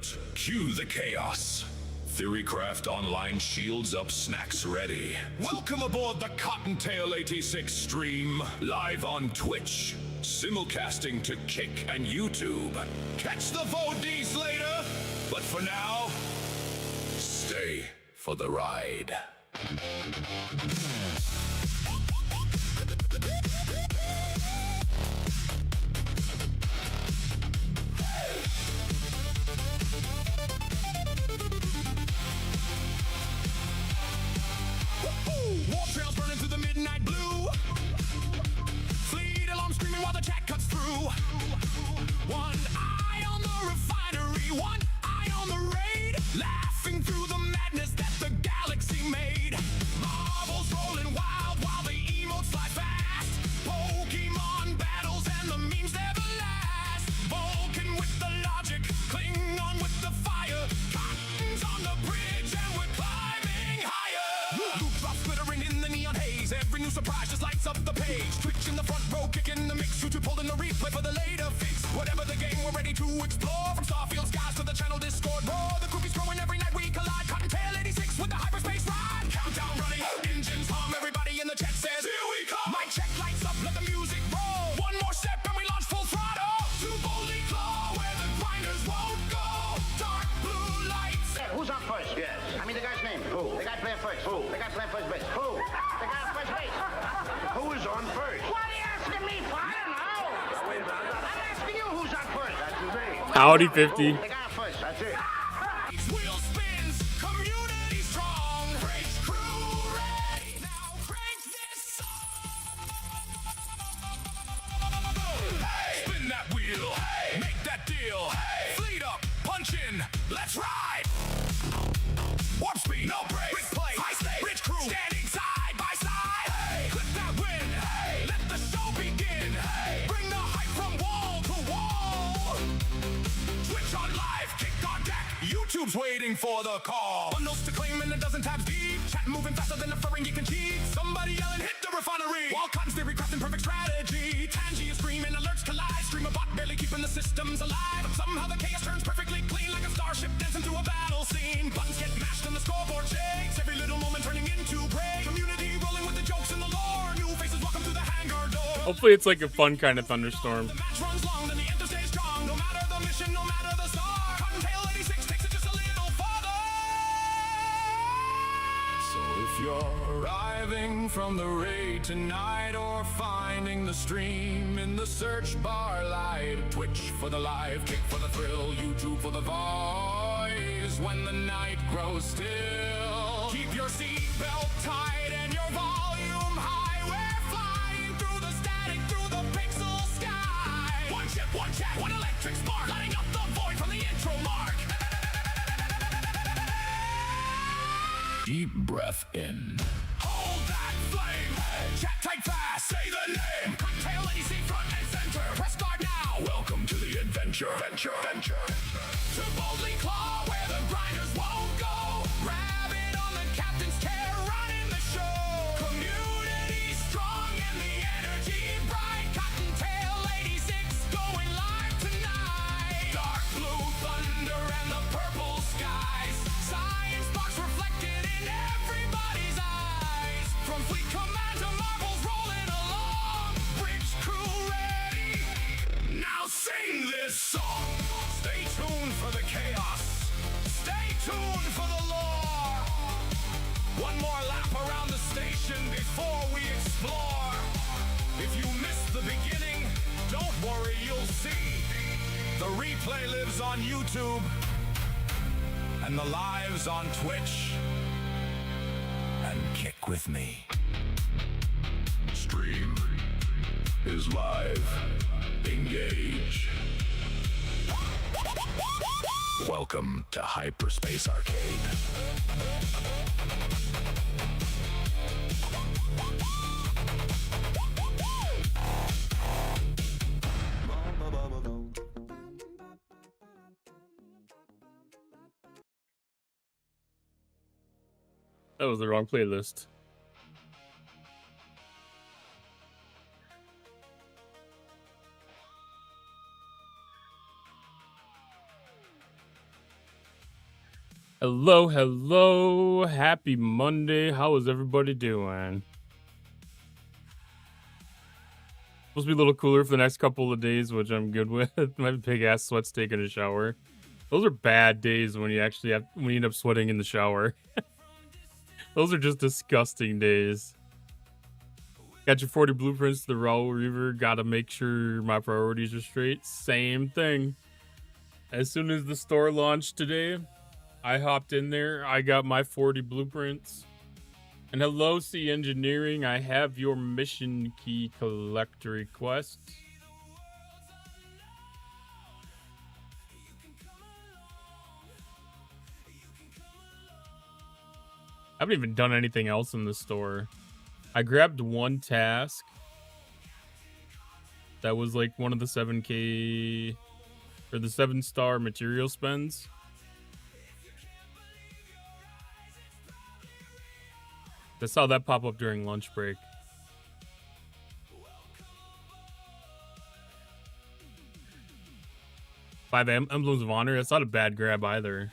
alert. Cue the chaos. Theorycraft Online shields up, snacks ready. Welcome aboard the Cottontail 86 stream, live on Twitch. Simulcasting to Kick and YouTube. Catch the VODs later, but for now, stay for the ride. War trails burning through the midnight blue. Fleet alarm screaming while the chat cuts through. One eye on the refinery, one eye on the raid. Laughing through the madness that the galaxy made. Marbles rolling wild while the emotes fly fast. Pokemon battles and the memes never last. Vulcan with the logic, Klingon with the fire. Cotton's on the bridge and we're climbing higher. Loop drops glittering in the neon haze. Every new surprise just lights up the page. Twitch in the front row, kicking the mix. YouTube holding the replay for the later fix. Whatever the game, we're ready to explore. From Starfield skies to the channel Discord. Roar, the groupies growing every night we collide. Cottontail 86 with the hyperspace ride. Countdown running, engines hum. Everybody in the chat says, here we come. Mic check, lights up, let the music roll. One more step and we launch full throttle. To boldly claw where the grinders won't go. Dark blue lights. Yeah, who's on first? Yes. I mean the guy's name. Who? The guy playing first. Who? The guy playing first base. Who? The guy on first base. Who is on first? What are you asking me for? I don't know. Wait a minute. I'm asking you who's on first. That's his name. Howdy 50. The guy on first. That's it. Wheel spins, community strong. Bridge crew ready. Now crank this song. Hey, spin that wheel. Hey, make that deal. Hey, fleet up, punch in. Let's ride. Warp speed, no brakes. Replay, high stakes. Bridge crew standing side by side. Hey, clip that win. Hey, let the show begin. Hey, bring the hype from wall to wall. Twitch on live, kick on deck. YouTube's waiting for the call. Bundles to claim and a dozen tabs deep. Chat moving faster than a furring you can cheat. Somebody yelling, hit the refinery. While Cotton's theory crafting perfect strategy. Tangy is screaming, alerts collide. Stream a bot barely keeping the systems alive. But somehow the chaos turns perfectly clean like a starship dancing through a battle scene. Buttons get mashed and the scoreboard shakes. Every little moment turning into break. Community rolling with the jokes and the lore. New faces welcome through the hangar door. Hopefully it's like a fun kind of thunderstorm. The match runs long, then the anthem stays strong. No matter the mission, no matter the star. Cottontail 86 takes it just a little farther. So if you're arriving from the raid tonight or finding the stream in the search bar light, Twitch for the live, Kick for the thrill, YouTube for the voice. When the night grows still, keep your seatbelt tight and your volume high. We're flying through the static, through the pixel sky. One chip, one chat, one electric spark, lighting up the void from the intro mark. Deep breath in. Hold that flame. Hey. Chat tight fast. Say the name. Cocktail ADC front and center. Press start now. Welcome to the adventure. To boldly claw where the grinders won't go. Grab it on the captain's chair. Running the show. Community strong and the energy bright. Cottontail 86 going live tonight. Dark blue thunder and the purple skies. Science box reflected in everybody's eyes. From fleet command to marbles rolling along. Bridge crew ready. Now sing this song. Stay tuned for the chaos. Stay tuned for the lore. One more lap around the station before we explore. If you missed the beginning, don't worry, you'll see. The replay lives on YouTube. And the lives on Twitch. And kick with me. Stream is live. Engage. Welcome to Hyperspace Arcade. That was the wrong playlist. Hello, hello. Happy Monday. How is everybody doing? Supposed to be a little cooler for the next couple of days, which I'm good with. My big ass sweat's taking a shower. Those are bad days when you actually when you end up sweating in the shower. Those are just disgusting days. Got your 40 blueprints to the Raul Reaver. Gotta make sure my priorities are straight. Same thing. As soon as the store launched today, I hopped in there. I got my 40 blueprints. And hello, C Engineering. I have your mission key collector request. I haven't even done anything else in the store. I grabbed one task. That was like one of the 7K or the 7-star material spends. I saw that pop up during lunch break. 5 Emblems of Honor. That's not a bad grab either.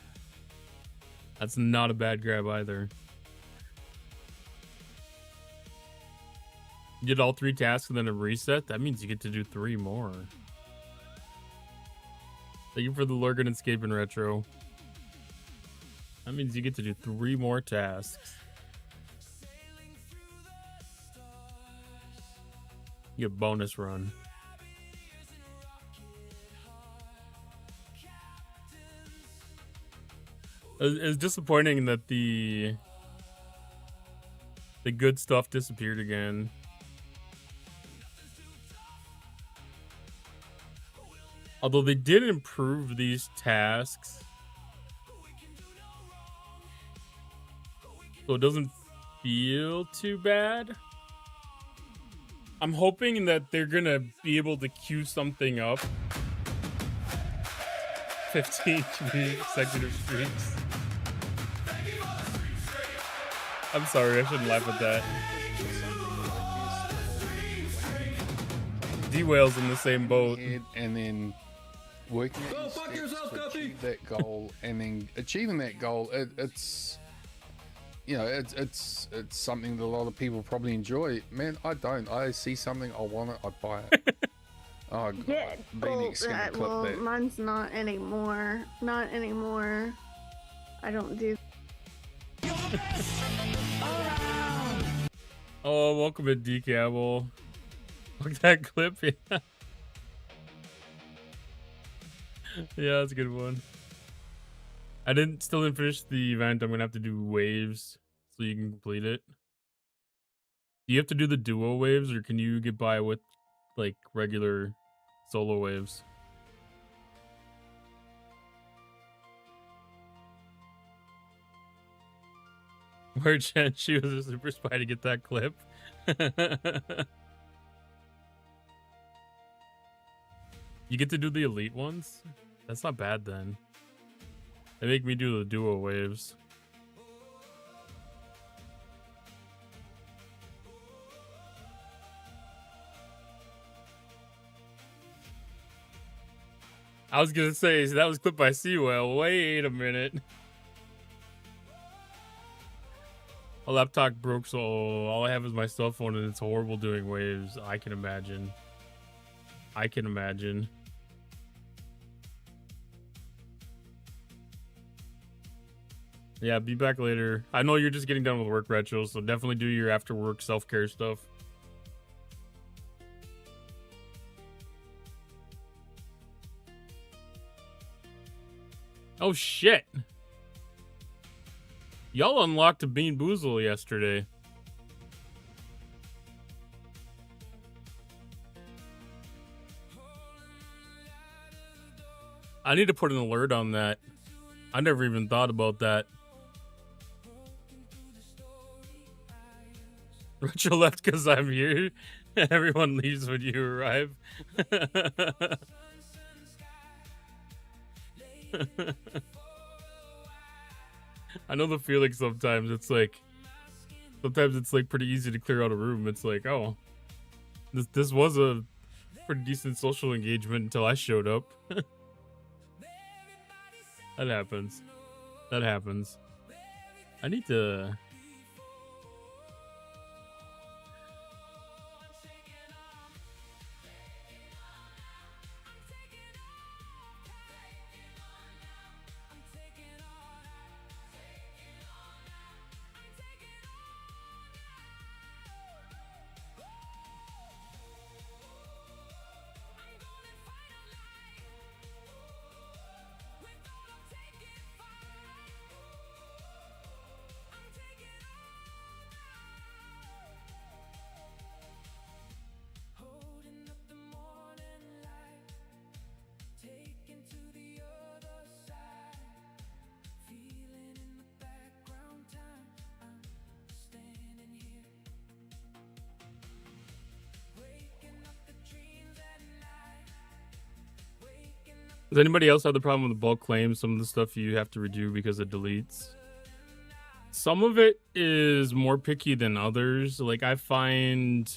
That's not a bad grab either. You did all 3 tasks and then a reset. That means you get to do 3 more. Thank you for the Lurgan Escape and Retro. That means you get to do 3 more tasks. You get a bonus run. It's disappointing that the good stuff disappeared again. Although they did improve these tasks, so it doesn't feel too bad. I'm hoping that they're gonna be able to queue something up. 15 consecutive streaks. I'm sorry, I shouldn't laugh at that. D-Whale's in the same boat. And then working out to achieve that goal, and then achieving that goal, it's you know, it's something that a lot of people probably enjoy. Man, I don't. I see something, I want it, I buy it. Oh god, yeah, Phoenix gonna clip that. Mine's not anymore. Not anymore. I don't do. Oh, welcome to Decabble. Look at that clip. Yeah. Yeah, that's a good one. I still didn't finish the event. I'm gonna have to do waves so you can complete it. Do you have to do the duo waves, or can you get by with like regular solo waves? Where Jen, she was a super spy to get that clip. You get to do the elite ones? That's not bad then. They make me do the duo waves. I was gonna say, that was clipped by Seawell. Wait a minute. My laptop broke, so all I have is my cell phone, and it's horrible doing waves. I can imagine. I can imagine. Yeah, be back later. I know you're just getting done with work, Retro, so definitely do your after work self-care stuff. Oh shit. Y'all unlocked a Bean Boozle yesterday. I need to put an alert on that. I never even thought about that. Retro left because I'm here. Everyone leaves when you arrive. I know the feeling sometimes. It's like pretty easy to clear out a room. It's like, oh, this was a pretty decent social engagement until I showed up. That happens. That happens. I need to... Does anybody else have the problem with the bulk claims? Some of the stuff you have to redo because it deletes. Some of it is more picky than others. Like, I find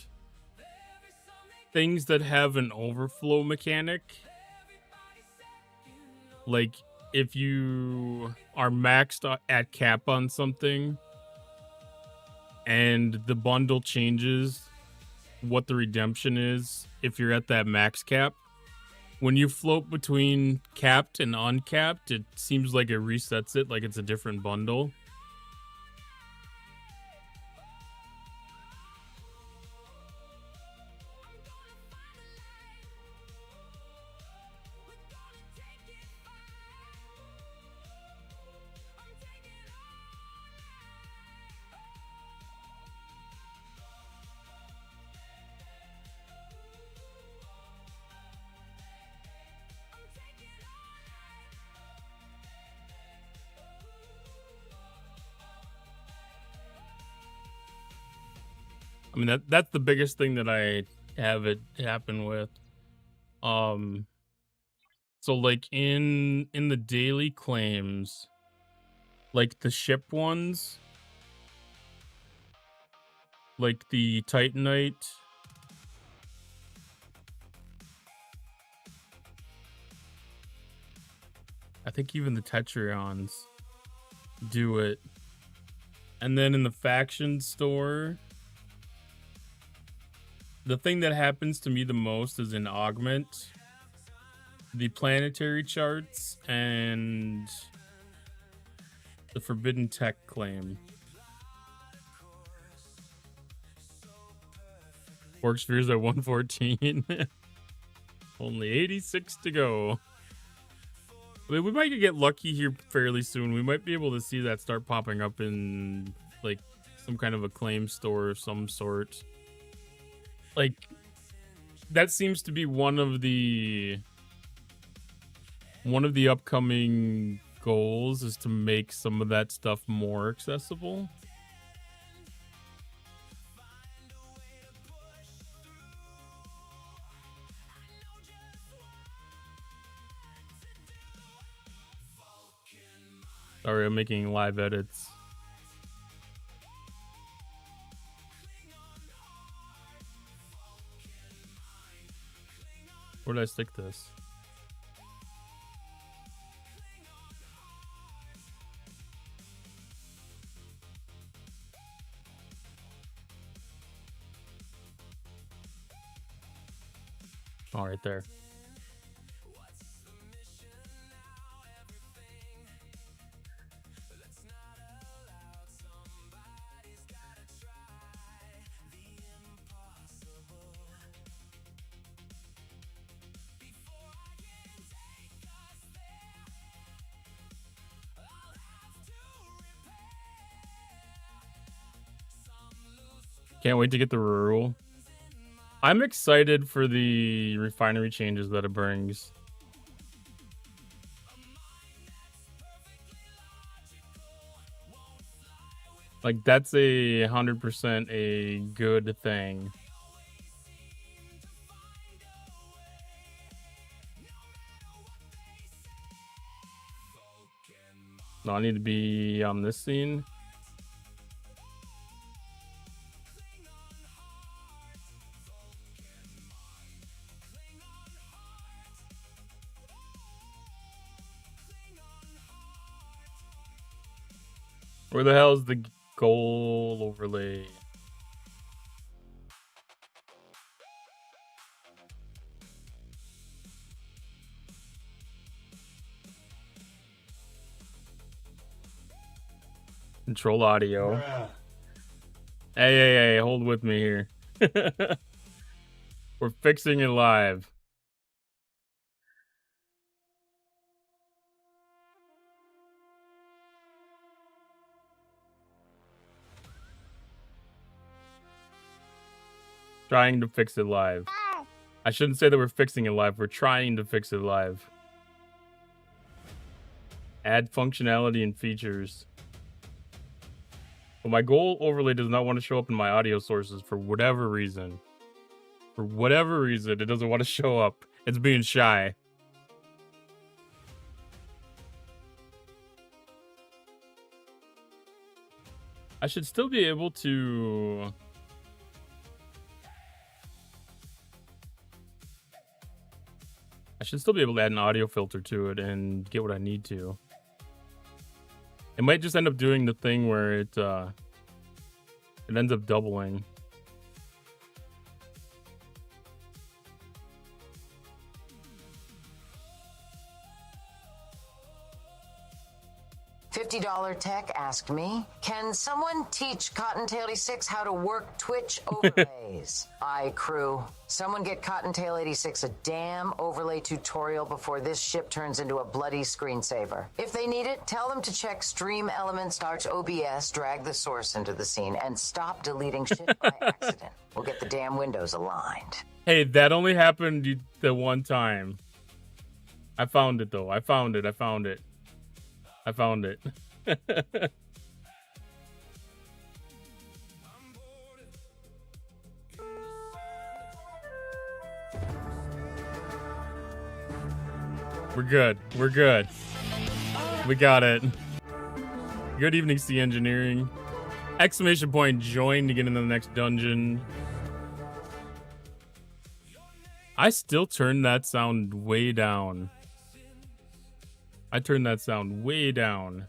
things that have an overflow mechanic, like if you are maxed at cap on something and the bundle changes what the redemption is if you're at that max cap, when you float between capped and uncapped, it seems like it resets it like it's a different bundle. I mean, that's the biggest thing that I have it happen with. So like in the daily claims, like the ship ones, like the Titanite, I think even the Tetrions do it. And then in the faction store, the thing that happens to me the most is in Augment, the planetary charts, and the Forbidden Tech claim. Orc Spheres at 114. Only 86 to go. I mean, we might get lucky here fairly soon. We might be able to see that start popping up in like some kind of a claim store of some sort. Like, that seems to be one of the upcoming goals, is to make some of that stuff more accessible. Sorry, I'm making live edits. Where did I stick this? Oh, right there. Can't wait to get the rural. I'm excited for the refinery changes that it brings. Like, that's 100% a good thing. No, I need to be on this scene. Where the hell is the goal overlay? Control audio. Hey, hold with me here. We're fixing it live. Trying to fix it live. I shouldn't say that we're fixing it live. We're trying to fix it live. Add functionality and features. But my goal overlay does not want to show up in my audio sources for whatever reason. For whatever reason, it doesn't want to show up. It's being shy. I should still be able to... I should still be able to add an audio filter to it and get what I need to. It might just end up doing the thing where it ends up doubling. $50 Tech asked me, can someone teach Cottontail 86 how to work Twitch overlays? Crew. Someone get Cottontail 86 a damn overlay tutorial before this ship turns into a bloody screensaver. If they need it, tell them to check Stream Elements, start OBS, drag the source into the scene, and stop deleting shit by accident. We'll get the damn windows aligned. Hey, that only happened the one time. I found it, though. I found it. We're good. We got it. Good evening, C Engineering. Exclamation point join to get into the next dungeon. I still turned that sound way down. I turned that sound way down.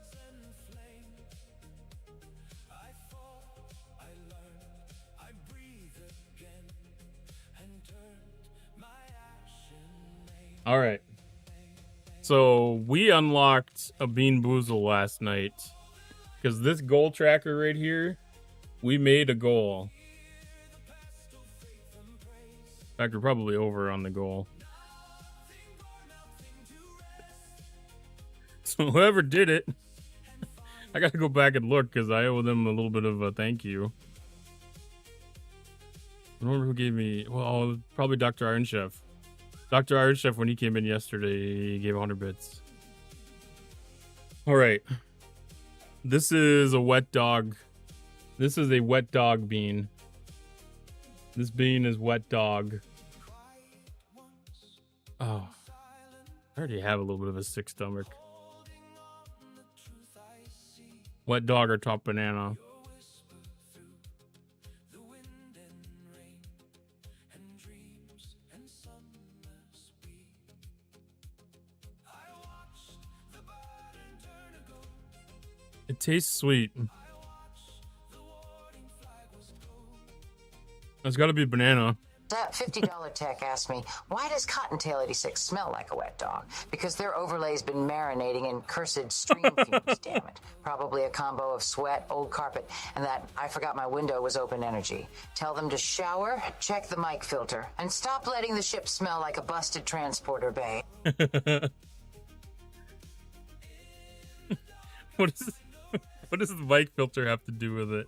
All right. So we unlocked a Bean Boozle last night because this goal tracker right here, we made a goal. In fact, we're probably over on the goal. So whoever did it, I gotta go back and look because I owe them a little bit of a thank you. I remember who gave me, well, probably Dr. Iron Chef. Dr. Iron Chef, when he came in yesterday, he gave 100 bits. All right. This is a wet dog. This is a wet dog bean. This bean is wet dog. Oh, I already have a little bit of a sick stomach. Wet dog or top banana. It tastes sweet. It's got to be banana. That $50 Tech asked me, why does Cottontail 86 smell like a wet dog? Because their overlay's been marinating in cursed stream fumes, damn it. Probably a combo of sweat, old carpet, and that I forgot my window was open energy. Tell them to shower, check the mic filter, and stop letting the ship smell like a busted transporter bay. What does the mic filter have to do with it?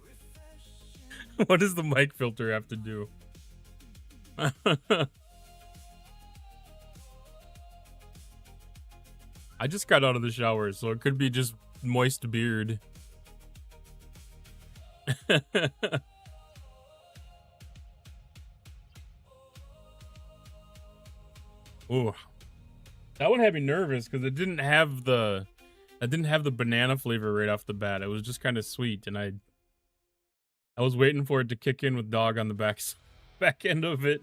What does the mic filter have to do? I just got out of the shower, so it could be just moist beard. Ooh, that one had me nervous because it didn't have the banana flavor right off the bat. It was just kind of sweet, and I was waiting for it to kick in with dog on the back end of it.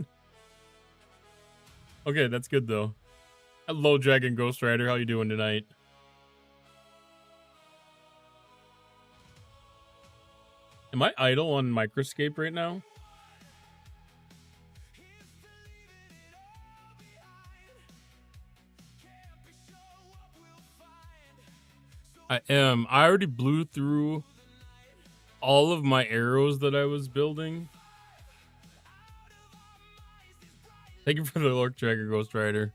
Okay, that's good though. Hello, Dragon Ghost Rider. How you doing tonight? Am I idle on Microscape right now? I am. I already blew through all of my arrows that I was building. Thank you for the Lord Tracker Ghost Rider.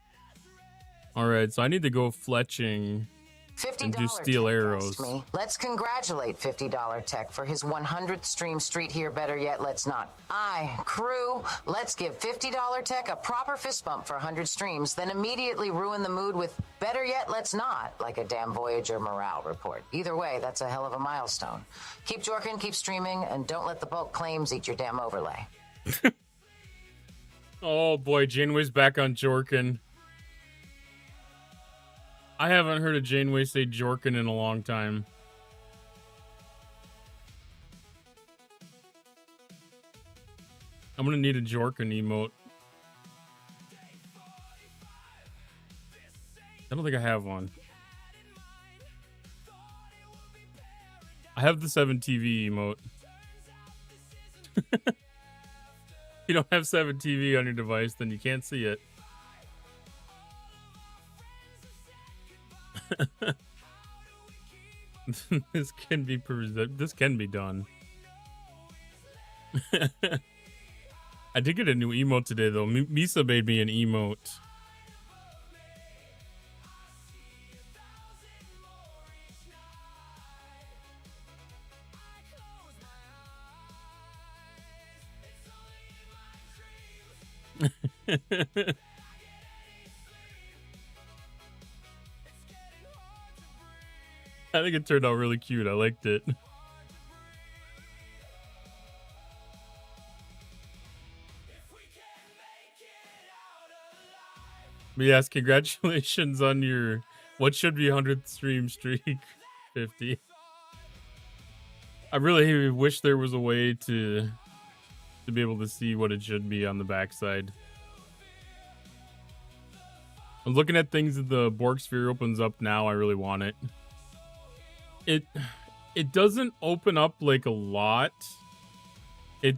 Alright, so I need to go fletching and do steel arrows. Let's congratulate $50 Tech for his 100th stream street here. Better yet, let's not. Crew, let's give $50 Tech a proper fist bump for 100 streams, then immediately ruin the mood with better yet, let's not, like a damn Voyager morale report. Either way, that's a hell of a milestone. Keep jorking, keep streaming, and don't let the bulk claims eat your damn overlay. Oh boy, Janeway's back on Jorkin. I haven't heard a Janeway say Jorkin in a long time. I'm gonna need a Jorkin emote. I don't think I have one. I have the 7TV emote. If you don't have 7TV on your device, then you can't see it. This can be done. I did get a new emote today though. Misa made me an emote. I think it turned out really cute. I liked it. But yes, congratulations on your what should be 100th stream streak, 50. I really wish there was a way to be able to see what it should be on the backside. I'm looking at things that the Borg sphere opens up now. I really want it. It doesn't open up like a lot. It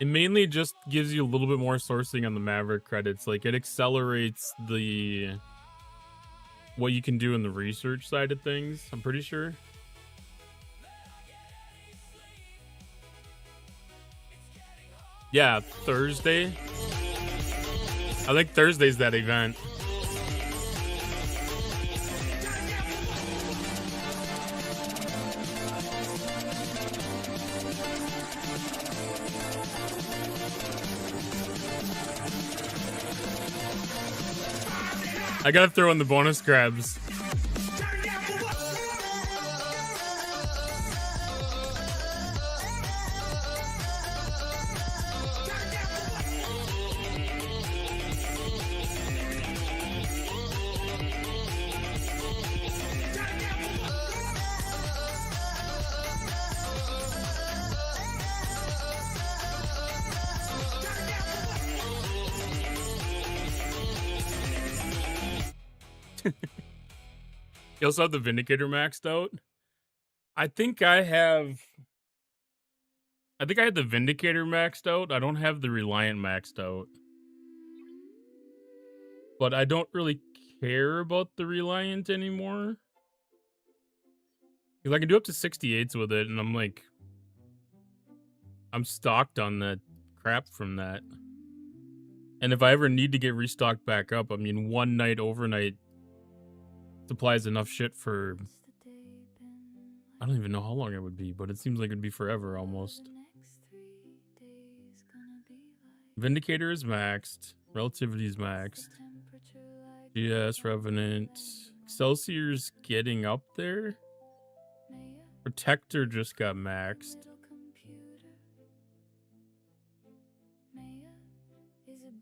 mainly just gives you a little bit more sourcing on the Maverick credits. Like it accelerates what you can do in the research side of things, I'm pretty sure. Yeah, Thursday. I think Thursday's that event. I gotta throw in the bonus grabs. You also have the Vindicator maxed out. I think I had the Vindicator maxed out. I don't have the Reliant maxed out. But I don't really care about the Reliant anymore. Because I can do up to 68s with it, and I'm stocked on that crap from that. And if I ever need to get restocked back up, I mean, one night overnight supplies enough shit for, I don't even know how long it would be, but it seems like it'd be forever almost. Vindicator is maxed. Relativity is maxed. GS, Revenant. Excelsier's getting up there. Protector just got maxed.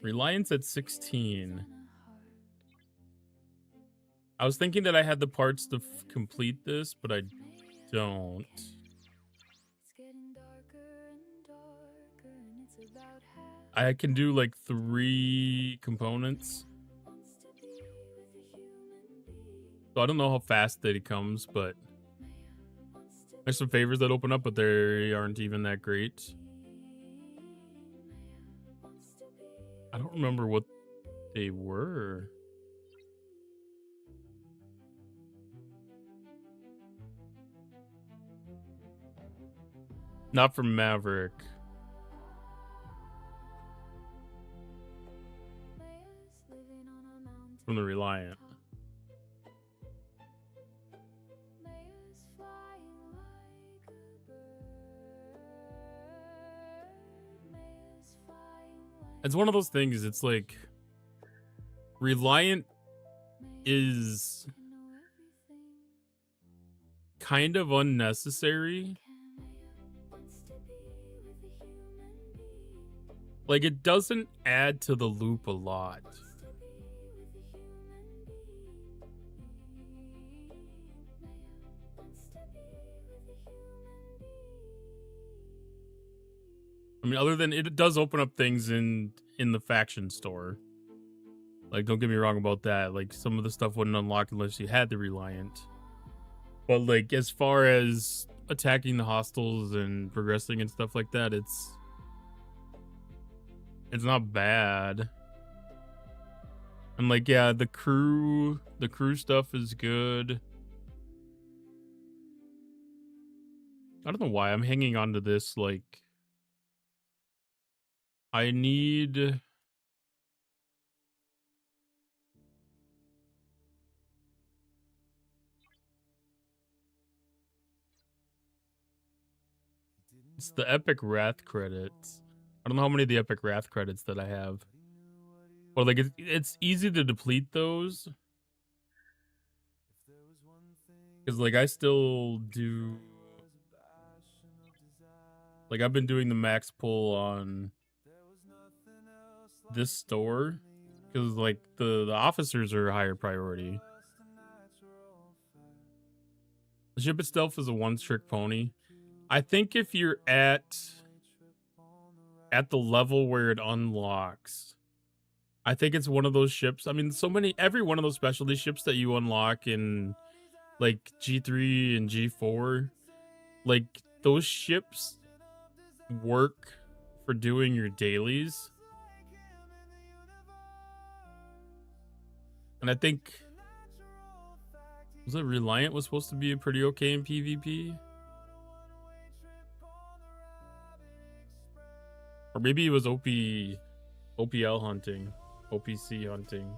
Reliance at 16. I was thinking that I had the parts to complete this, but I don't. I can do like 3 components. So I don't know how fast that it comes, but there's some favors that open up, but they aren't even that great. I don't remember what they were. Not from Maverick. From the Reliant. It's one of those things, it's like Reliant is kind of unnecessary. Like, it doesn't add to the loop a lot. I mean, other than it does open up things in the faction store. Like, don't get me wrong about that. Like, some of the stuff wouldn't unlock unless you had the Reliant. But, like, as far as attacking the hostiles and progressing and stuff like that, it's not bad. And, like, yeah, the crew stuff is good. I don't know why I'm hanging on to this, like, I need... It's the Epic Wrath credits. I don't know how many of the Epic Wrath credits that I have. But, like, it's easy to deplete those. Because, like, I still do... Like, I've been doing the max pull on this store. Because, like, the officers are a higher priority. The ship itself is a one-trick pony. I think if you're at the level where it unlocks, I think it's one of those ships. I mean, every one of those specialty ships that you unlock in, like, G3 and G4, like, those ships work for doing your dailies. And I think, was it Reliant was supposed to be pretty okay in PvP? Or maybe it was OPL hunting, OPC hunting.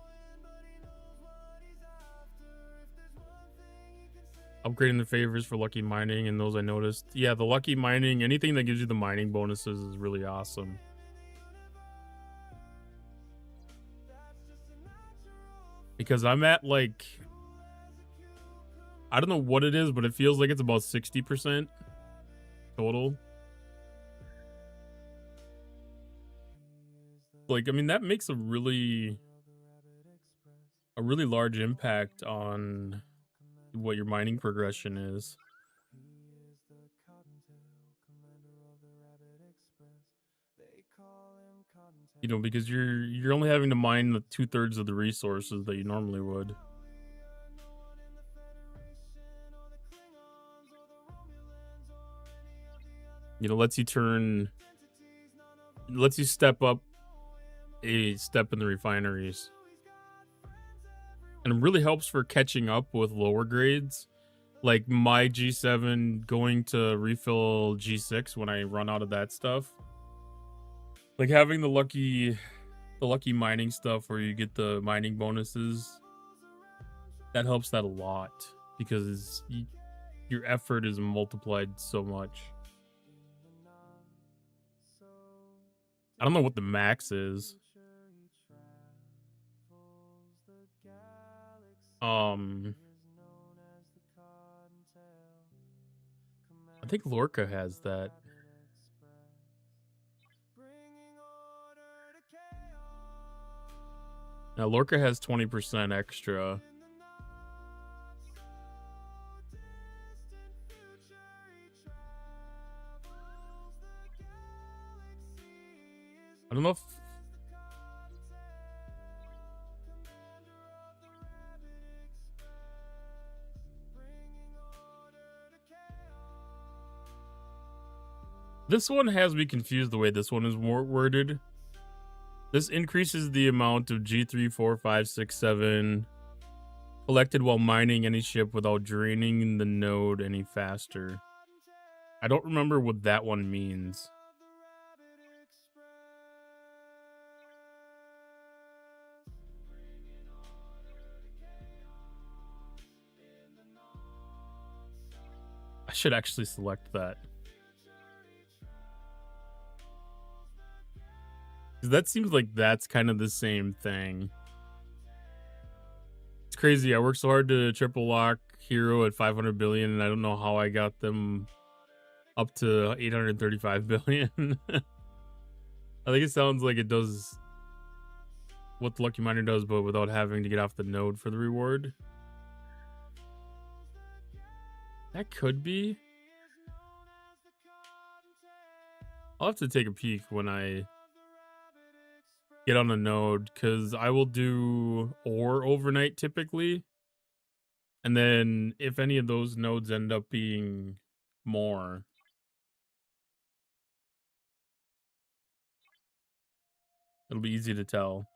Upgrading the favors for lucky mining and those I noticed. Yeah, the lucky mining, anything that gives you the mining bonuses is really awesome. Because I'm at, like, I don't know what it is, but it feels like it's about 60% total. Like, I mean, that makes a really large impact on what your mining progression is. You know, because you're only having to mine the 2/3 of the resources that you normally would. You know, lets you step up a step in the refineries. And it really helps for catching up with lower grades. Like my G7 going to refill G6 when I run out of that stuff. Like having the lucky mining stuff where you get the mining bonuses, that helps that a lot because your effort is multiplied so much. I don't know what the max is. I think Lorca has that. Now Lorca has 20% extra. I don't know if This one has me confused the way this one is more worded. This increases the amount of G3, 4, 5, 6, 7 collected while mining any ship without draining the node any faster. I don't remember what that one means. I should actually select that. That seems like that's kind of the same thing. It's crazy. I worked so hard to triple lock Hero at 500 billion, and I don't know how I got them up to 835 billion. I think it sounds like it does what the Lucky Miner does, but without having to get off the node for the reward. That could be. I'll have to take a peek when I get on a node, because I will do ore overnight typically. And then if any of those nodes end up being more, it'll be easy to tell.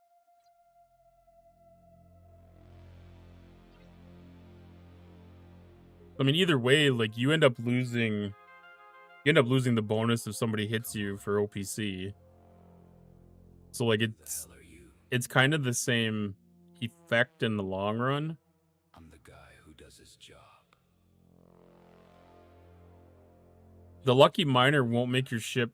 I mean, either way, like you end up losing the bonus if somebody hits you for OPC. So like it's kind of the same effect in the long run. I'm the guy who does his job. The Lucky Miner won't make your ship.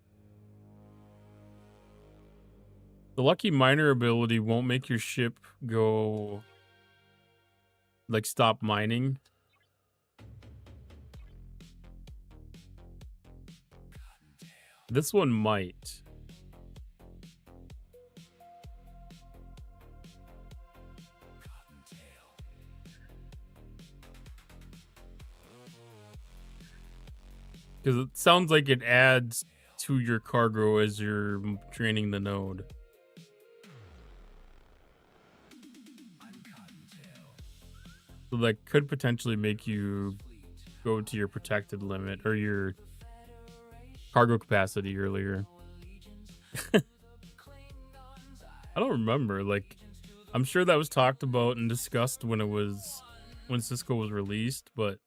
The Lucky Miner ability won't make your ship go like stop mining. This one might. Because it sounds like it adds to your cargo as you're draining the node. So that could potentially make you go to your protected limit or your cargo capacity earlier. I don't remember. Like, I'm sure that was talked about and discussed when Cisco was released, but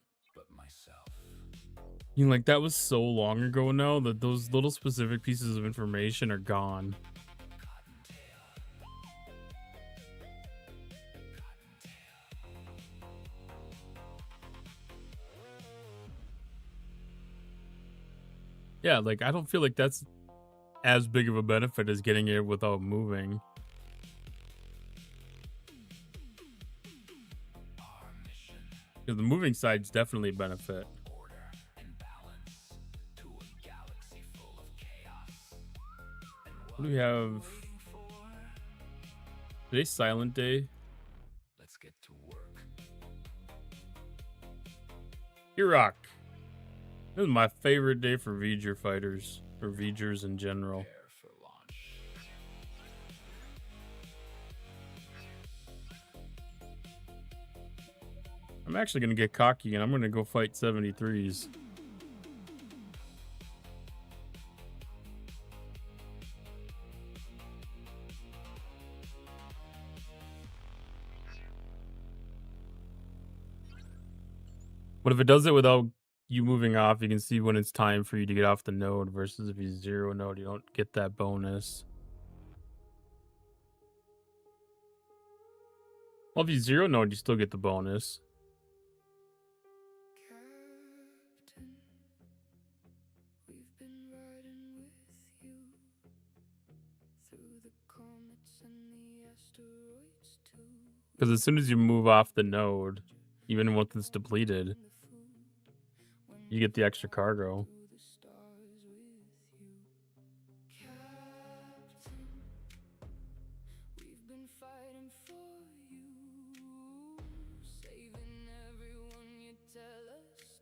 you know, like that was so long ago now that those little specific pieces of information are gone. Yeah, like I don't feel like that's as big of a benefit as getting it without moving. Because the moving side's definitely a benefit. What do we have? Today's Silent Day. Let's get to work. Iraq. This is my favorite day for V'ger fighters, or V'gers in general. For launch. I'm actually going to get cocky and I'm going to go fight 73s. But if it does it without you moving off, you can see when it's time for you to get off the node versus if you zero node, you don't get that bonus. Well, if you zero node, you still get the bonus. Because as soon as you move off the node, even once it's depleted, you get the extra cargo.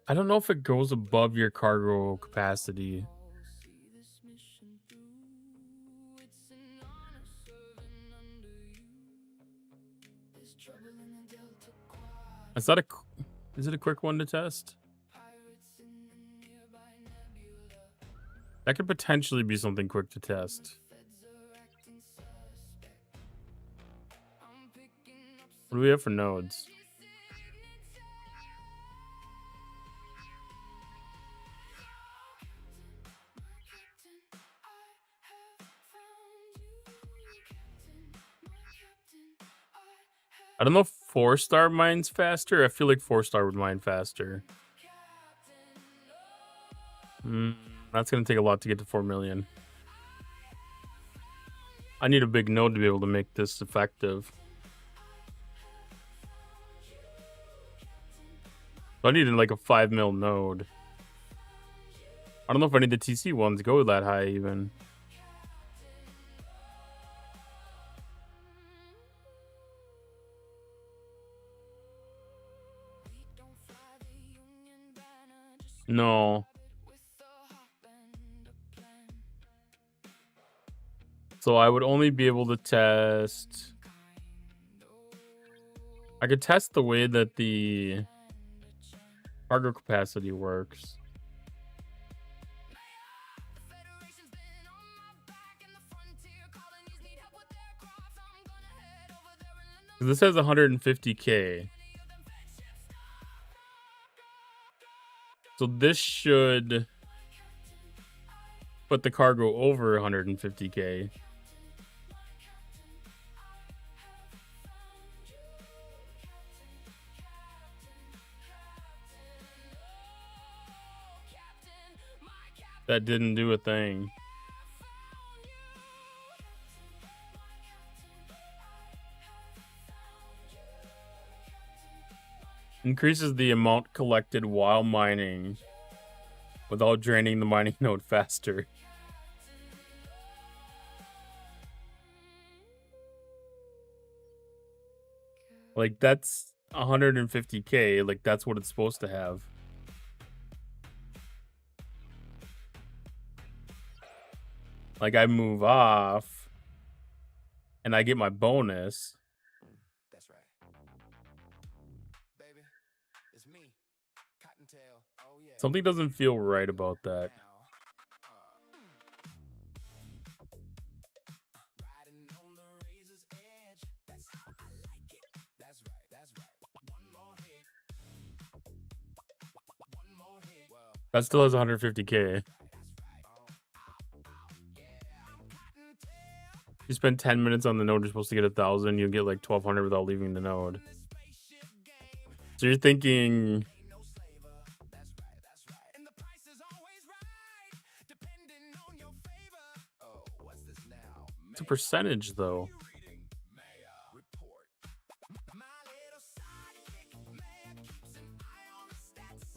I don't know if it goes above your cargo capacity. Is it a quick one to test? That could potentially be something quick to test. What do we have for nodes? I don't know if 4-star mines faster. I feel like 4-star would mine faster. That's going to take a lot to get to 4 million. I need a big node to be able to make this effective. So I need like a 5 mil node. I don't know if any of the TC ones go that high even. No. So I would only be able to test... I could test the way that the cargo capacity works. This has 150K. So this should put the cargo over 150K. That didn't do a thing. Increases the amount collected while mining without draining the mining node faster. Like, that's 150K. Like, that's what it's supposed to have. Like, I move off and I get my bonus. That's right. Baby, it's me, Cottontail. Oh yeah. Something doesn't feel right about that. Riding on the razor's edge. That's how I like it. That's right. That's right. One more hit. One more hit. Well, That still has 150K. You spend 10 minutes on the node, you're supposed to get 1,000. You'll get like 1,200 without leaving the node. So you're thinking... It's a percentage, though.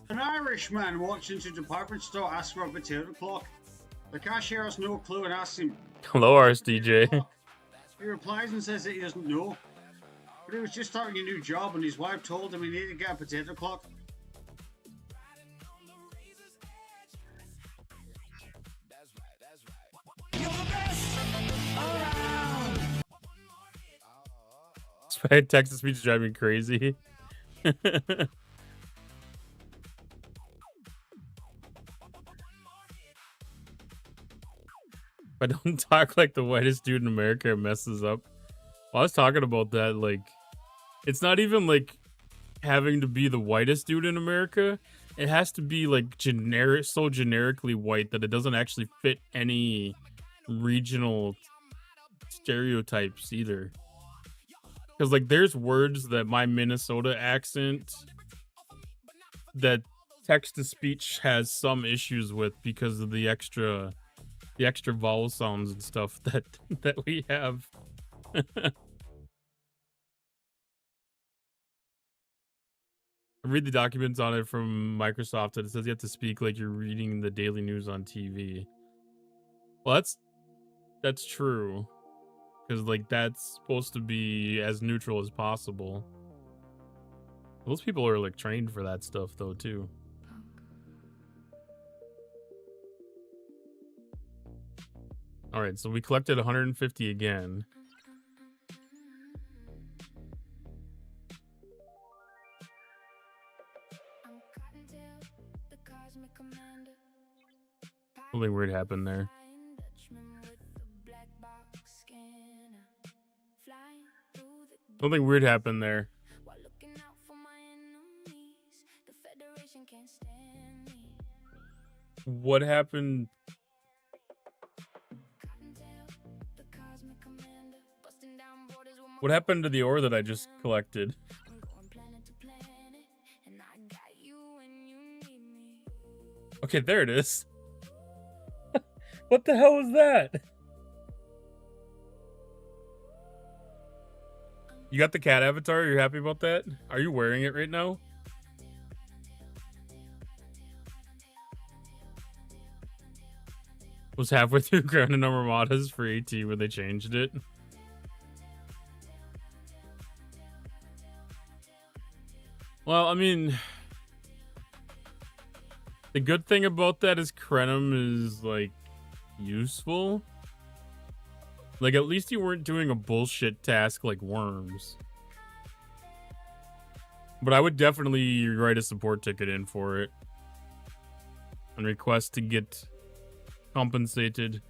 An Irishman walks into a department store, asks for a potato clock. The cashier has no clue and asks him, Hello, RSDJ. He replies and says that he doesn't know. But he was just starting a new job and his wife told him he needed to get a potato clock. Texas speech is driving me crazy. If I don't talk like the whitest dude in America, it messes up. Well, I was talking about that, like, it's not even like having to be the whitest dude in America. It has to be like generic, so generically white that it doesn't actually fit any regional stereotypes either. Because like there's words that my Minnesota accent that text to speech has some issues with because of the extra vowel sounds and stuff that we have. I read the documents on it from Microsoft and it says you have to speak like you're reading the daily news on TV. Well, that's true. Because like that's supposed to be as neutral as possible. Those people are like trained for that stuff though too. All right, so we collected 150 again. Something weird happened there. Something weird happened there. What happened? What happened to the ore that I just collected? Okay, there it is. What the hell was that? You got the cat avatar? You're happy about that? Are you wearing it right now? Was halfway through Grounded Armadas for AT when they changed it. Well, I mean, the good thing about that is Krenim is, like, useful. Like, at least you weren't doing a bullshit task like worms. But I would definitely write a support ticket in for it. And request to get compensated.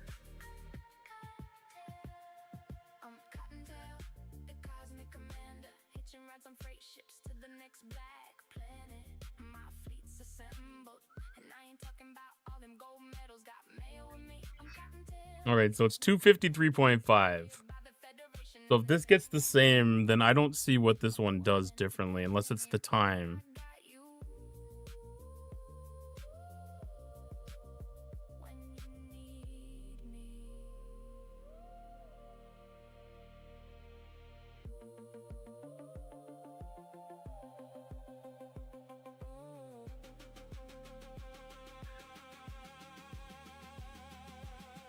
Alright, so it's 253.5. So if this gets the same, then I don't see what this one does differently, unless it's the time.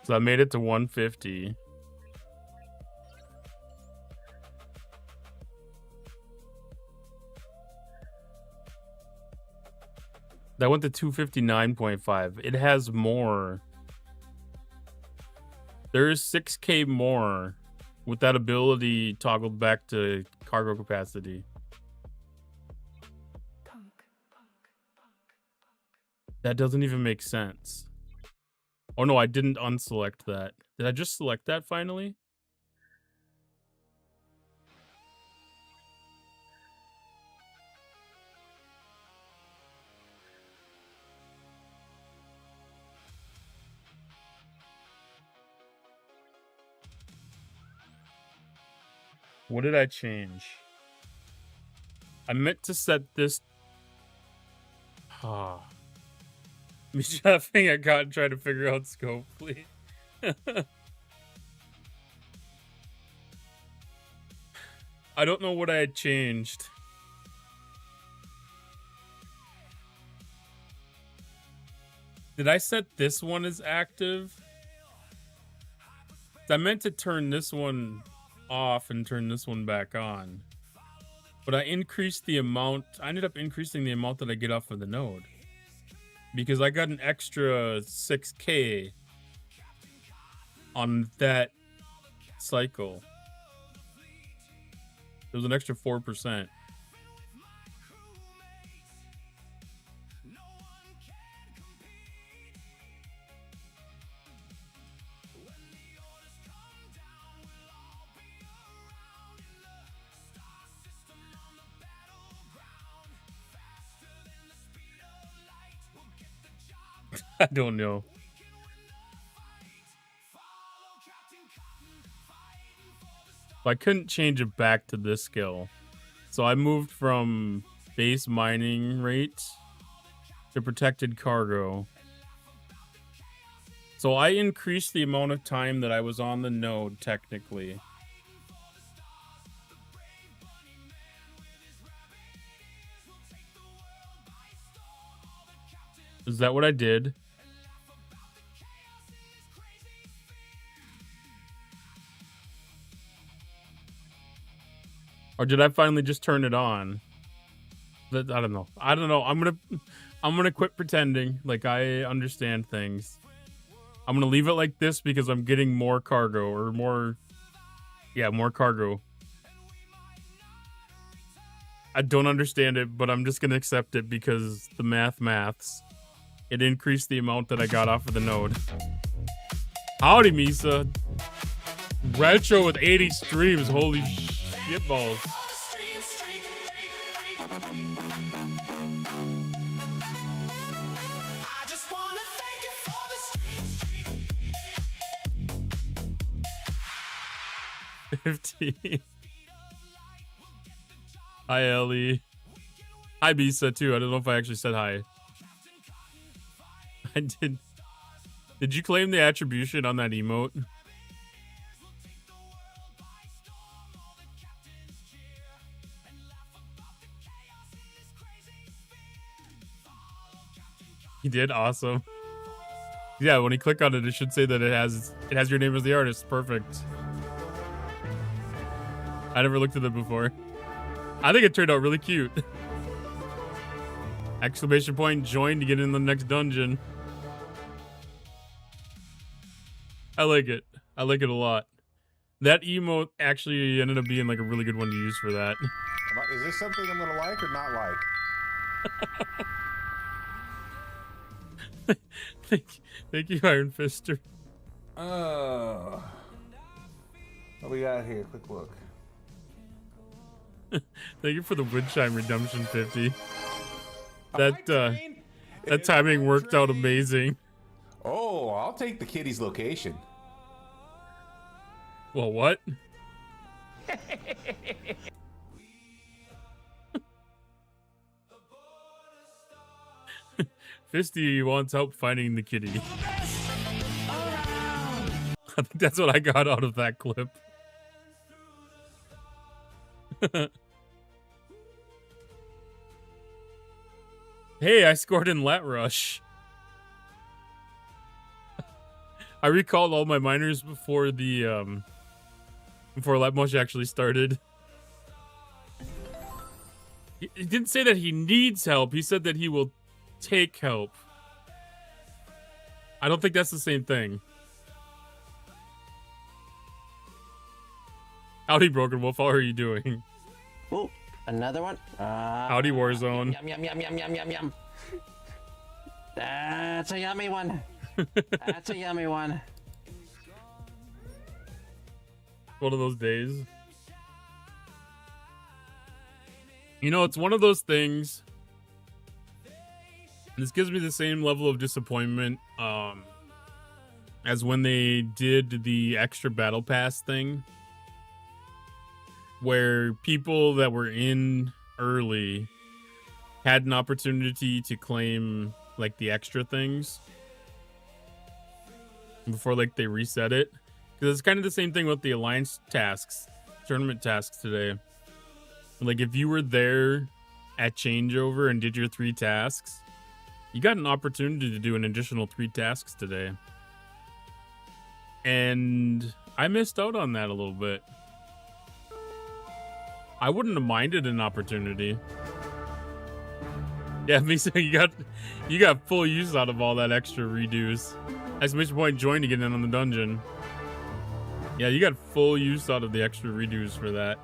So I made it to 150. That went to 259.5. It has more. There is 6K more with that ability toggled back to cargo capacity. That doesn't even make sense. Oh no, I didn't unselect that. Did I just select that finally? What did I change? I meant to set this... Ah. Me laughing at God trying to figure out scope, please. I don't know what I had changed. Did I set this one as active? I meant to turn this one off and turn this one back on. But I increased the amount. I ended up increasing the amount that I get off of the node. Because I got an extra 6K on that cycle. There was an extra 4%. I don't know. I couldn't change it back to this skill. So I moved from base mining rate to protected cargo. So I increased the amount of time that I was on the node, technically. Is that what I did? Or did I finally just turn it on? I don't know. I don't know. I'm gonna quit pretending like I understand things. I'm gonna leave it like this because I'm getting more cargo or more. Yeah, more cargo. I don't understand it, but I'm just gonna accept it because the maths. it increased the amount that I got off of the node. Howdy, Misa. Retro with 80 streams. Holy shitballs. I just wanna thank you for the 15. Hi, Ellie. Hi, Bisa, too. I don't know if I actually said hi. I did. Did you claim the attribution on that emote? He did? Awesome. Yeah, when you click on it, it should say that it has your name as the artist. Perfect. I never looked at it before. I think it turned out really cute. Exclamation point, join to get in the next dungeon. I like it. I like it a lot. That emote actually ended up being like a really good one to use for that. Is this something I'm gonna like or not like? Thank you, Iron Fister. What we got here? Quick look. Thank you for the Windchime Redemption 50. That timing worked out amazing. Oh, I'll take the kitty's location. Well, what? Fisty wants help finding the kitty. I think that's what I got out of that clip. Hey, I scored in Lat Rush. I recalled all my minors before the before Lat Mush actually started. He didn't say that he needs help. He said that he will take help. I don't think that's the same thing. Howdy, Broken Wolf. How are you doing? Ooh, another one. Howdy, Warzone. Yum, yum, yum, yum, yum, yum, yum. That's a yummy one. That's a yummy one. One of those days. You know, it's one of those things. This gives me the same level of disappointment as when they did the extra battle pass thing, where people that were in early had an opportunity to claim like the extra things before like they reset it. Because it's kind of the same thing with the alliance tasks, tournament tasks today. Like if you were there at changeover and did your 3 tasks, you got an opportunity to do an additional 3 tasks today. And I missed out on that a little bit. I wouldn't have minded an opportunity. Yeah, Misa, you got full use out of all that extra redos. Exclamation point, join to get in on the dungeon. Yeah, you got full use out of the extra redos for that.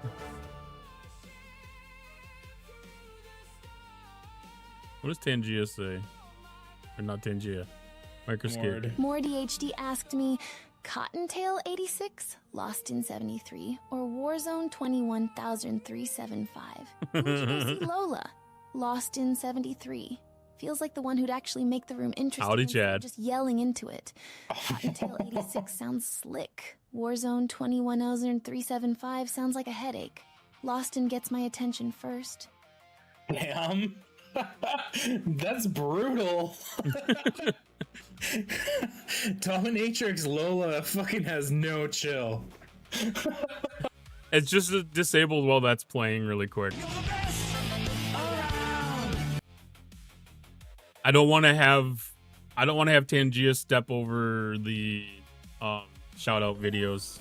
What does Tangia say? Or not Tangia. Microscape. More DHD asked me, Cottontail 86, Lost in 73, or Warzone 21375. Who would you go see Lola? Lost in 73. Feels like the one who'd actually make the room interesting. Howdy, instead of Chad. just yelling into it. Cottontail 86 sounds slick. Warzone 21375 sounds like a headache. Lost in gets my attention first. Damn. That's brutal. Dominatrix Lola fucking has no chill. It's just disabled while that's playing really quick. I don't want to have Tangia step over the shout out videos.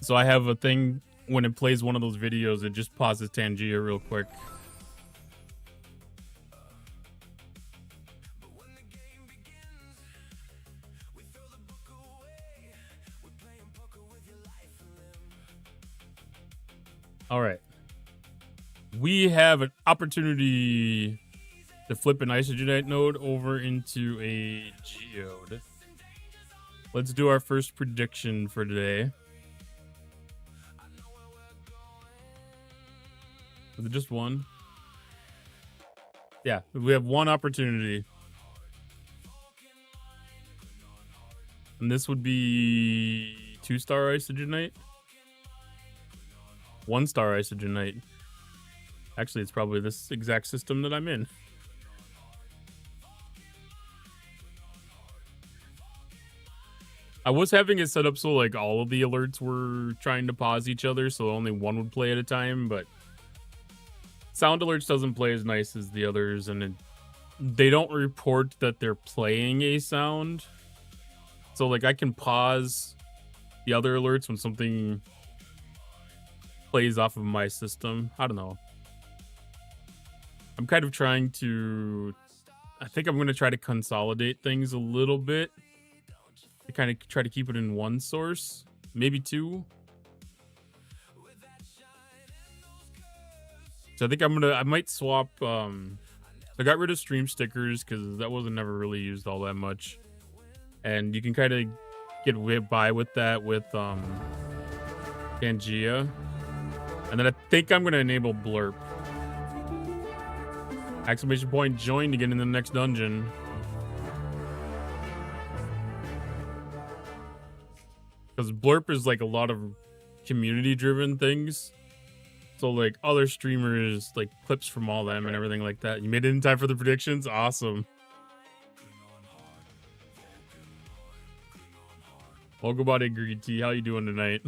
So I have a thing when it plays one of those videos, it just pauses Tangia real quick. All right. We have an opportunity to flip an isogenite node over into a geode. Let's do our first prediction for today. Is it just one? Yeah, we have one opportunity. And this would be 2-star isogenite. 1-star isogenite. Actually, it's probably this exact system that I'm in. I was having it set up so like all of the alerts were trying to pause each other, so only one would play at a time, but sound alerts doesn't play as nice as the others, and they don't report that they're playing a sound. So like I can pause the other alerts when something plays off of my system. I don't know. I'm kind of trying to... I think I'm going to try to consolidate things a little bit. To kind of try to keep it in one source. Maybe two. So I think I might swap... I got rid of stream stickers because that wasn't never really used all that much. And you can kind of get by with that with Pangea. And then I think I'm going to enable Blurp. Exclamation point join to get in the next dungeon. Because Blurp is like a lot of community driven things. So like other streamers, like clips from all them and everything like that. You made it in time for the predictions? Awesome. Welcome body Greedy T. How you doing tonight?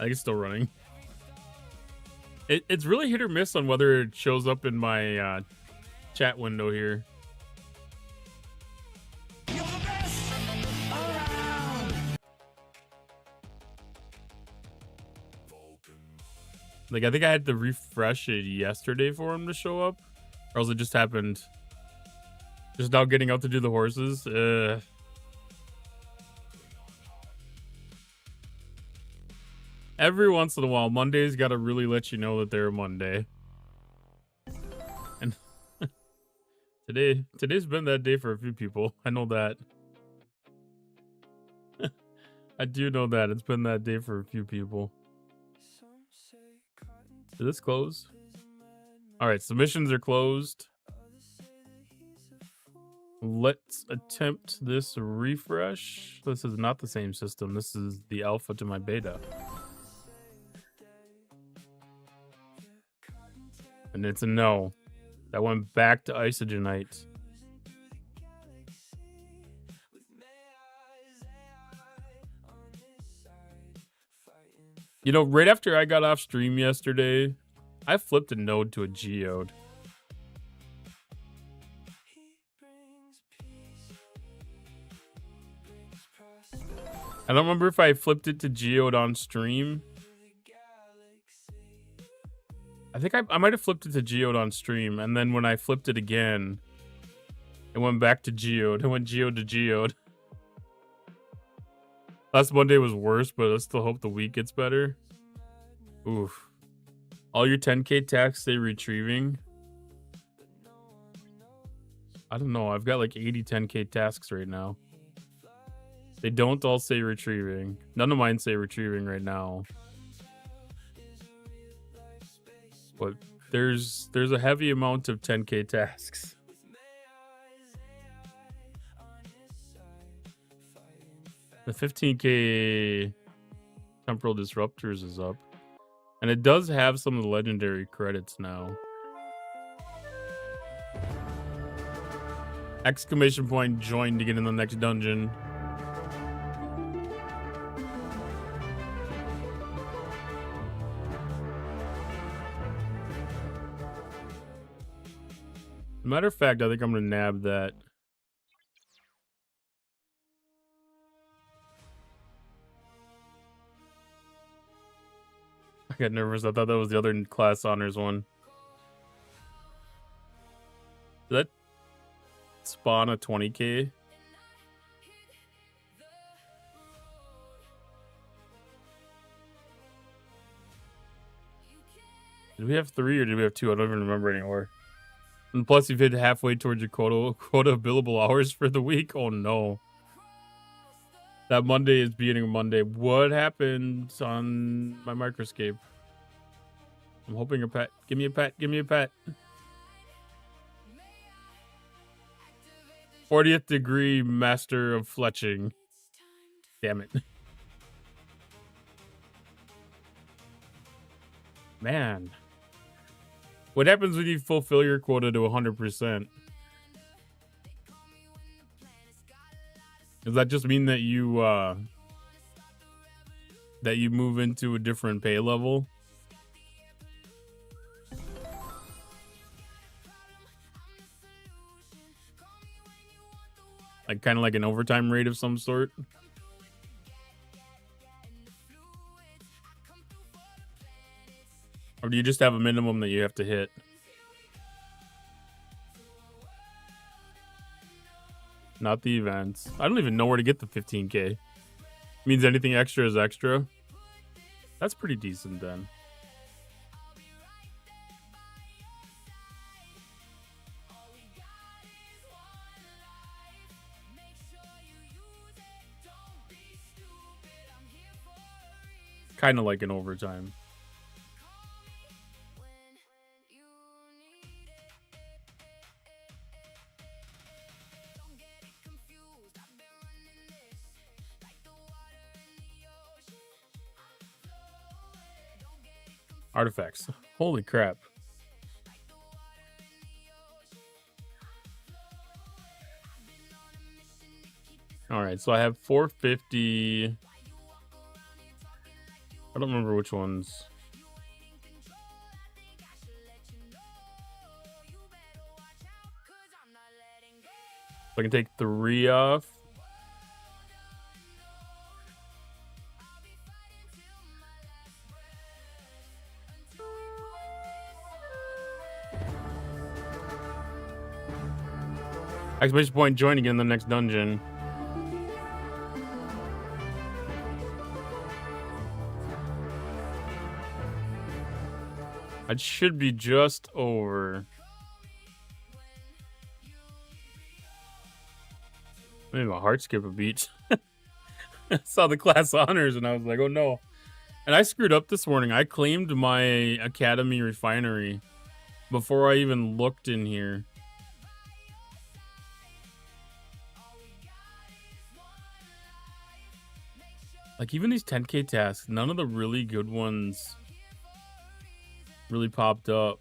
I think it's still running. It's really hit or miss on whether it shows up in my chat window here. Like, I think I had to refresh it yesterday for him to show up. Or else it just happened. Just now getting out to do the horses. Every once in a while, Monday's got to really let you know that they're Monday. And today's been that day for a few people. I know that. I do know that. It's been that day for a few people. Is this closed? Alright, submissions are closed. Let's attempt this refresh. This is not the same system. This is the alpha to my beta. And it's a no. That went back to isogenite. You know, right after I got off stream yesterday, I flipped a node to a geode. I don't remember if I flipped it to geode on stream. I think I might have flipped it to geode on stream, and then when I flipped it again, it went back to geode. It went geode to geode. Last Monday was worse, but I still hope the week gets better. Oof. All your 10k tasks say retrieving. I don't know. I've got like 80 10k tasks right now. They don't all say retrieving. None of mine say retrieving right now. But there's a heavy amount of 10k tasks. The 15k temporal disruptors is up. And it does have some of the legendary credits now. Exclamation point join to get in the next dungeon. Matter of fact, I think I'm gonna nab that. I got nervous. I thought that was the other class honors one. Did that spawn a 20k? Did we have 3 or did we have 2? I don't even remember anymore. And plus, you've hit halfway towards your quota of billable hours for the week. Oh no. That Monday is beating Monday. What happened on my microscape? I'm hoping a pet. Give me a pet. Give me a pet. 40th degree master of fletching. Damn it. Man. What happens when you fulfill your quota to 100%? Does that just mean that you move into a different pay level? Like kind of like an overtime rate of some sort? Or do you just have a minimum that you have to hit? Not the events. I don't even know where to get the 15K. Means anything extra is extra. That's pretty decent then. Kind of like an overtime. Artifacts. Holy crap. All right, so I have 450. I don't remember which ones. So I can take 3 off. Exclamation point, join again in the next dungeon. It should be just over. Maybe my heart skip a beat. I saw the class honors and I was like, oh no. And I screwed up this morning. I claimed my Academy refinery before I even looked in here. Like even these 10K tasks, none of the really good ones really popped up.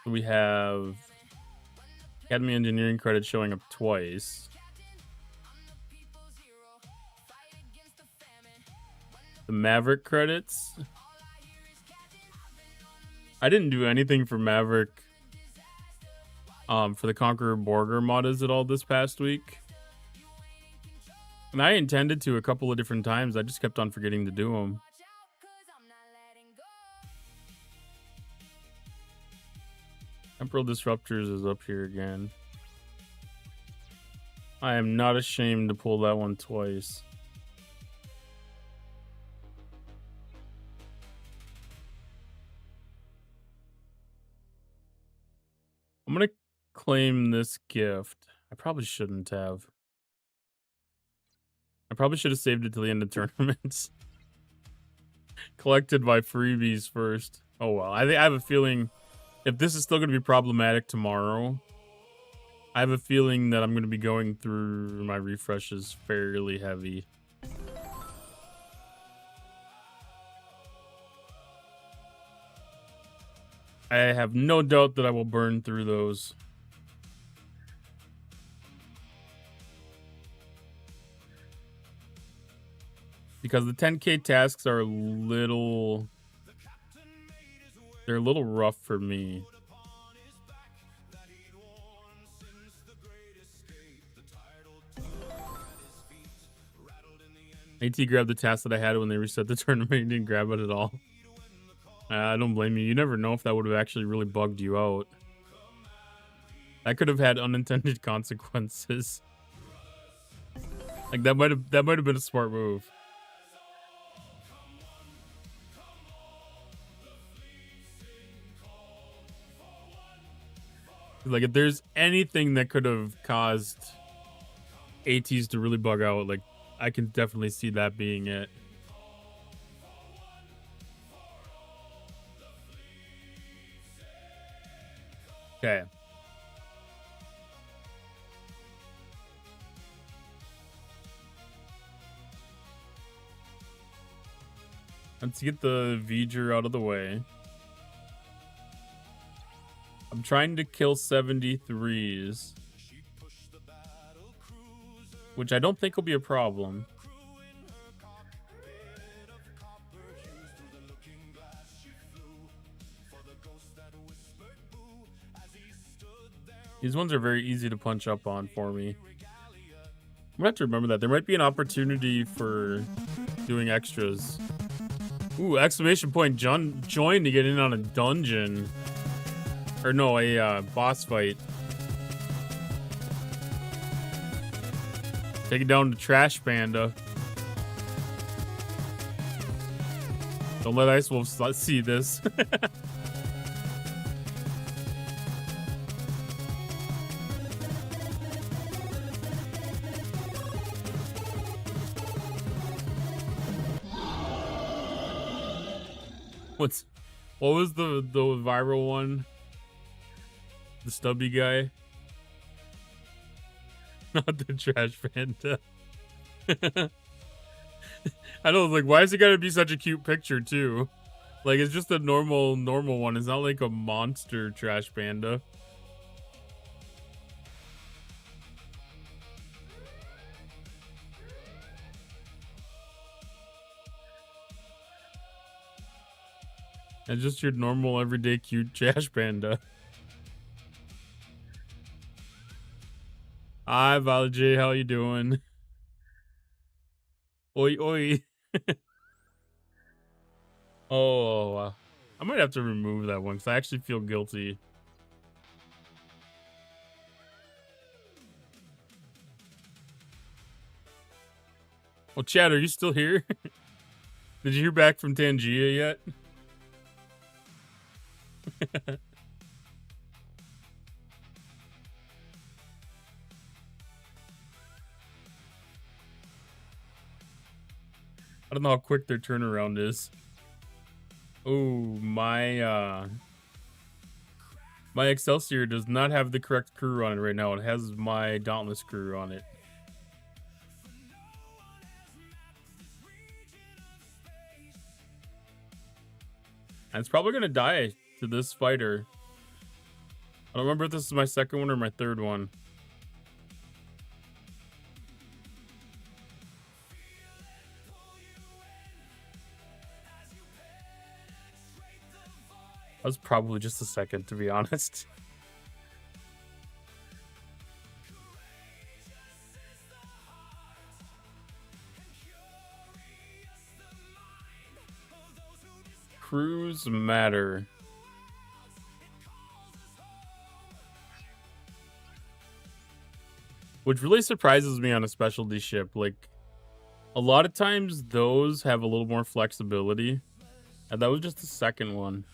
We have Academy Engineering credits showing up twice. The Maverick credits. I didn't do anything for Maverick for the Conqueror Borger mod is it all this past week. And I intended to a couple of different times. I just kept on forgetting to do them. Temporal Disruptors is up here again. I am not ashamed to pull that one twice. I'm gonna claim this gift. I probably shouldn't have. I probably should have saved it till the end of tournaments. Collected by freebies first. Oh well, I have a feeling if this is still going to be problematic tomorrow, I have a feeling that I'm going to be going through my refreshes fairly heavy. I have no doubt that I will burn through those. Because the 10K tasks are a little... They're a little rough for me. AT grabbed the task that I had when they reset the tournament. He didn't grab it at all. I don't blame you. You never know if that would have actually really bugged you out. That could have had unintended consequences. Like that might have been a smart move. Like, if there's anything that could have caused ATs to really bug out, like, I can definitely see that being it. Okay. Let's get the V'ger out of the way. I'm trying to kill 73s, which I don't think will be a problem. These ones are very easy to punch up on for me. I'm gonna have to remember that. There might be an opportunity for doing extras. Ooh, exclamation point, join to get in on a dungeon. Or no, a boss fight. Take it down to Trash Panda. Don't let Ice Wolf see this. What was the viral one? The stubby guy? Not the Trash Panda. I know, like, why is it gotta be such a cute picture too? Like, it's just a normal one. It's not like a monster Trash Panda. It's just your normal, everyday, cute Trash Panda. Hi, Valj, how you doing? Oi, oi. Oh, I might have to remove that one because I actually feel guilty. Well, Chad, are you still here? Did you hear back from Tangia yet? I don't know how quick their turnaround is. Oh, my Excelsior does not have the correct crew on it right now. It has my Dauntless crew on it. And it's probably gonna die to this fighter. I don't remember if this is my second one or my third one. That was probably just a second, to be honest. Crews matter. Which really surprises me on a specialty ship. Like, a lot of times those have a little more flexibility. And that was just the second one.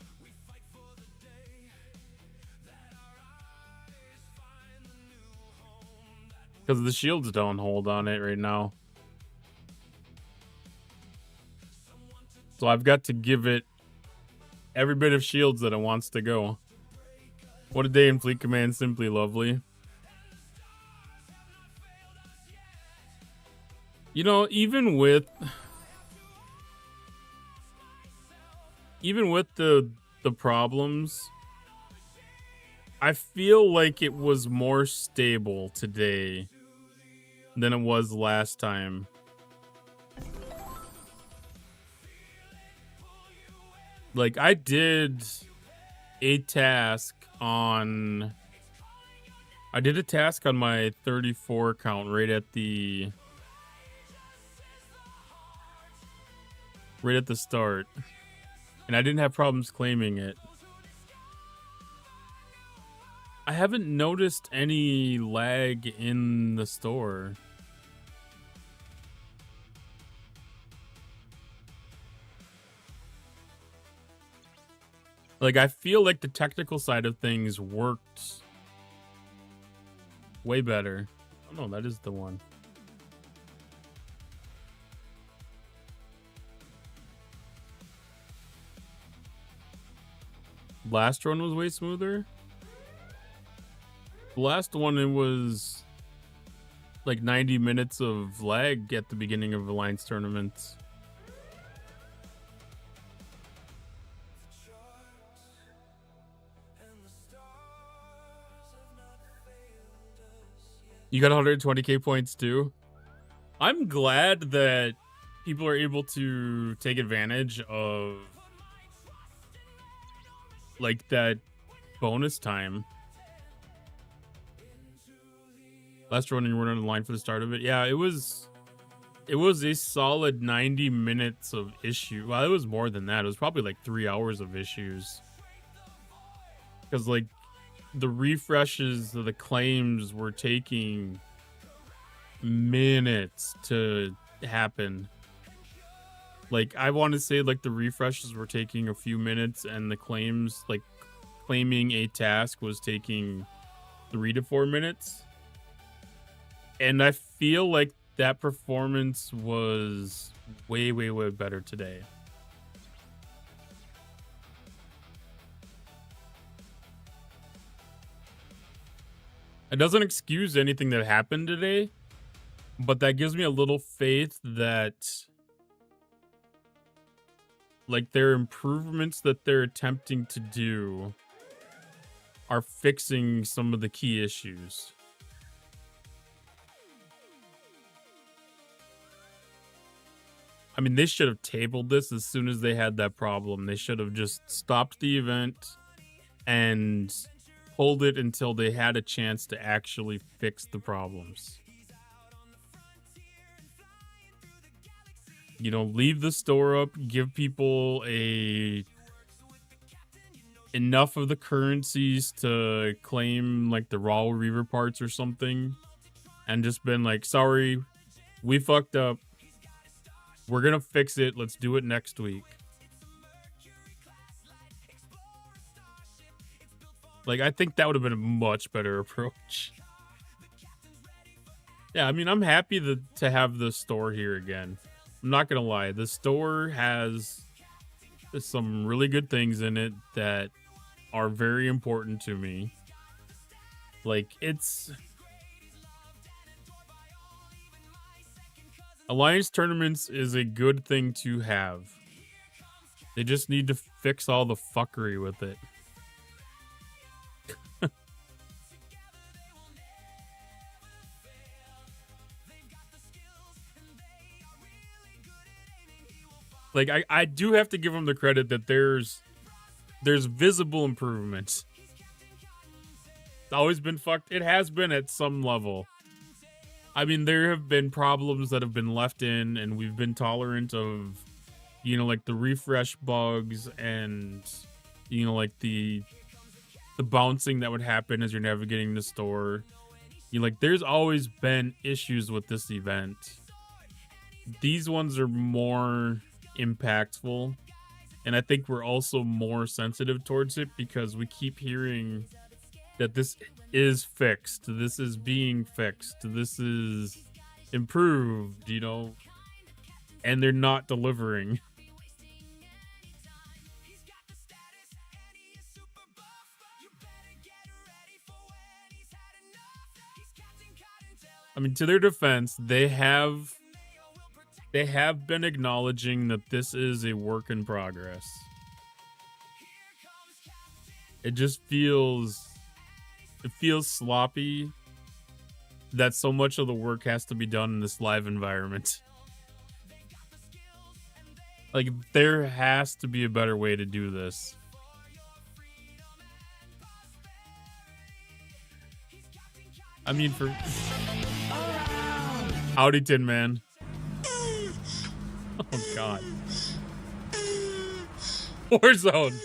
Because the shields don't hold on it right now. So I've got to give it every bit of shields that it wants to go. What a day in Fleet Command, simply lovely. You know, even with the problems, I feel like it was more stable today than it was last time. Like, I did a task on my 34 count right at the start, and I didn't have problems claiming it. I haven't noticed any lag in the store. Like, I feel like the technical side of things worked Way better. Oh no, that is the one. Last run was way smoother. The last one, it was like 90 minutes of lag at the beginning of Alliance tournaments. You got 120k points too. I'm glad that people are able to take advantage of like that bonus time. Last run and we're on the line for the start of it. Yeah, it was a solid 90 minutes of issue. Well, it was more than that. It was probably like 3 hours of issues. Because like the refreshes of the claims were taking minutes to happen. Like I want to say like the refreshes were taking a few minutes and the claims, like claiming a task, was taking 3 to 4 minutes. And I feel like that performance was way, way, way better today. It doesn't excuse anything that happened today, but that gives me a little faith that like their improvements that they're attempting to do are fixing some of the key issues. I mean, they should have tabled this as soon as they had that problem. They should have just stopped the event and hold it until they had a chance to actually fix the problems. You know, leave the store up, give people enough of the currencies to claim like the raw Reaver parts or something, and just been like, sorry, we fucked up. We're gonna fix it. Let's do it next week. Like, I think that would have been a much better approach. Yeah, I mean, I'm happy to have the store here again. I'm not gonna lie. The store has some really good things in it that are very important to me. Like, Alliance tournaments is a good thing to have. They just need to fix all the fuckery with it. Like, I do have to give them the credit that there's visible improvements. It's always been fucked. It has been at some level. I mean, there have been problems that have been left in, and we've been tolerant of, you know, like the refresh bugs and, you know, like the bouncing that would happen as you're navigating the store. You know, like, there's always been issues with this event. These ones are more impactful, and I think we're also more sensitive towards it because we keep hearing that this is fixed, this is being fixed, this is improved, you know, and they're not delivering. I mean, to their defense, they have been acknowledging that this is a work in progress. It just feels sloppy that so much of the work has to be done in this live environment. Like, there has to be a better way to do this. I mean, for Howdy, Tin Man. Oh god. Warzone.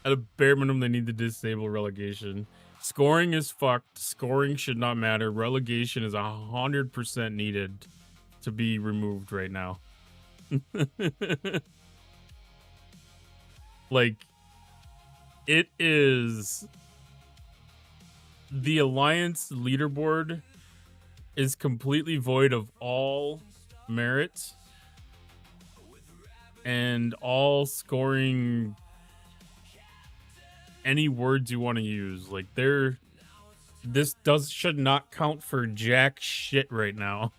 At a bare minimum, they need to disable relegation. Scoring is fucked. Scoring should not matter. Relegation is 100% needed to be removed right now. Like, it is... The Alliance leaderboard is completely void of all merit and all scoring... any words you want to use. Like, this should not count for jack shit right now.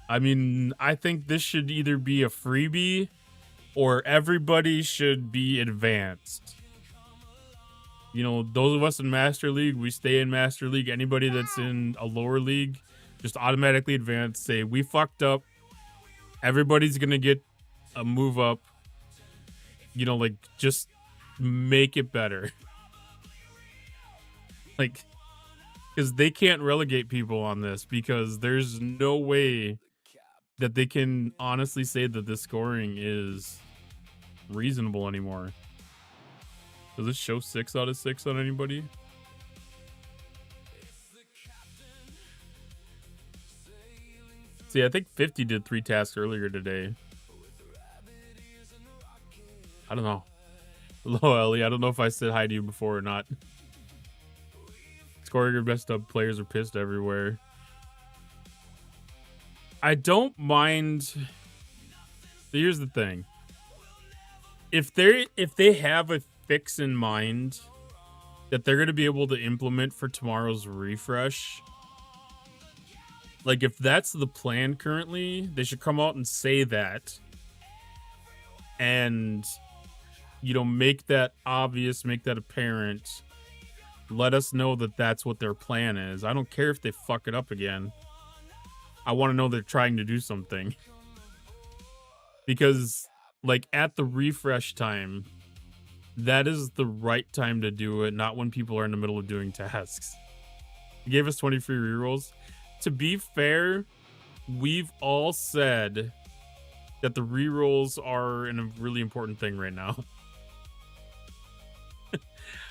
I mean, I think this should either be a freebie or everybody should be advanced. You know, those of us in Master League, we stay in Master League. Anybody that's in a lower league, just automatically advance. Say, we fucked up. Everybody's gonna get a move up. You know, like, just make it better. Like, because they can't relegate people on this, because there's no way that they can honestly say that this scoring is reasonable anymore. Does this show 6 out of 6 on anybody? See, I think 50 did 3 tasks earlier today. I don't know. Hello, Ellie. I don't know if I said hi to you before or not. Scoring your best up players are pissed everywhere. I don't mind. Here's the thing. If they have a fix in mind that they're going to be able to implement for tomorrow's refresh, like, if that's the plan currently, they should come out and say that. And, you know, make that obvious, make that apparent. Let us know that that's what their plan is. I don't care if they fuck it up again. I want to know they're trying to do something. Because, like, at the refresh time, that is the right time to do it, not when people are in the middle of doing tasks. They gave us 20 free rerolls. To be fair, we've all said that the rerolls are a really important thing right now.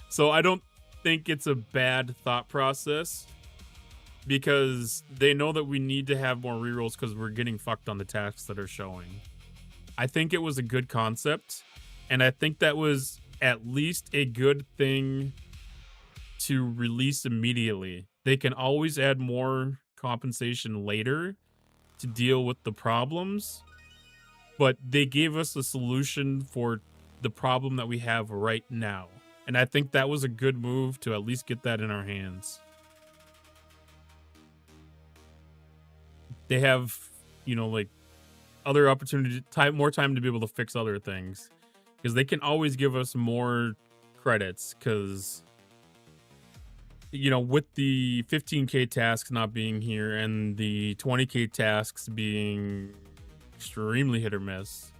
So I don't think it's a bad thought process, because they know that we need to have more rerolls because we're getting fucked on the tasks that are showing. I think it was a good concept, and I think that was at least a good thing to release immediately. They can always add more compensation later to deal with the problems, but they gave us a solution for the problem that we have right now. And I think that was a good move to at least get that in our hands. They have, you know, like, other opportunity, more time to be able to fix other things, because they can always give us more credits. Because, you know, with the 15k tasks not being here and the 20k tasks being extremely hit or miss,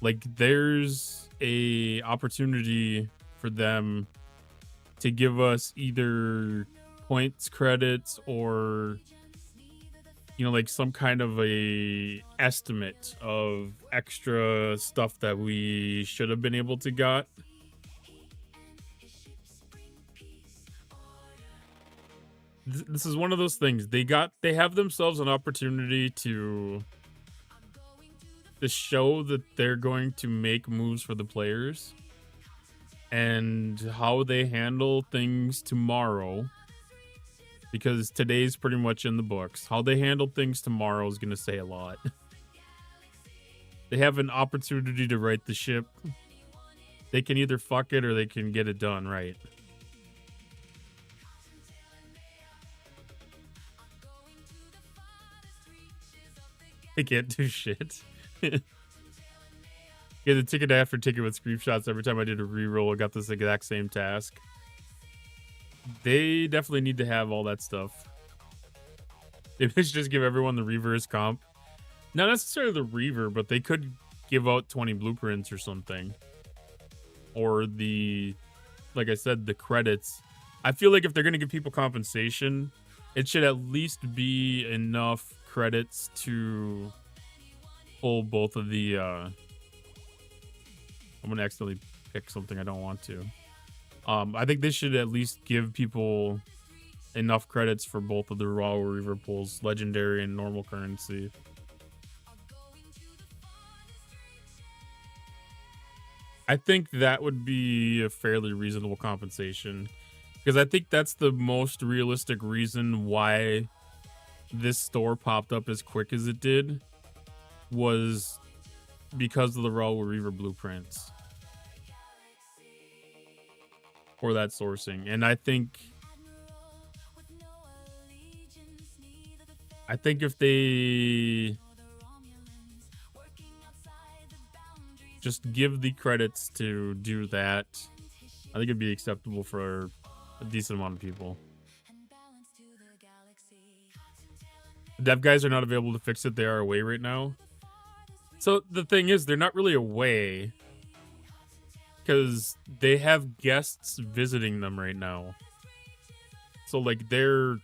like, there's a opportunity for them to give us either points credits or, you know, like, some kind of a estimate of extra stuff that we should have been able to got. This is one of those things. They have themselves an opportunity to show that they're going to make moves for the players, and how they handle things tomorrow, because today's pretty much in the books. How they handle things tomorrow is going to say a lot. They have an opportunity to right the ship. They can either fuck it or they can get it done right. They can't do shit. Yeah, the ticket after ticket with screenshots. Every time I did a reroll, I got this exact same task. They definitely need to have all that stuff. They should just give everyone the reverse comp. Not necessarily the rever, but they could give out 20 blueprints or something. Or the, like I said, the credits. I feel like if they're going to give people compensation, it should at least be enough credits to pull both of the I'm gonna accidentally pick something I don't want to. I think they should at least give people enough credits for both of the Raw Reaver pulls, legendary and normal currency. I think that would be a fairly reasonable compensation, because I think that's the most realistic reason why this store popped up as quick as it did, was because of the Raw Reaver blueprints for that sourcing. And I think if they just give the credits to do that, I think it'd be acceptable for a decent amount of people. The dev guys are not available to fix it. They are away right now. So the thing is, they're not really away, because they have guests visiting them right now. So like they're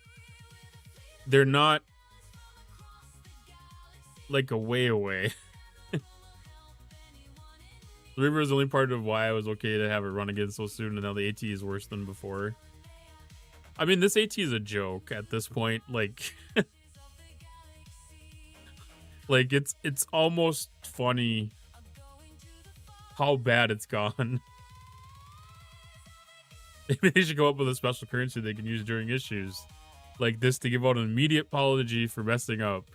not like away. The Reaver is the only part of why I was okay to have it run again so soon, and now the AT is worse than before. I mean, this AT is a joke at this point. Like, like it's almost funny how bad it's gone. Maybe they should go up with a special currency they can use during issues like this to give out an immediate apology for messing up,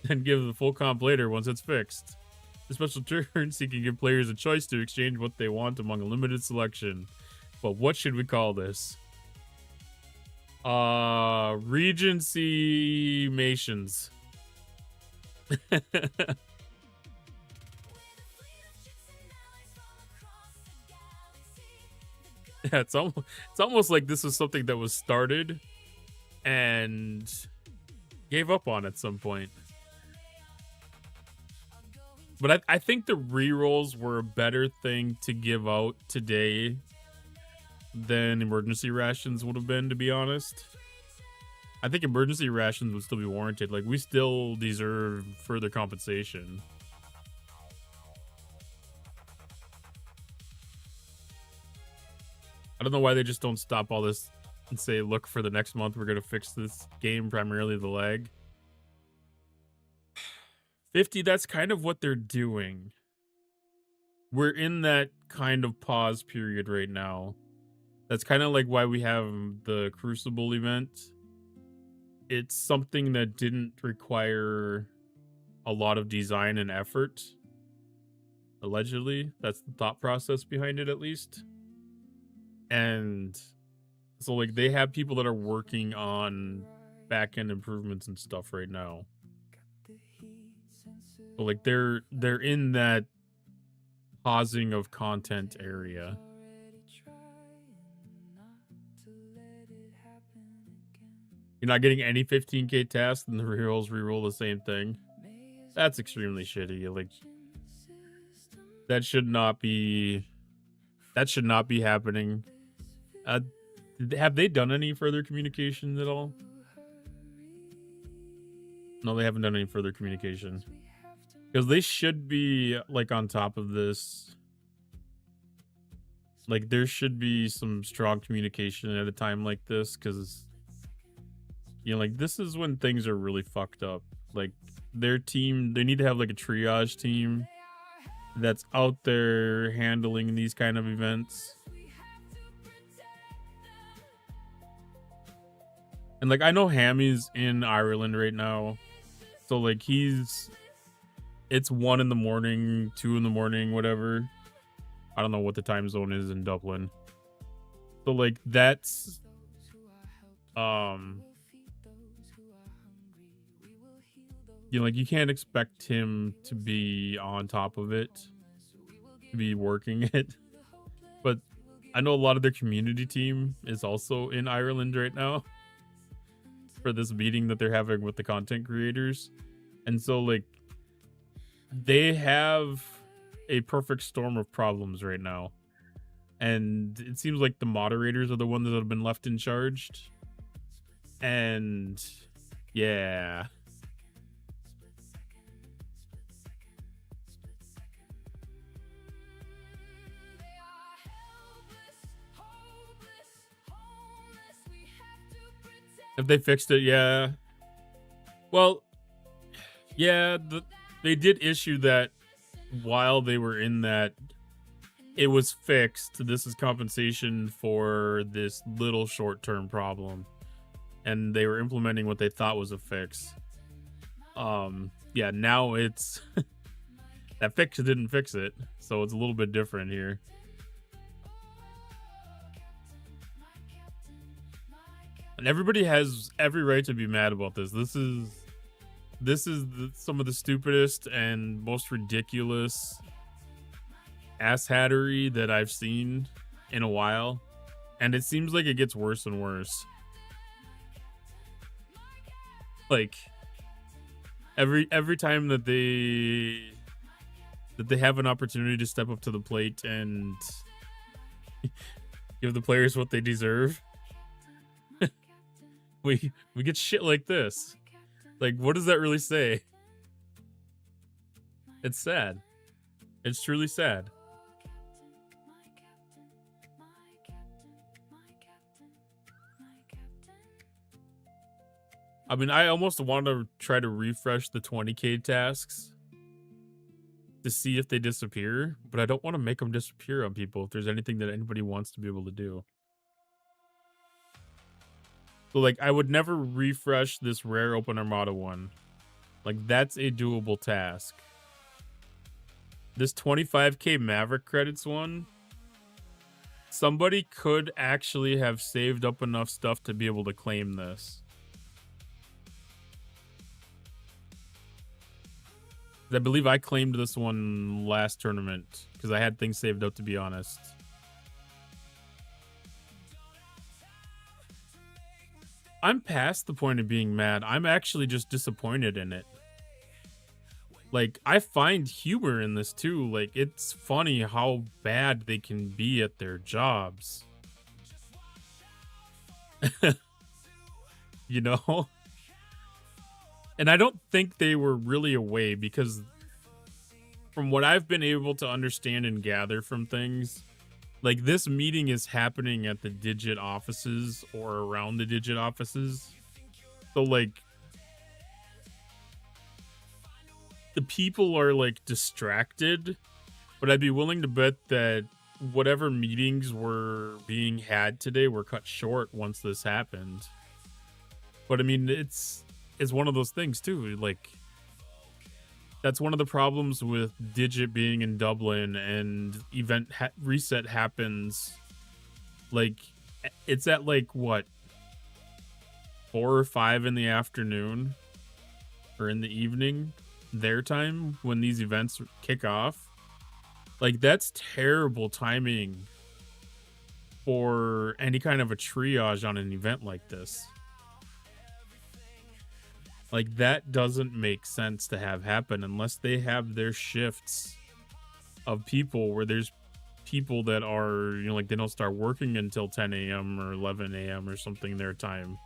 and give the full comp later once it's fixed. The special currency can give players a choice to exchange what they want among a limited selection. But what should we call this? Regency Mations. Yeah, it's almost like this was something that was started and gave up on at some point. But I think the rerolls were a better thing to give out today than emergency rations would have been, to be honest. I think emergency rations would still be warranted. Like, we still deserve further compensation. I don't know why they just don't stop all this and say, look, for the next month, we're going to fix this game, primarily the lag. 50, that's kind of what they're doing. We're in that kind of pause period right now. That's kind of like why we have the Crucible event. It's something that didn't require a lot of design and effort. Allegedly. That's the thought process behind it, at least. And so, like, they have people that are working on back-end improvements and stuff right now. So, like, they're in that pausing of content area. You're not getting any 15k tasks, and the rerolls reroll the same thing. That's extremely shitty. Like, that should not be happening. Have they done any further communication at all? No, they haven't done any further communication. Because they should be, like, on top of this. Like, there should be some strong communication at a time like this, because, you know, like, this is when things are really fucked up. Like, their team, they need to have, like, a triage team that's out there handling these kind of events. And, like, I know Hammy's in Ireland right now. So, like, it's 1 in the morning, 2 in the morning, whatever. I don't know what the time zone is in Dublin. So, like, that's, you know, like, you can't expect him to be on top of it, to be working it. But I know a lot of their community team is also in Ireland right now for this meeting that they're having with the content creators. And so, like, they have a perfect storm of problems right now. And it seems like the moderators are the ones that have been left in charge. And yeah. If they fixed it, yeah. Well, yeah, they did issue that while they were in that. It was fixed. This is compensation for this little short-term problem. And they were implementing what they thought was a fix. Yeah, now it's... that fix didn't fix it. So it's a little bit different here. And everybody has every right to be mad about this. This is some of the stupidest and most ridiculous asshattery that I've seen in a while, and it seems like it gets worse and worse. Like every time that they have an opportunity to step up to the plate and give the players what they deserve, we get shit like this. Like, what does that really say? It's sad. It's truly sad. I mean, I almost want to try to refresh the 20k tasks to see if they disappear, but I don't want to make them disappear on people if there's anything that anybody wants to be able to do. So, like, I would never refresh this rare open armada one. Like, that's a doable task. This 25k Maverick credits one, somebody could actually have saved up enough stuff to be able to claim this. I believe I claimed this one last tournament because I had things saved up, to be honest. I'm past the point of being mad. I'm actually just disappointed in it. Like, I find humor in this too. Like, it's funny how bad they can be at their jobs. You know? And I don't think they were really away, because from what I've been able to understand and gather from things, like, this meeting is happening at the Digit offices or around the Digit offices. So, like, the people are, like, distracted, but I'd be willing to bet that whatever meetings were being had today were cut short once this happened. But, I mean, it's one of those things, too. Like, that's one of the problems with Digit being in Dublin and event reset happens. Like, it's at, like, what, 4 or 5 in the afternoon or in the evening, their time, when these events kick off. Like, that's terrible timing for any kind of a triage on an event like this. Like, that doesn't make sense to have happen unless they have their shifts of people where there's people that are, you know, like, they don't start working until 10 a.m. or 11 a.m. or something their time.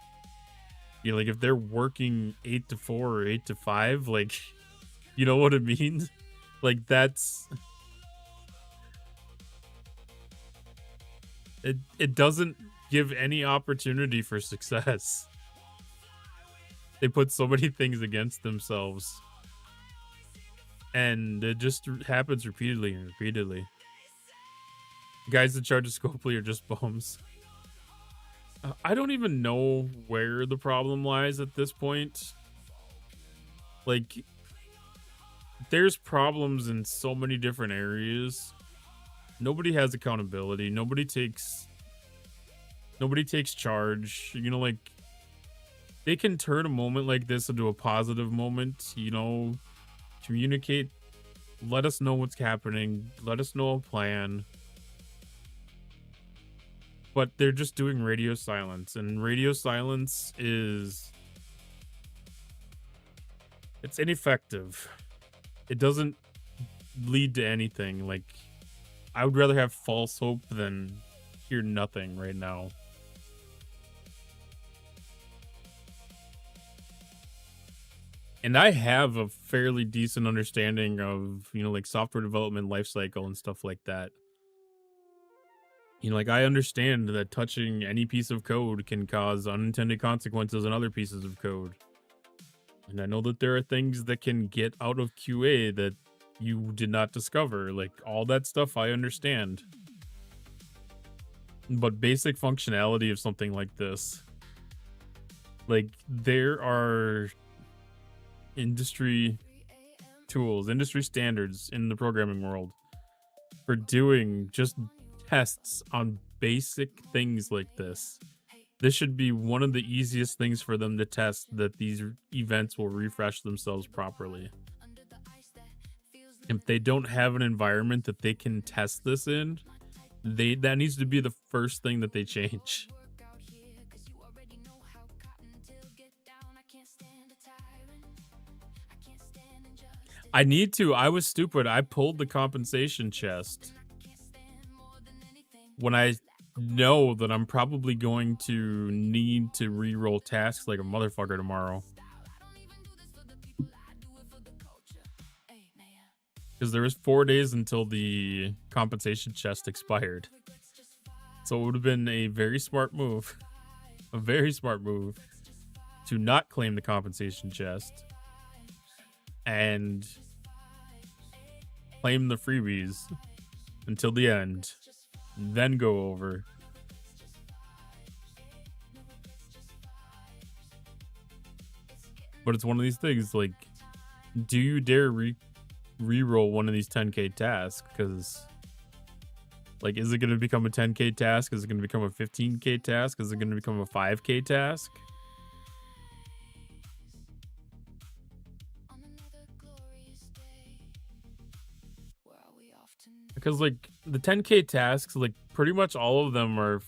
You know, like, if they're working 8 to 4 or 8 to 5, like, you know what it means? Like, that's... It doesn't give any opportunity for success. They put so many things against themselves. And it just happens repeatedly and repeatedly. Guys in charge of Scopely are just bums. I don't even know where the problem lies at this point. Like, there's problems in so many different areas. Nobody has accountability. Nobody takes charge. You know, like, they can turn a moment like this into a positive moment, you know, communicate, let us know what's happening, let us know a plan. But they're just doing radio silence, and radio silence it's ineffective. It doesn't lead to anything. Like, I would rather have false hope than hear nothing right now. And I have a fairly decent understanding of, you know, like software development lifecycle and stuff like that. You know, like I understand that touching any piece of code can cause unintended consequences in other pieces of code. And I know that there are things that can get out of QA that you did not discover. Like all that stuff I understand. But basic functionality of something like this, like there are industry tools, industry standards in the programming world for doing just tests on basic things like this. This should be one of the easiest things for them to test, that these events will refresh themselves properly. If they don't have an environment that they can test this in, that needs to be the first thing that they change. I was stupid. I pulled the compensation chest when I know that I'm probably going to need to re-roll tasks like a motherfucker tomorrow. Because there was 4 days until the compensation chest expired. So it would have been a very smart move. A very smart move to not claim the compensation chest and claim the freebies until the end, then go over. But it's one of these things, like, do you dare re-roll one of these 10k tasks? Because, like, is it going to become a 10k task? Is it going to become a 15k task? Is it going to become a 5k task? Because, like, the 10k tasks, like, pretty much all of them are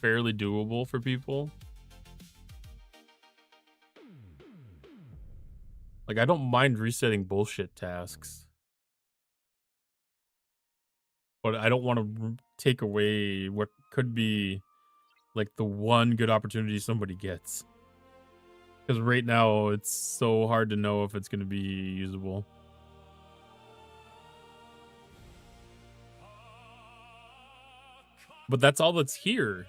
fairly doable for people. Like, I don't mind resetting bullshit tasks. But I don't want to take away what could be, like, the one good opportunity somebody gets. Because right now, it's so hard to know if it's going to be usable. But that's all that's here.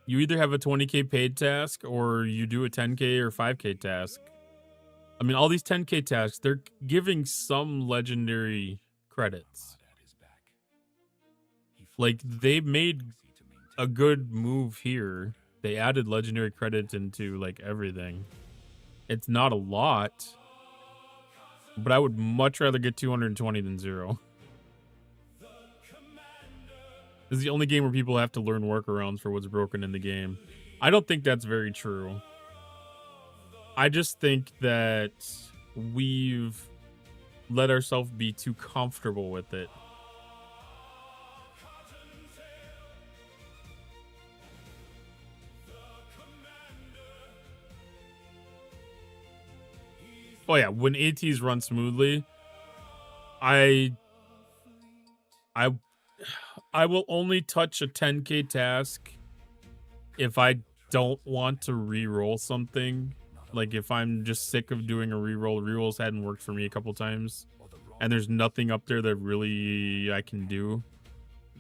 You either have a 20k paid task or you do a 10k or 5k task. I mean, all these 10k tasks, they're giving some legendary credits. Like, they made a good move here. They added legendary credit into, like, everything. It's not a lot, but I would much rather get 220 than 0. This is the only game where people have to learn workarounds for what's broken in the game. I don't think that's very true. I just think that we've let ourselves be too comfortable with it. Oh yeah, when ATs run smoothly, I will only touch a 10k task if I don't want to re-roll something. Like, if I'm just sick of doing a re-roll. Re-rolls hadn't worked for me a couple times, and there's nothing up there that really I can do.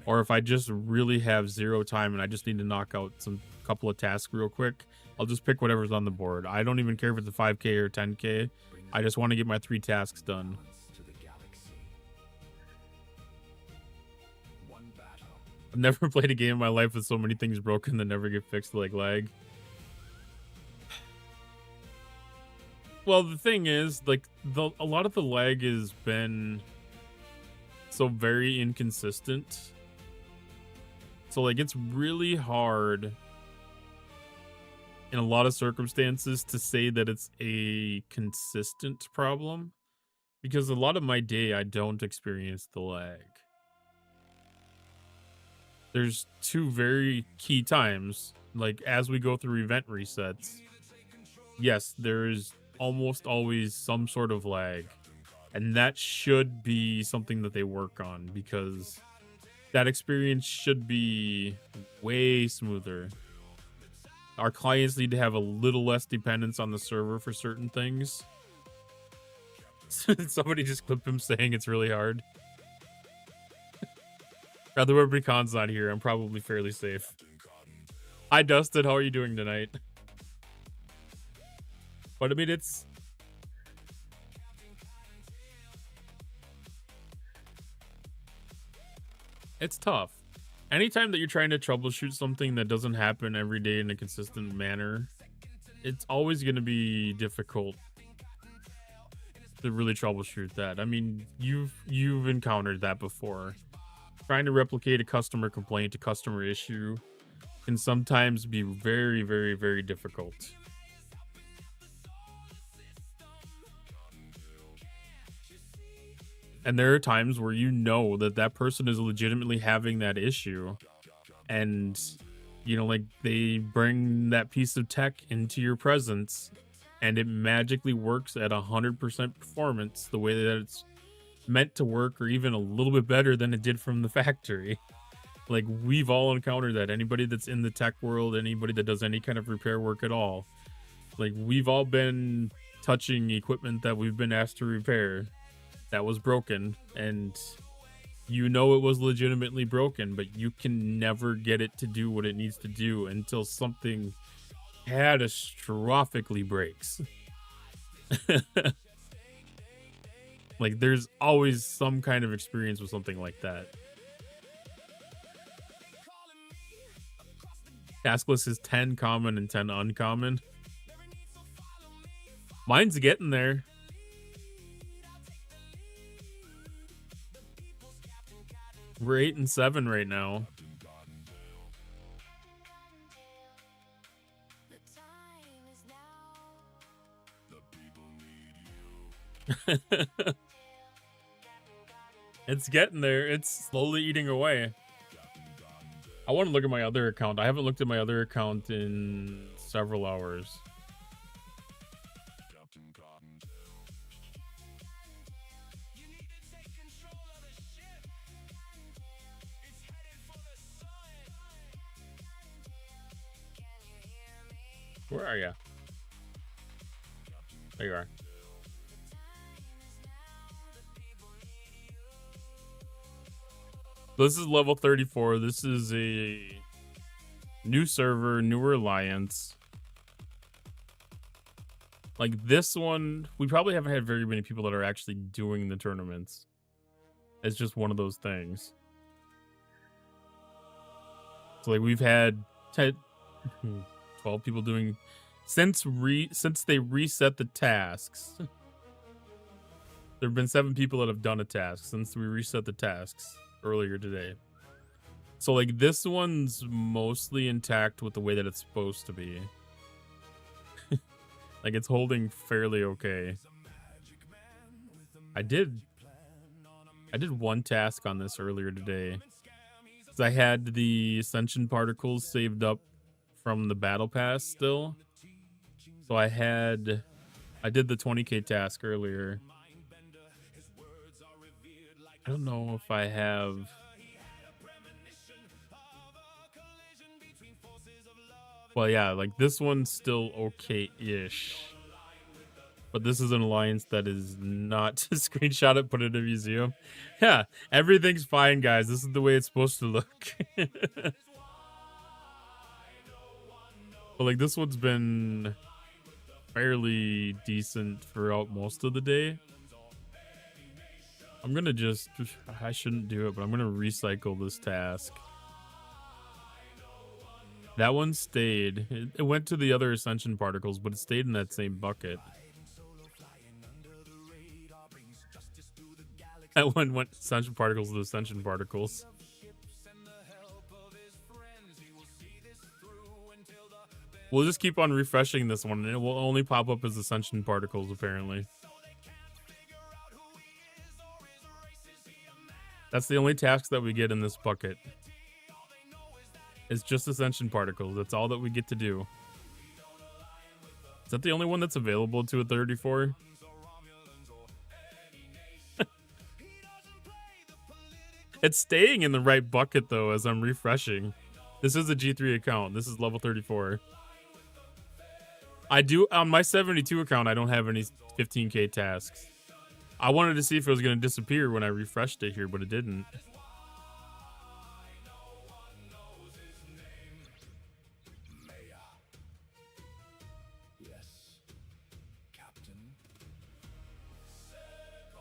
Or if I just really have 0 time and I just need to knock out some couple of tasks real quick, I'll just pick whatever's on the board. I don't even care if it's a 5k or 10k. I just want to get my 3 tasks done. I've never played a game in my life with so many things broken that never get fixed, like lag. Well, the thing is, like, a lot of the lag has been so very inconsistent. So, like, it's really hard in a lot of circumstances to say that it's a consistent problem, because a lot of my day I don't experience the lag. There's 2 very key times, like, as we go through event resets. Yes, there is almost always some sort of lag, and that should be something that they work on, because that experience should be way smoother. Our clients need to have a little less dependence on the server for certain things. Somebody just clipped him saying it's really hard. Rather, where Becon's not here, I'm probably fairly safe. Hi, Dustin. How are you doing tonight? But I mean, it's tough. Anytime that you're trying to troubleshoot something that doesn't happen every day in a consistent manner, it's always going to be difficult to really troubleshoot that. I mean, you've encountered that before. Trying to replicate a customer complaint, a customer issue, can sometimes be very, very, very difficult. And there are times where you know that that person is legitimately having that issue. And, you know, like they bring that piece of tech into your presence and it magically works at 100% performance the way that it's meant to work, or even a little bit better than it did from the factory. Like, we've all encountered that. Anybody that's in the tech world, anybody that does any kind of repair work at all, like, we've all been touching equipment that we've been asked to repair that was broken, and you know it was legitimately broken, but you can never get it to do what it needs to do until something catastrophically breaks. Like, there's always some kind of experience with something like that. Task list is 10 common and 10 uncommon. Mine's getting there. We're 8 and 7 right now. It's getting there. It's slowly eating away. I want to look at my other account. I haven't looked at my other account in several hours. Where are you? There you are. This is level 34. This is a new server, newer alliance. Like this one, we probably haven't had very many people that are actually doing the tournaments. It's just one of those things. So like we've had 10, 12 people doing since they reset the tasks. There have been 7 people that have done a task since we reset the tasks earlier today. So like this one's mostly intact with the way that it's supposed to be. Like it's holding fairly okay. I did one task on this earlier today. I had the ascension particles saved up from the battle pass still. So I did the 20k task earlier. I don't know if I have. Well, yeah, like this one's still okay-ish. But this is an alliance that is not to screenshot it, put it in a museum. Yeah, everything's fine, guys. This is the way it's supposed to look. But like this one's been fairly decent throughout most of the day. I'm gonna I shouldn't do it, but I'm gonna recycle this task. That one stayed. It went to the other ascension particles, but it stayed in that same bucket. That one went ascension particles to ascension particles. We'll just keep on refreshing this one, and it will only pop up as ascension particles, apparently. That's the only task that we get in this bucket. It's just ascension particles. That's all that we get to do. Is that the only one that's available to a 34? It's staying in the right bucket, though, as I'm refreshing. This is a G3 account. This is level 34. I do on my 72 account. I don't have any 15K tasks. I wanted to see if it was going to disappear when I refreshed it here, but it didn't.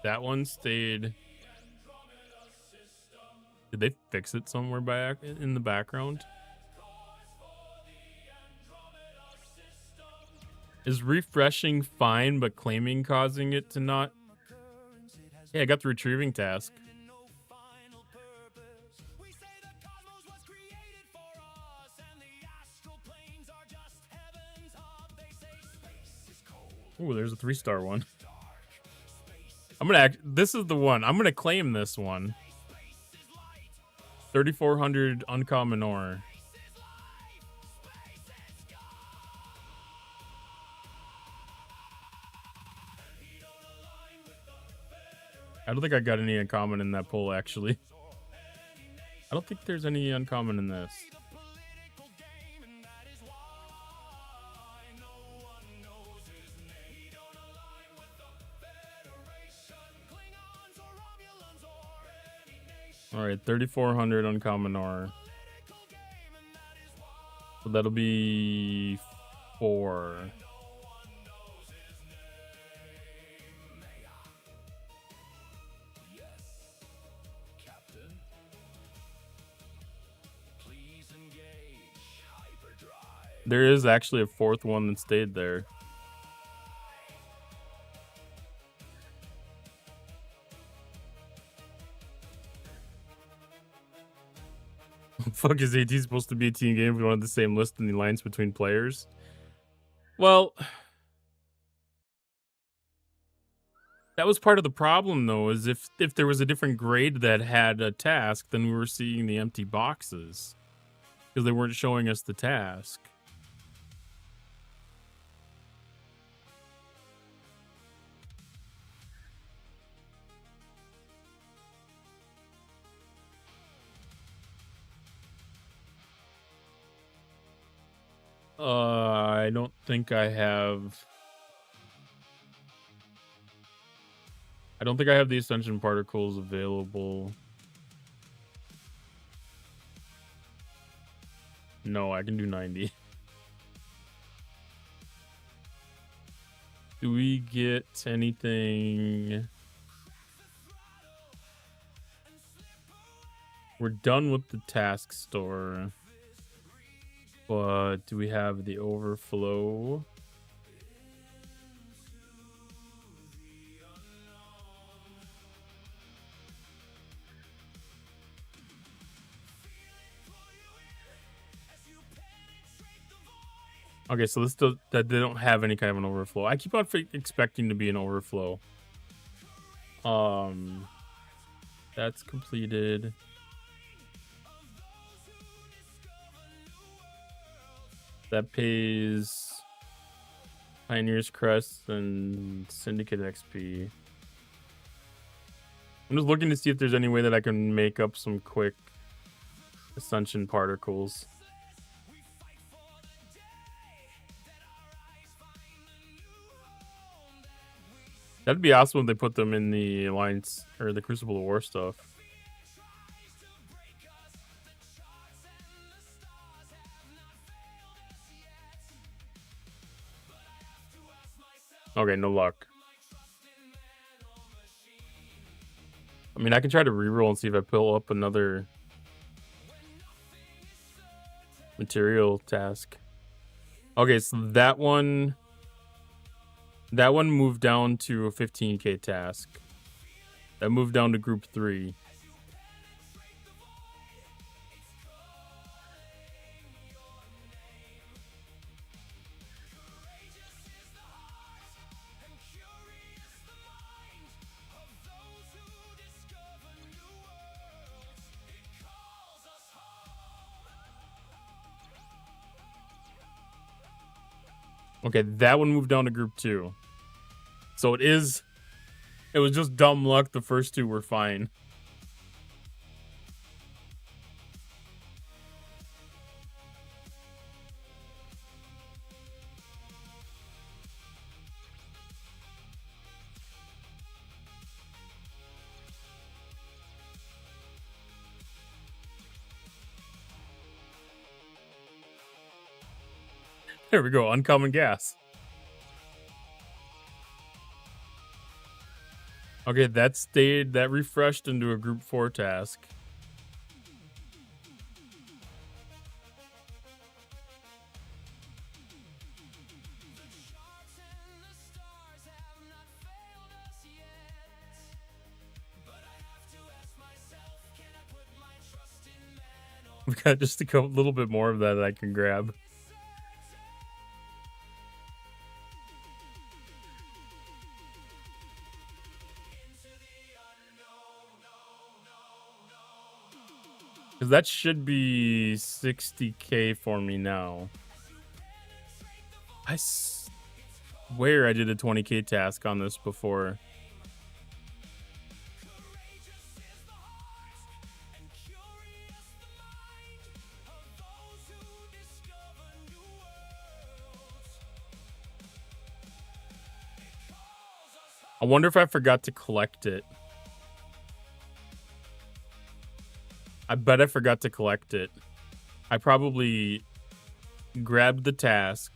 That one stayed. Did they fix it somewhere back in the background? Is refreshing fine, but claiming causing it to not? Yeah, I got the retrieving task. Ooh, there's a 3-star one. I'm gonna this is the one. I'm gonna claim this one. 3,400 uncommon ore. I don't think I got any uncommon in that pull, actually. I don't think there's any uncommon in this. All right, 3,400 uncommon ore. So that'll be 4. There is actually a 4th one that stayed there. Fuck, is AT supposed to be a team game if we wanted the same list in the alliance between players? Well, that was part of the problem, though, is if there was a different grade that had a task, then we were seeing the empty boxes because they weren't showing us the task. I don't think I have. I don't think I have the Ascension particles available. No, I can do 90. Do we get anything? We're done with the task store. But do we have the overflow? Okay, so this does that they don't have any kind of an overflow. I keep on expecting to be an overflow. That's completed. That pays Pioneer's Crest and Syndicate XP. I'm just looking to see if there's any way that I can make up some quick Ascension particles. That'd be awesome if they put them in the Alliance or the Crucible of War stuff. Okay, no luck. I mean, I can try to reroll and see if I pull up another material task. Okay, so that one moved down to a 15K task. That moved down to group 3. Okay, that one moved down to group 2. So it was just dumb luck. The first 2 were fine. There we go. Uncommon gas. Okay, that refreshed into a group 4 task. We've got just a little bit more of that I can grab. Because that should be 60k for me now. I swear I did a 20k task on this before. I wonder if I forgot to collect it. I bet I forgot to collect it. I probably grabbed the task,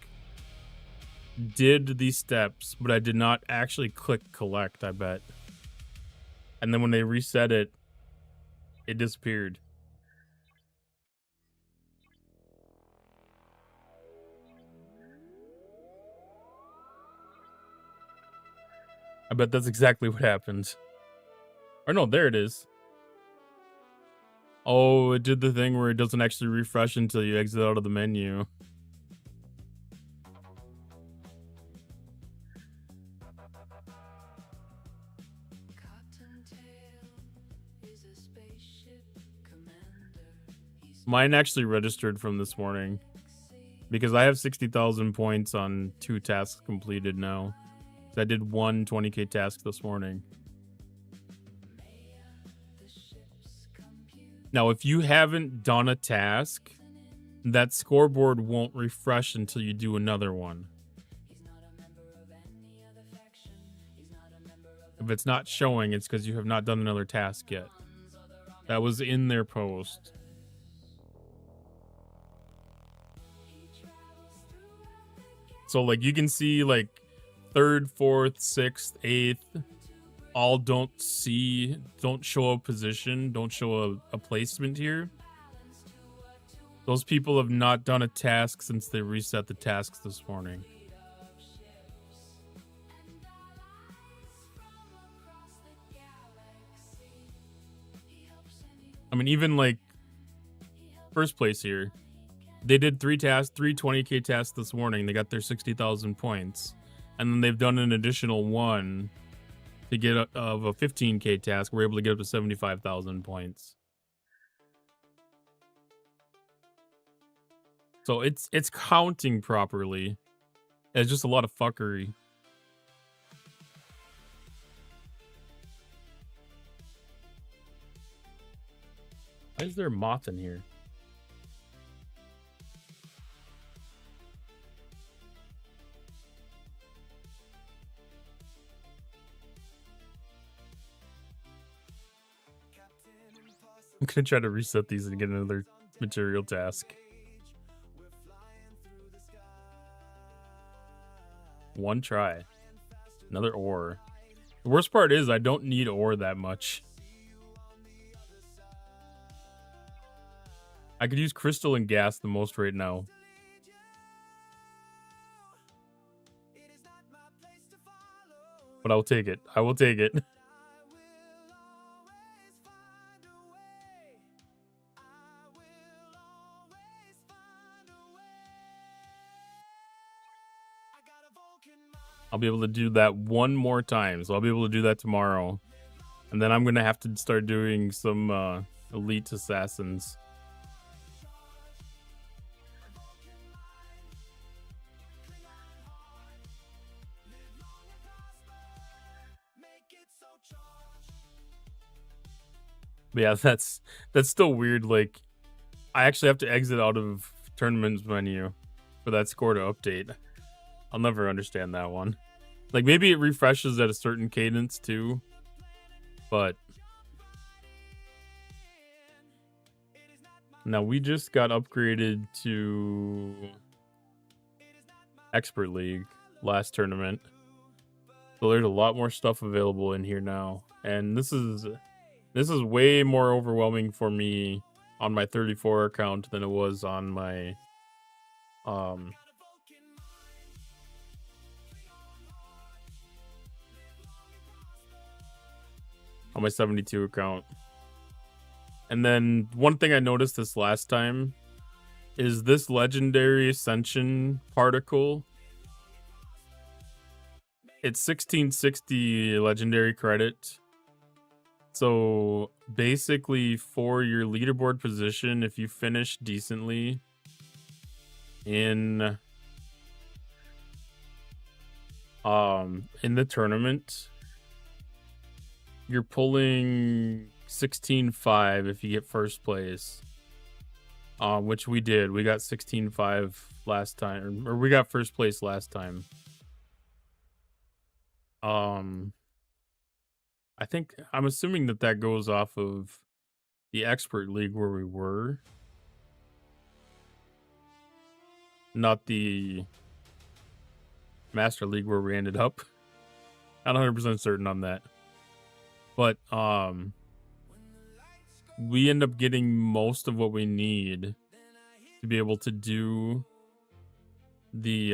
did these steps, but I did not actually click collect, I bet. And then when they reset it, it disappeared. I bet that's exactly what happened. Or no, there it is. Oh, it did the thing where it doesn't actually refresh until you exit out of the menu. Mine actually registered from this morning because I have 60,000 points on 2 tasks completed now. I did one 20k task this morning. Now, if you haven't done a task, that scoreboard won't refresh until you do another one. If it's not showing, it's because you have not done another task yet. That was in their post. So, like, you can see, like, 3rd, 4th, 6th, 8th, all don't show a position, don't show a placement here. Those people have not done a task since they reset the tasks this morning. I mean, even like first place here, they did 3 20k tasks this morning. They got their 60,000 points. And then they've done an additional one to get of a 15k task. We're able to get up to 75,000 points. So it's counting properly. It's just a lot of fuckery. Why is there a moth in here? I'm gonna try to reset these and get another material task. One try. Another ore. The worst part is I don't need ore that much. I could use crystal and gas the most right now. But I'll take it. I will take it. I'll be able to do that one more time. So I'll be able to do that tomorrow. And then I'm going to have to start doing some elite assassins. But yeah, that's still weird. Like, I actually have to exit out of tournaments menu for that score to update. I'll never understand that one. Like, maybe it refreshes at a certain cadence too, but now we just got upgraded to Expert League last tournament. So there's a lot more stuff available in here now. And this is way more overwhelming for me on my 34 account than it was on my on my 72 account. And then one thing I noticed this last time is this legendary ascension particle. It's 1660 legendary credit. So basically for your leaderboard position, if you finish decently in the tournament, you're pulling 16.5 if you get first place. Which we did. We got 16.5 last time, or we got first place last time. I'm assuming that goes off of the Expert League where we were, not the Master League where we ended up. Not 100% certain on that. But we end up getting most of what we need to be able to do the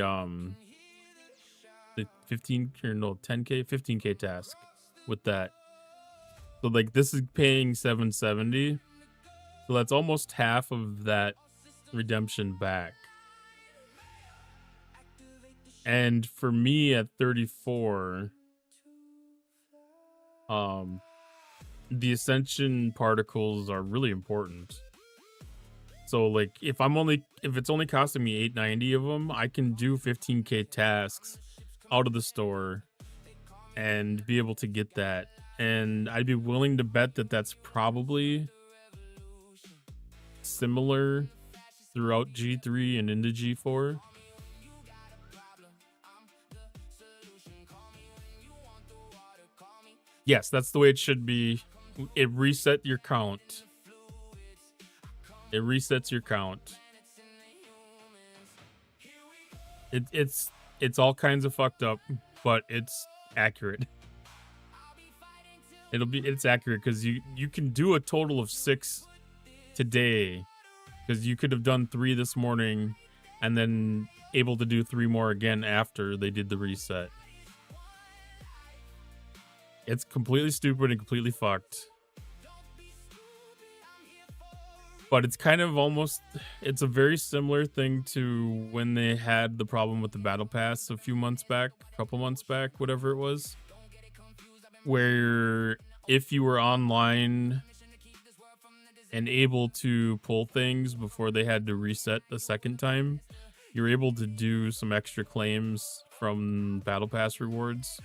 15k task with that. So like this is paying 770. So that's almost half of that redemption back. And for me at 34, the ascension particles are really important. So like if it's only costing me 890 of them, I can do 15k tasks out of the store and be able to get that. And I'd be willing to bet that that's probably similar throughout G3 and into G4. Yes, that's the way it should be. It reset your count. It resets your count. It's all kinds of fucked up, but it's accurate. It's accurate because you can do a total of 6 today, because you could have done 3 this morning and then able to do 3 more again after they did the reset. It's completely stupid and completely fucked. But it's kind of it's a very similar thing to when they had the problem with the battle pass a couple months back, whatever it was. Where if you were online and able to pull things before they had to reset the second time, you're able to do some extra claims from battle pass rewards.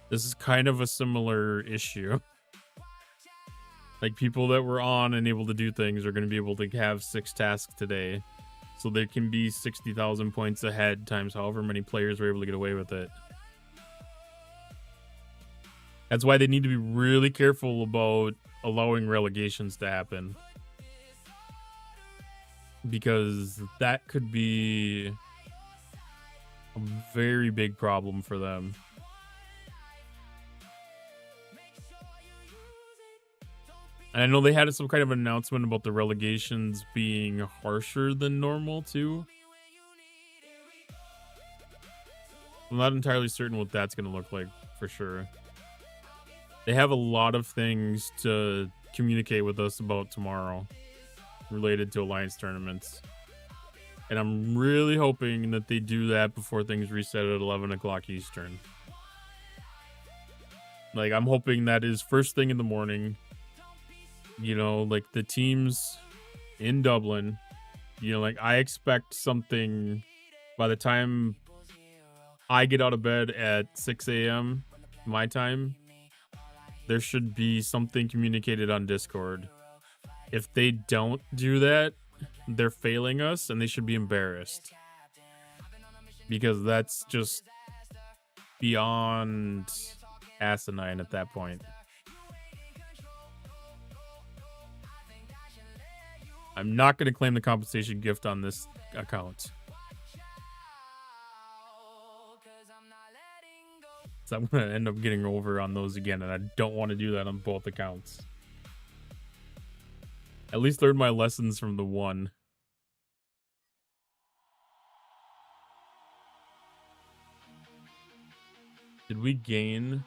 This is kind of a similar issue. Like people that were on and able to do things are going to be able to have 6 tasks today. So they can be 60,000 points ahead times however many players were able to get away with it. That's why they need to be really careful about allowing relegations to happen. Because that could be a very big problem for them. And I know they had some kind of announcement about the relegations being harsher than normal too. I'm not entirely certain what that's going to look like for sure. They have a lot of things to communicate with us about tomorrow related to Alliance tournaments. And I'm really hoping that they do that before things reset at 11 o'clock Eastern. Like, I'm hoping that is first thing in the morning. You know, like the teams in Dublin, you know, like I expect something by the time I get out of bed at 6 a.m. my time, there should be something communicated on Discord. If they don't do that, they're failing us and they should be embarrassed. Because that's just beyond asinine at that point. I'm not going to claim the compensation gift on this account. So I'm gonna end up getting over on those again, and I don't want to do that on both accounts. At least learn my lessons from the one. Did we gain?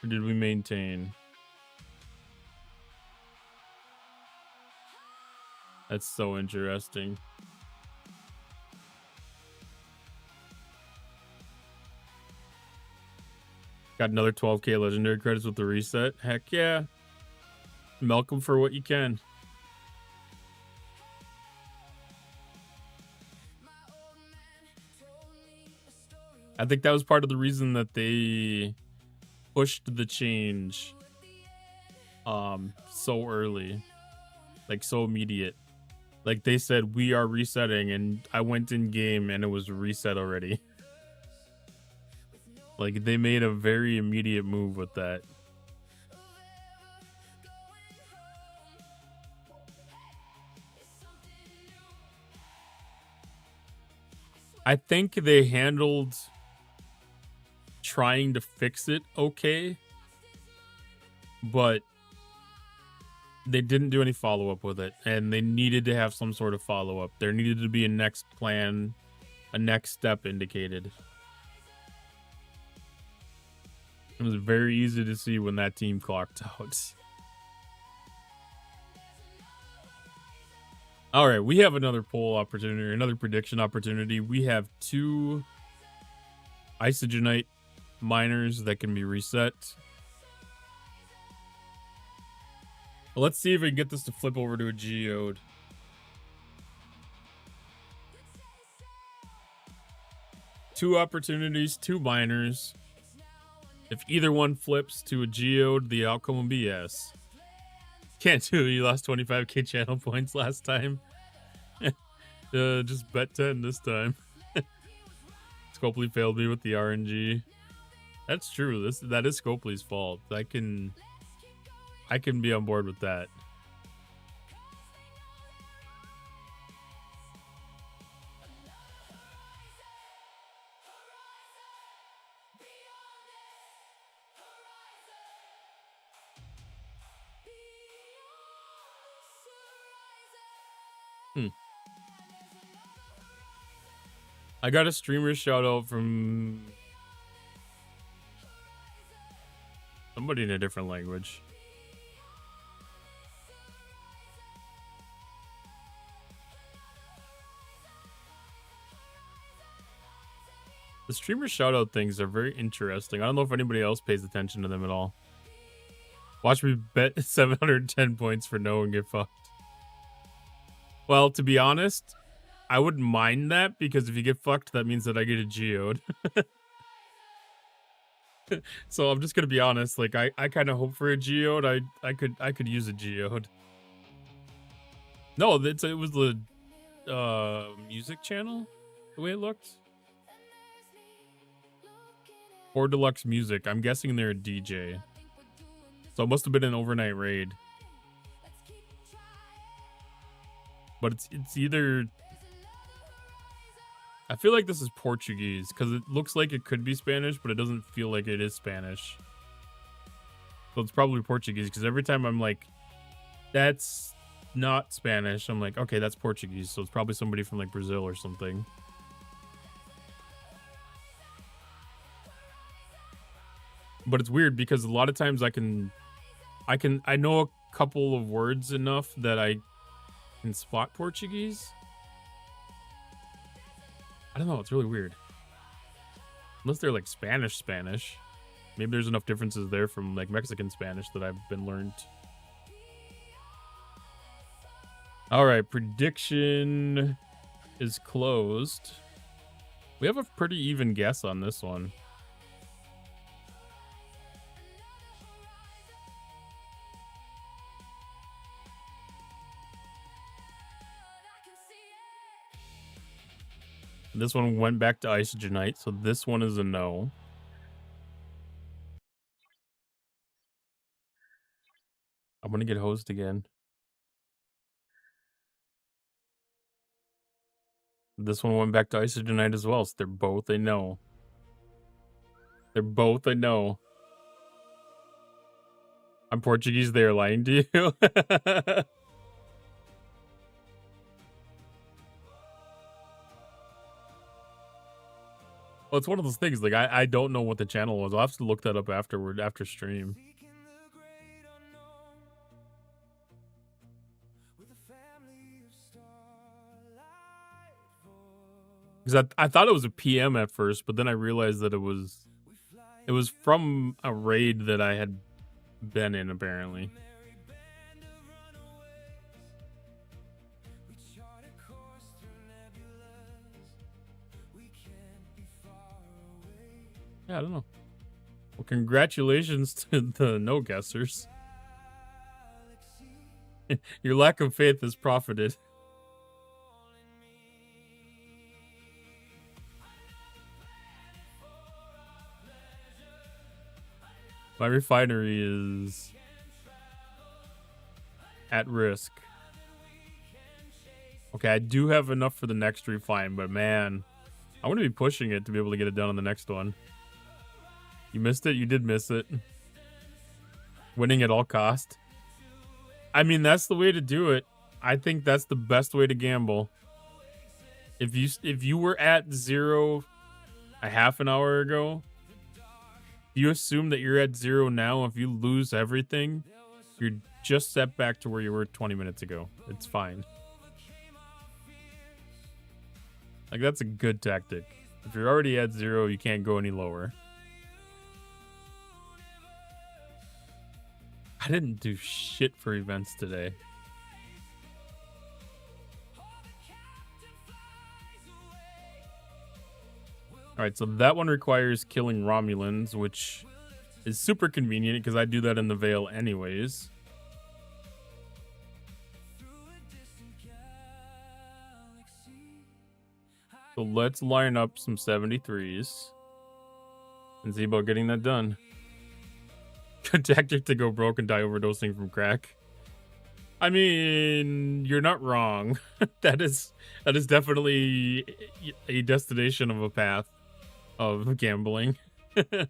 Or did we maintain? That's so interesting. Got another 12k legendary credits with the reset. Heck yeah. Milk them for what you can. I think that was part of the reason that they pushed the change so early. Like so immediate. Like they said, we are resetting, and I went in game and it was reset already. Like they made a very immediate move with that. I think they handled trying to fix it okay, but they didn't do any follow-up with it, and they needed to have some sort of follow-up. There needed to be a next plan, a next step indicated. It was very easy to see when that team clocked out. All right, we have another poll opportunity, another prediction opportunity. We have 2 Isogenite miners that can be reset. Well, let's see if we can get this to flip over to a geode. Two opportunities, 2 miners. If either one flips to a geode, the outcome will be yes. Can't do it. You lost 25k channel points last time. Just bet 10 this time. Scopely failed me with the RNG. That's true. That is Scopely's fault. I can be on board with that. I got a streamer shout out from somebody in a different language. The streamer shout out things are very interesting. I don't know if anybody else pays attention to them at all. Watch me bet 710 points for no and get fucked. Well, to be honest, I wouldn't mind that, because if you get fucked, that means that I get a geode. So I'm just gonna be honest. Like I kind of hope for a geode. I could use a geode. No, it was the music channel. The way it looked. Or Deluxe Music. I'm guessing they're a DJ. So it must have been an overnight raid. But it's either... I feel like this is Portuguese, because it looks like it could be Spanish, but it doesn't feel like it is Spanish. So it's probably Portuguese, because every time I'm like, that's not Spanish, I'm like, okay, that's Portuguese. So it's probably somebody from like Brazil or something. But it's weird because a lot of times I know a couple of words enough that I can spot Portuguese. I don't know, it's really weird. Unless they're like Spanish. Maybe there's enough differences there from like Mexican Spanish that I've been learned. All right, prediction is closed. We have a pretty even guess on this one. This one went back to Isogenite, so this one is a no. I'm gonna get hosed again. This one went back to Isogenite as well, so they're both a no. They're both a no. I'm Portuguese. They're lying to you. Well, it's one of those things. Like I don't know what the channel was. I'll have to look that up afterward after stream. Because I thought it was a PM at first, but then I realized that it was from a raid that I had been in, apparently. Yeah, I don't know. Well, congratulations to the no guessers. Your lack of faith has profited. My refinery is at risk. Okay, I do have enough for the next refine, but man, I want to be pushing it to be able to get it done on the next one. You missed it? You did miss it. Winning at all cost. I mean, that's the way to do it. I think that's the best way to gamble. If you were at 0 a half an hour ago, you assume that you're at 0 now. If you lose everything, you're just set back to where you were 20 minutes ago. It's fine. Like, that's a good tactic. If you're already at 0, you can't go any lower. I didn't do shit for events today. Alright, so that one requires killing Romulans, which is super convenient because I do that in the Vale anyways. So let's line up some 73s and see about getting that done. Good tactic to go broke and die overdosing from crack. I mean, you're not wrong. that is definitely a destination of a path of gambling. All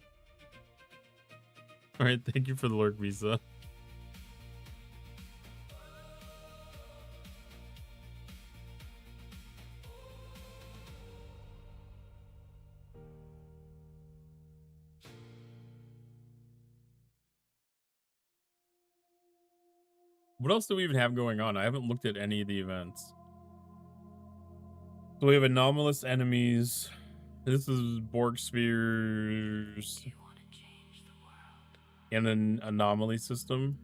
right, thank you for the lurk visa. What else do we even have going on? I haven't looked at any of the events. So we have anomalous enemies. This is Borg spheres and an anomaly system.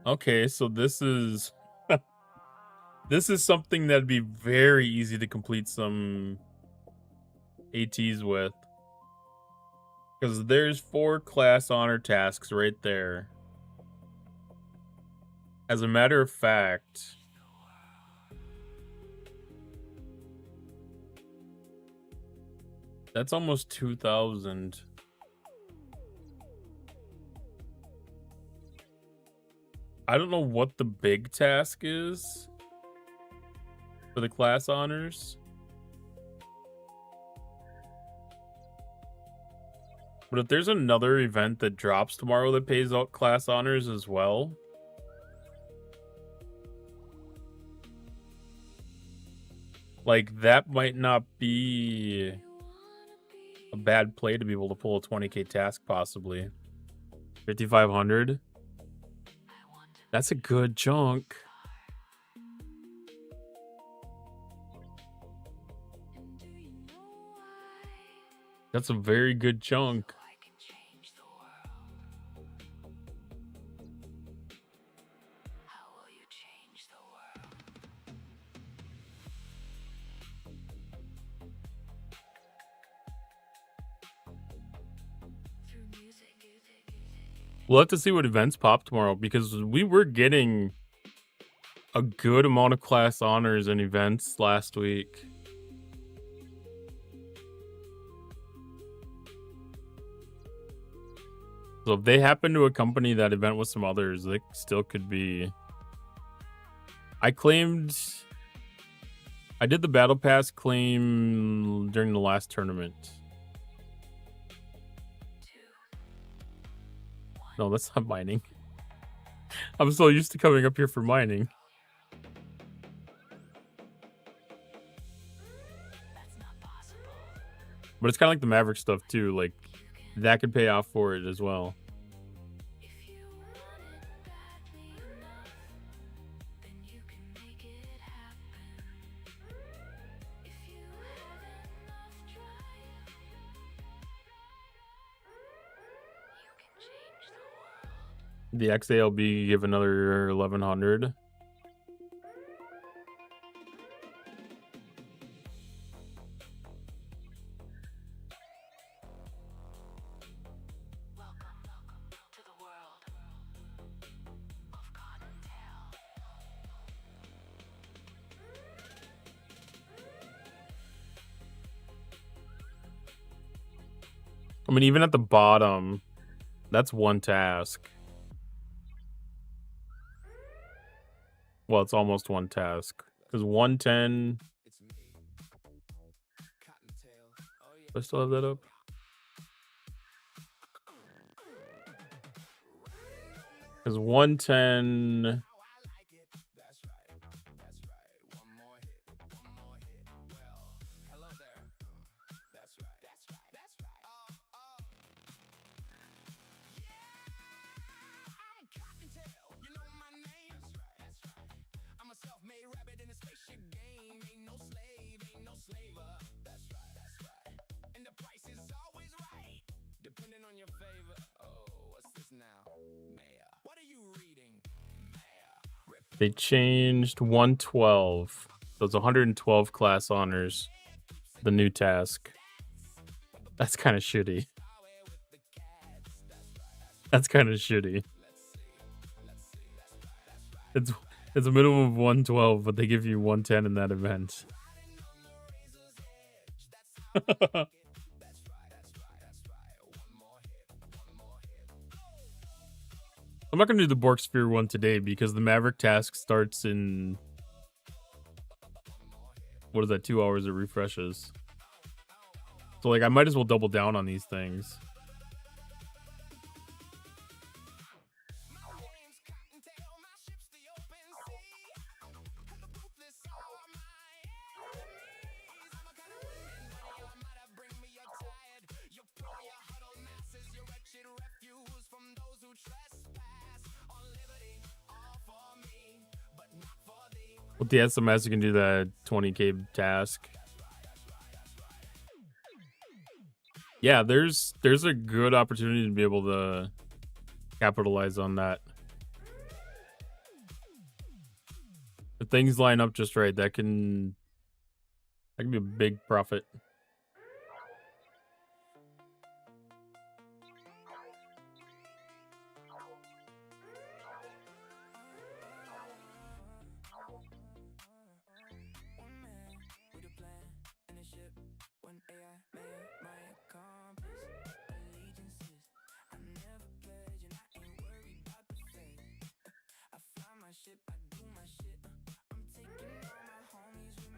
Okay, so this is this is something that'd be very easy to complete some ATs with. Because there's 4 class honor tasks right there. As a matter of fact, that's almost 2,000. I don't know what the big task is for the class honors. But if there's another event that drops tomorrow that pays out class honors as well, like, that might not be a bad play to be able to pull a 20k task, possibly. 5,500. That's a good chunk. That's a very good chunk. We'll have to see what events pop tomorrow, because we were getting a good amount of class honors and events last week. So if they happen to accompany that event with some others, they still could be. I claimed I did the battle pass claim during the last tournament. No, that's not mining. I'm so used to coming up here for mining. But it's kind of like the Maverick stuff too. Like that could pay off for it as well. The XALB give another 1100. I mean, even at the bottom, that's one task. Well, it's almost one task. Because 110... Do I still have that up? Because 110... They changed 112. Those 112 class honors. The new task. That's kind of shitty. That's kind of shitty. It's a minimum of 112, but they give you 110 in that event. I'm not going to do the Bork Sphere one today because the Maverick task starts in... What is that, 2 hours it refreshes. So, like, I might as well double down on these things. With the SMS, you can do the 20k task. Yeah, there's a good opportunity to be able to capitalize on that. If things line up just right, that can be a big profit.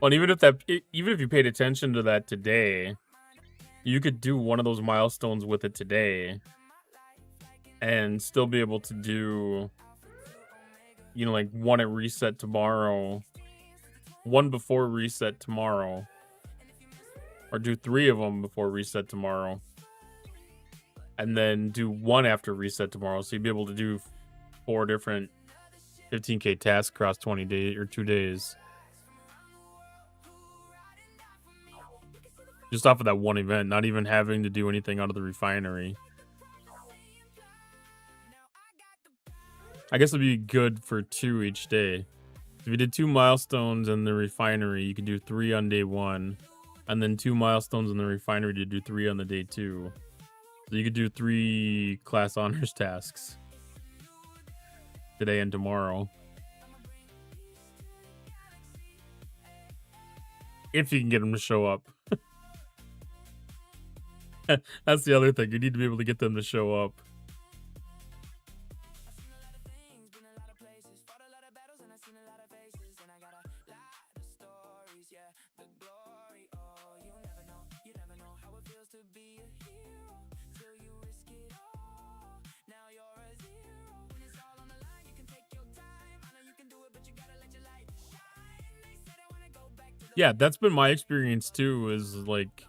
Well, and even if you paid attention to that today, you could do one of those milestones with it today and still be able to do, you know, like one at reset tomorrow, one before reset tomorrow, or do 3 of them before reset tomorrow, and then do one after reset tomorrow. So you'd be able to do 4 different 15k tasks across 20 days or 2 days. Just off of that one event, not even having to do anything out of the refinery. I guess it'd be good for 2 each day. If you did 2 milestones in the refinery, you could do 3 on day 1, and then 2 milestones in the refinery to do 3 on the day 2. So you could do 3 class honors tasks today and tomorrow. If you can get them to show up. That's the other thing. You need to be able to get them to show up. Yeah, that's been my experience too, is like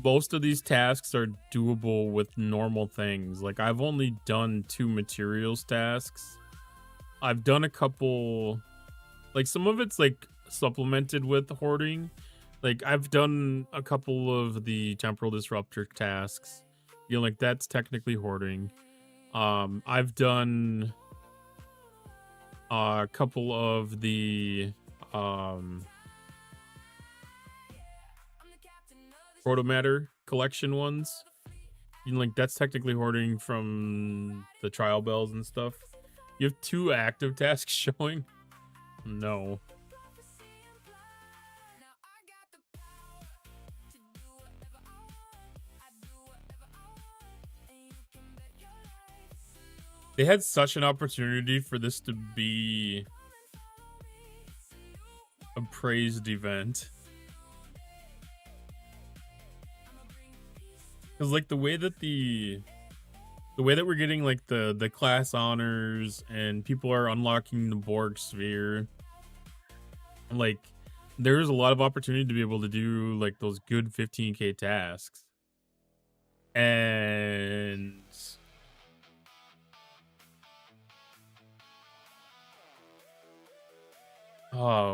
most of these tasks are doable with normal things. Like I've only done 2 materials tasks. I've done a couple, like some of it's like supplemented with hoarding. Like I've done a couple of the temporal disruptor tasks. You know, like that's technically hoarding. I've done a couple of the protomatter collection ones. You know, like that's technically hoarding from the trial bells and stuff. You have 2 active tasks showing? No. They had such an opportunity for this to be a praised event. Because like the way that we're getting like the class honors and people are unlocking the Borg sphere, like there's a lot of opportunity to be able to do like those good 15k tasks. And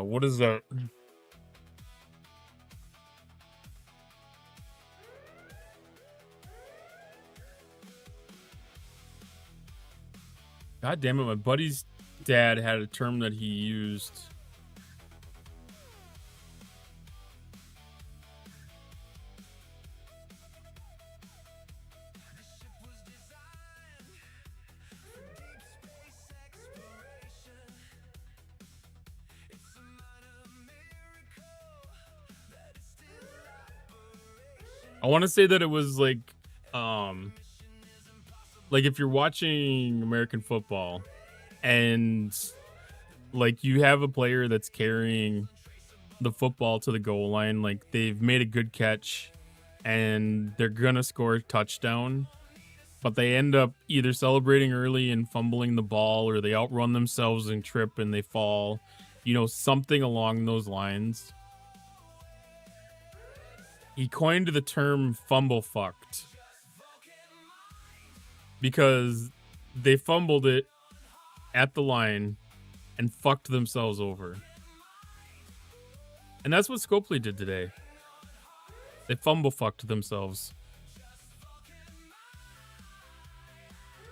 what is that? God damn it, my buddy's dad had a term that he used. I want to say that it was like if you're watching American football and like you have a player that's carrying the football to the goal line, like they've made a good catch and they're gonna score a touchdown, but they end up either celebrating early and fumbling the ball, or they outrun themselves and trip and they fall, you know, something along those lines. He coined the term fumble fucked because they fumbled it at the line and fucked themselves over. And that's what Scopely did today. They fumble fucked themselves.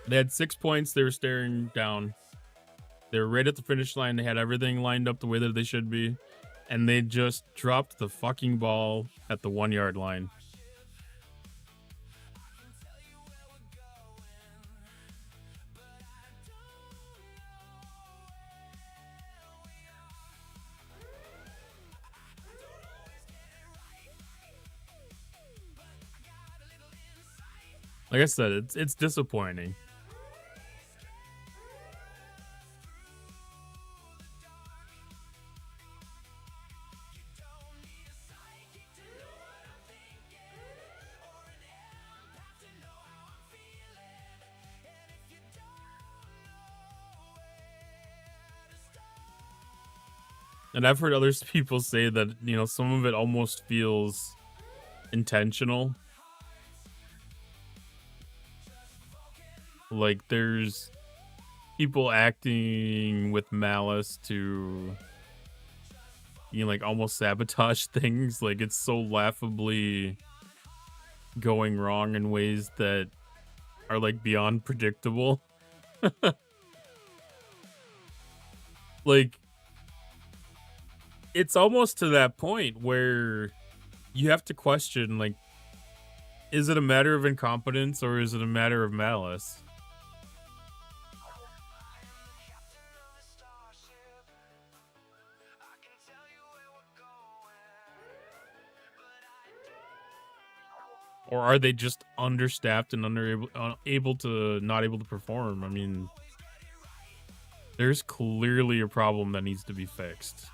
They had 6 points. They were staring down. They were right at the finish line. They had everything lined up the way that they should be. And they just dropped the fucking ball at the 1 yard line. Like I said, it's disappointing. And I've heard other people say that, you know, some of it almost feels intentional. Like there's people acting with malice to, you know, like almost sabotage things. Like it's so laughably going wrong in ways that are like beyond predictable. Like it's almost to that point where you have to question, like, is it a matter of incompetence or is it a matter of malice? Or are they just understaffed and able to perform? I mean, there's clearly a problem that needs to be fixed.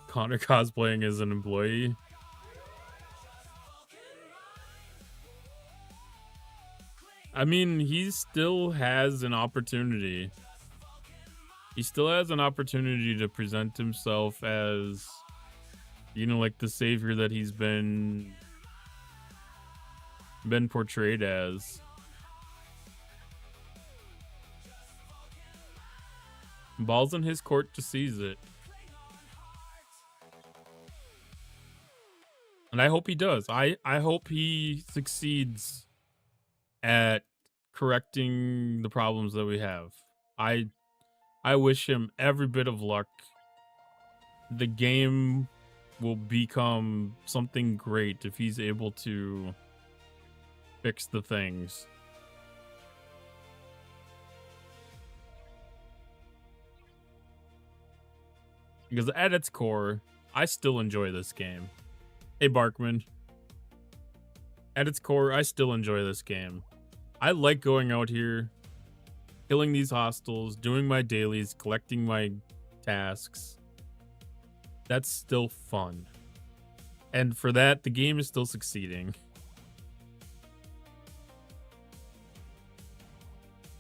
Connor cosplaying as an employee. I mean, he still has an opportunity. He still has an opportunity to present himself as, you know, like the savior that he's been portrayed as. Ball's in his court to seize it. And I hope he does. I hope he succeeds at correcting the problems that we have. I wish him every bit of luck. The game will become something great if he's able to fix the things. Because at its core, I still enjoy this game. Hey, Barkman. At its core, I still enjoy this game. I like going out here, killing these hostiles, doing my dailies, collecting my tasks. That's still fun. And for that, the game is still succeeding.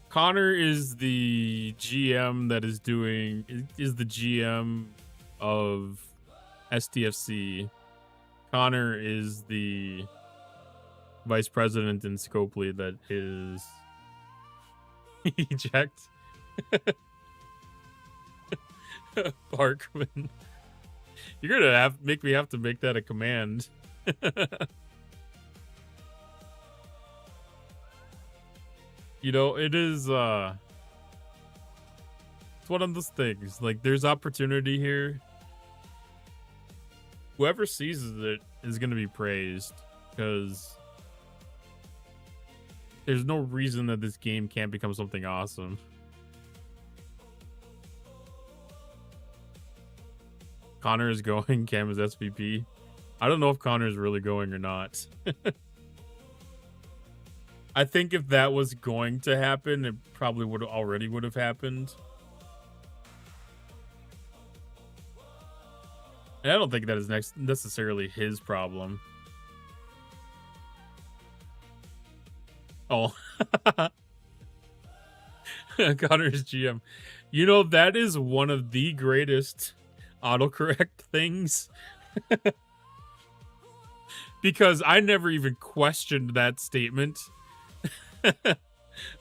Connor is the GM that is the GM of STFC. Connor is the vice president in Scopely that is eject. Parkman. You're gonna make me have to make that a command. You know, it is it's one of those things. Like, there's opportunity here. Whoever seizes it is gonna be praised, because there's no reason that this game can't become something awesome. Connor is going, Cam is SVP. I don't know if Connor is really going or not. I think if that was going to happen, it probably would have happened. And I don't think that is necessarily his problem. Oh. Connor's GM. You know, that is one of the greatest autocorrect things. Because I never even questioned that statement.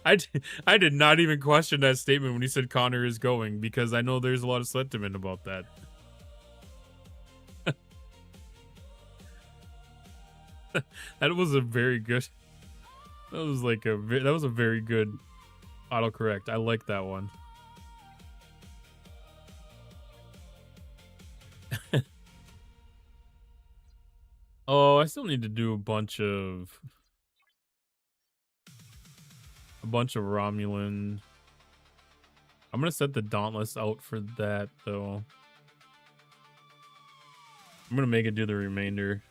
I did not even question that statement when he said Connor is going, because I know there's a lot of sentiment about that. That was a very good. That was like a very good autocorrect. I like that one. Oh, I still need to do a bunch of Romulan. I'm gonna set the Dauntless out for that though. I'm gonna make it do the remainder.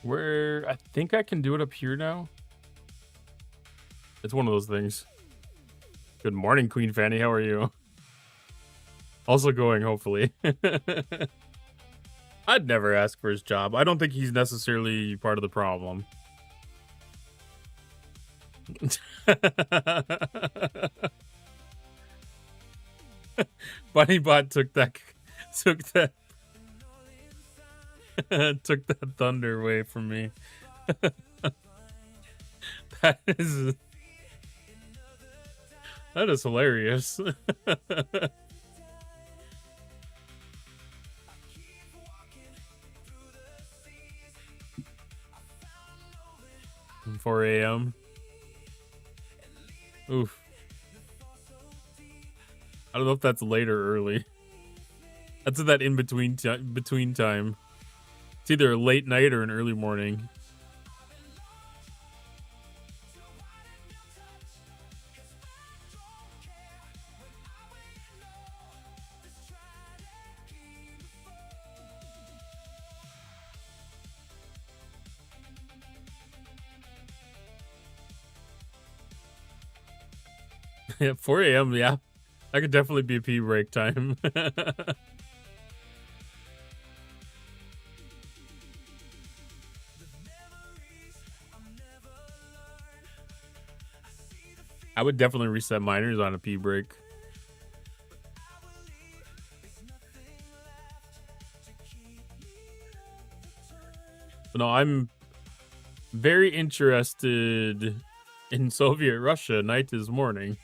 Where I think I can do it up here now. It's one of those things. Good morning, Queen Fanny. How are you? Also going, hopefully. I'd never ask for his job. I don't think he's necessarily part of the problem. Bunnybot took that took that thunder away from me. That is hilarious. 4 a.m. Oof. I don't know if that's late or early. That's that in between time. It's either a late night or an early morning. Yeah, 4 a.m. Yeah, that could definitely be a pee break time. I would definitely reset miners on a pee break. But no, I'm very interested in Soviet Russia. Night is morning.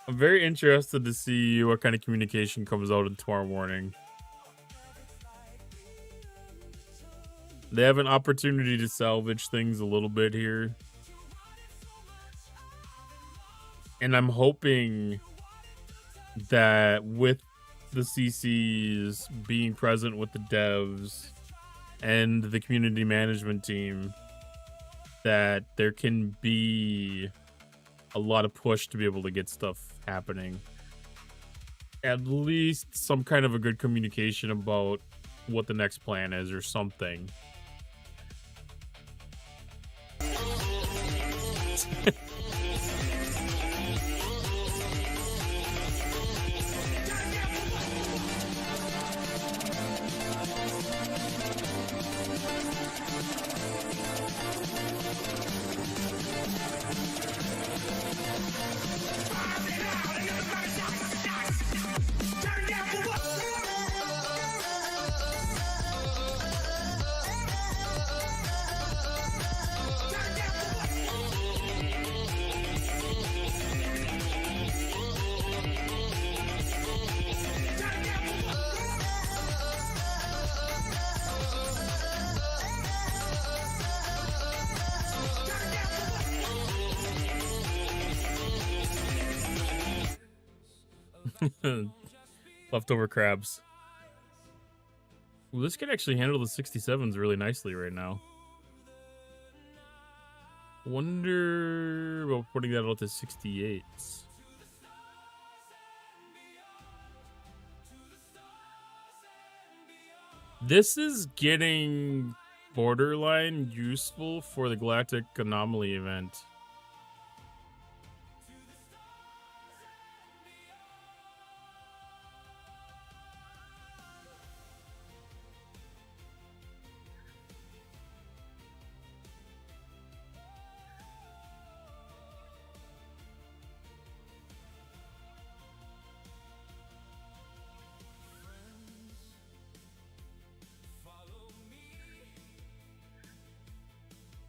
I'm very interested to see what kind of communication comes out tomorrow morning. They have an opportunity to salvage things a little bit here. And I'm hoping that with the CCs being present with the devs and the community management team, that there can be a lot of push to be able to get stuff happening. At least some kind of a good communication about what the next plan is or something. Leftover crabs. Well, this can actually handle the 67s really nicely right now. Wonder about putting that out to 68s. This is getting borderline useful for the Galactic Anomaly event.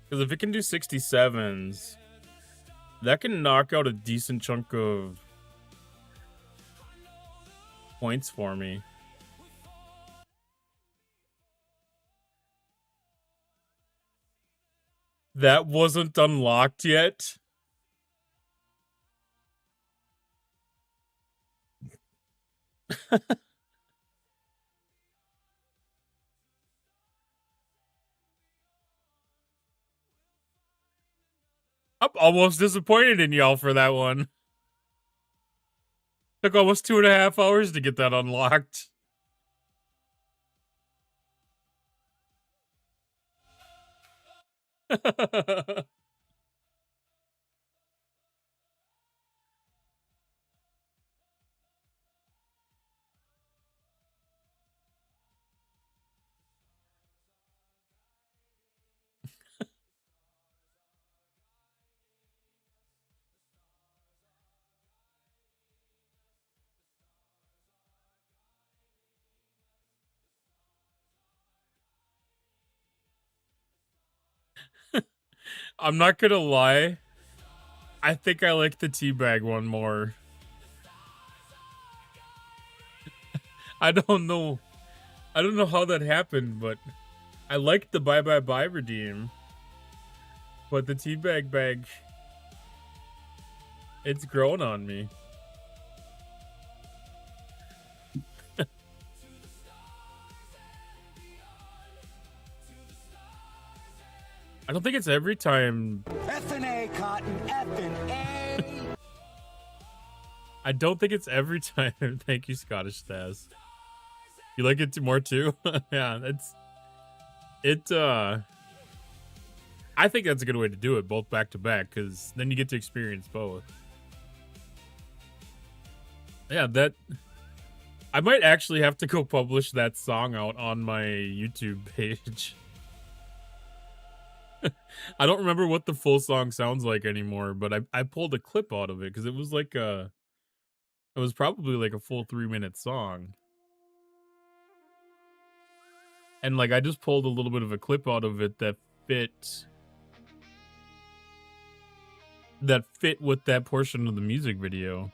Because if it can do 67s, that can knock out a decent chunk of points for me. That wasn't unlocked yet. I'm almost disappointed in y'all for that one. Took almost 2.5 hours to get that unlocked. I'm not gonna lie. I think I like the teabag one more. I don't know. I don't know how that happened, but I liked the bye redeem. But the teabag bag, it's grown on me. I don't think it's every time. F&A, Cotton, F&A. I don't think it's every time. Thank you, Scottish Staz. You like it more too? Yeah, I think that's a good way to do it, both back to back, because then you get to experience both. Yeah, that... I might actually have to go publish that song out on my YouTube page. I don't remember what the full song sounds like anymore, but I pulled a clip out of it, because it was like a... It was probably like a full 3-minute song. And like I just pulled a little bit of a clip out of it that fit with that portion of the music video.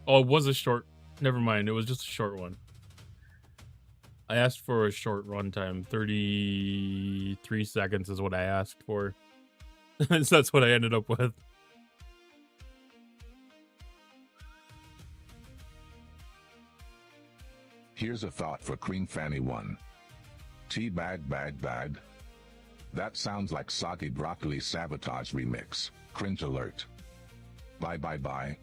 Oh, it was a short. Never mind. It was just a short one. I asked for a short runtime. 33 seconds is what I asked for. So that's what I ended up with. Here's a thought for Queen Fanny 1. Teabag bag bag. That sounds like Soggy Broccoli Sabotage remix. Cringe alert. Bye bye bye.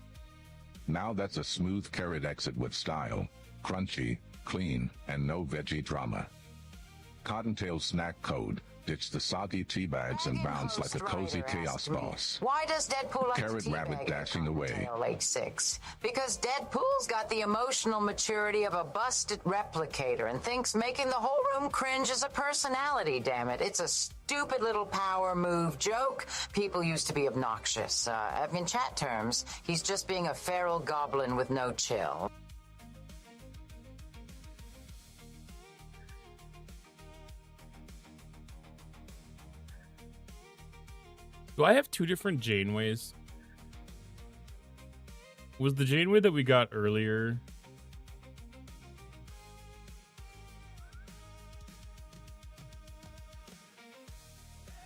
Now that's a smooth carrot exit with style. Crunchy, clean, and no veggie drama. Cottontail snack code. Ditch the soggy teabags and bounce like a cozy chaos boss. Why does Deadpool like Carrot to rabbit teabag dashing away. Cottontail 86? Because Deadpool's got the emotional maturity of a busted replicator and thinks making the whole room cringe is a personality, damn it. It's a stupid little power move joke. People used to be obnoxious. In chat terms, he's just being a feral goblin with no chill. Do I have two different Janeways? Was the Janeway that we got earlier?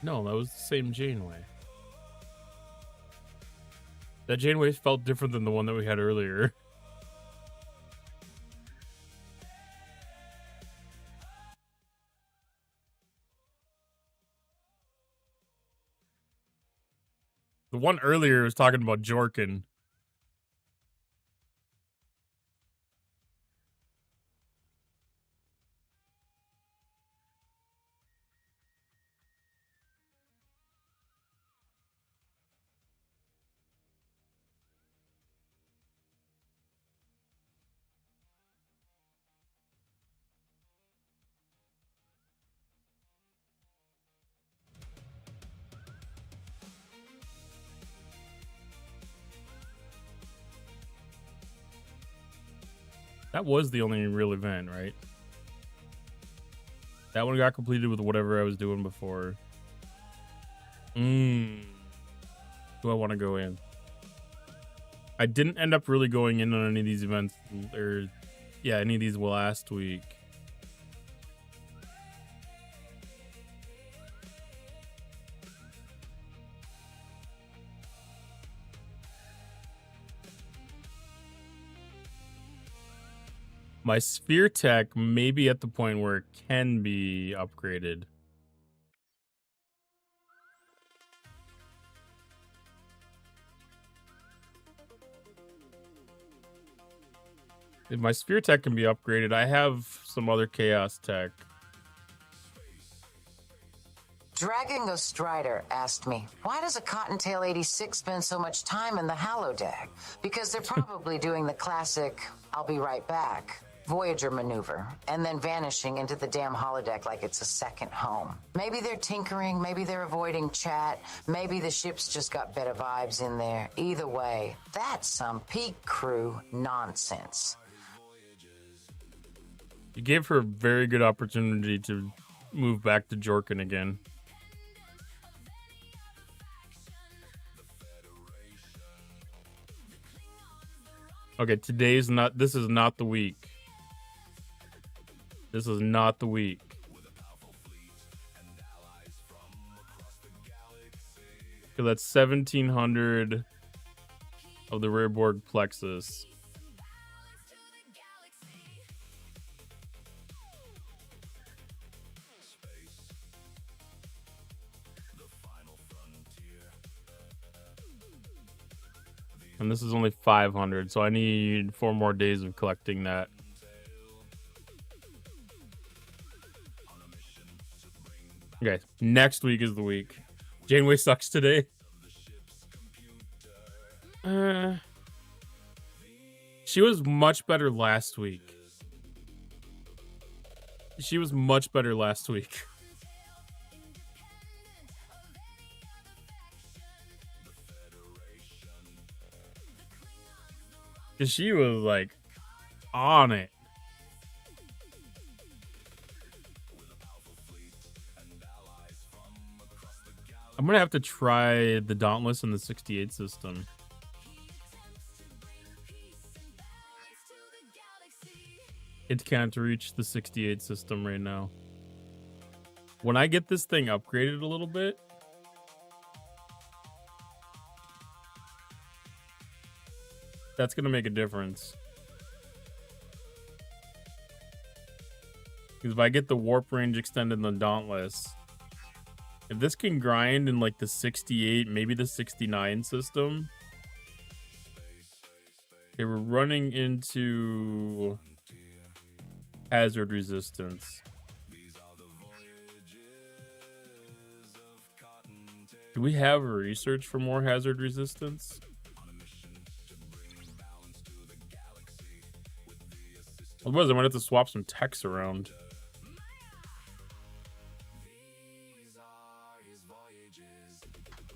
No, that was the same Janeway. That Janeway felt different than the one that we had earlier. The one earlier was talking about Jorkin. That was the only real event, right? That one got completed with whatever I was doing before. Do I want to go in? I didn't end up really going in on any of these events, or yeah, any of these last week. My Sphere Tech may be at the point where it can be upgraded. If my Sphere Tech can be upgraded, I have some other Chaos Tech. Dragon Strider asked me, why does a Cottontail 86 spend so much time in the holodeck? Because they're probably doing the classic, I'll be right back, Voyager maneuver, and then vanishing into the damn holodeck like it's a second home. Maybe they're tinkering, maybe they're avoiding chat, maybe the ship's just got better vibes in there. Either way, that's some peak crew nonsense. You gave her a very good opportunity to move back to Jorkin again. Okay, this is not the week. This is not the week. So that's 1700 of the Rearborg Plexus. And this is only 500, so I need 4 more days of collecting that. Okay, next week is the week. Janeway sucks today. She was much better last week. She was much better last week. Cause she was like on it. I'm gonna have to try the Dauntless in the 68 system. It can't reach the 68 system right now. When I get this thing upgraded a little bit, that's gonna make a difference. Because if I get the warp range extended in the Dauntless, if this can grind in like the 68, maybe the 69 system. Okay, we're running into hazard resistance. Do we have research for more hazard resistance? Otherwise, I might have to swap some techs around.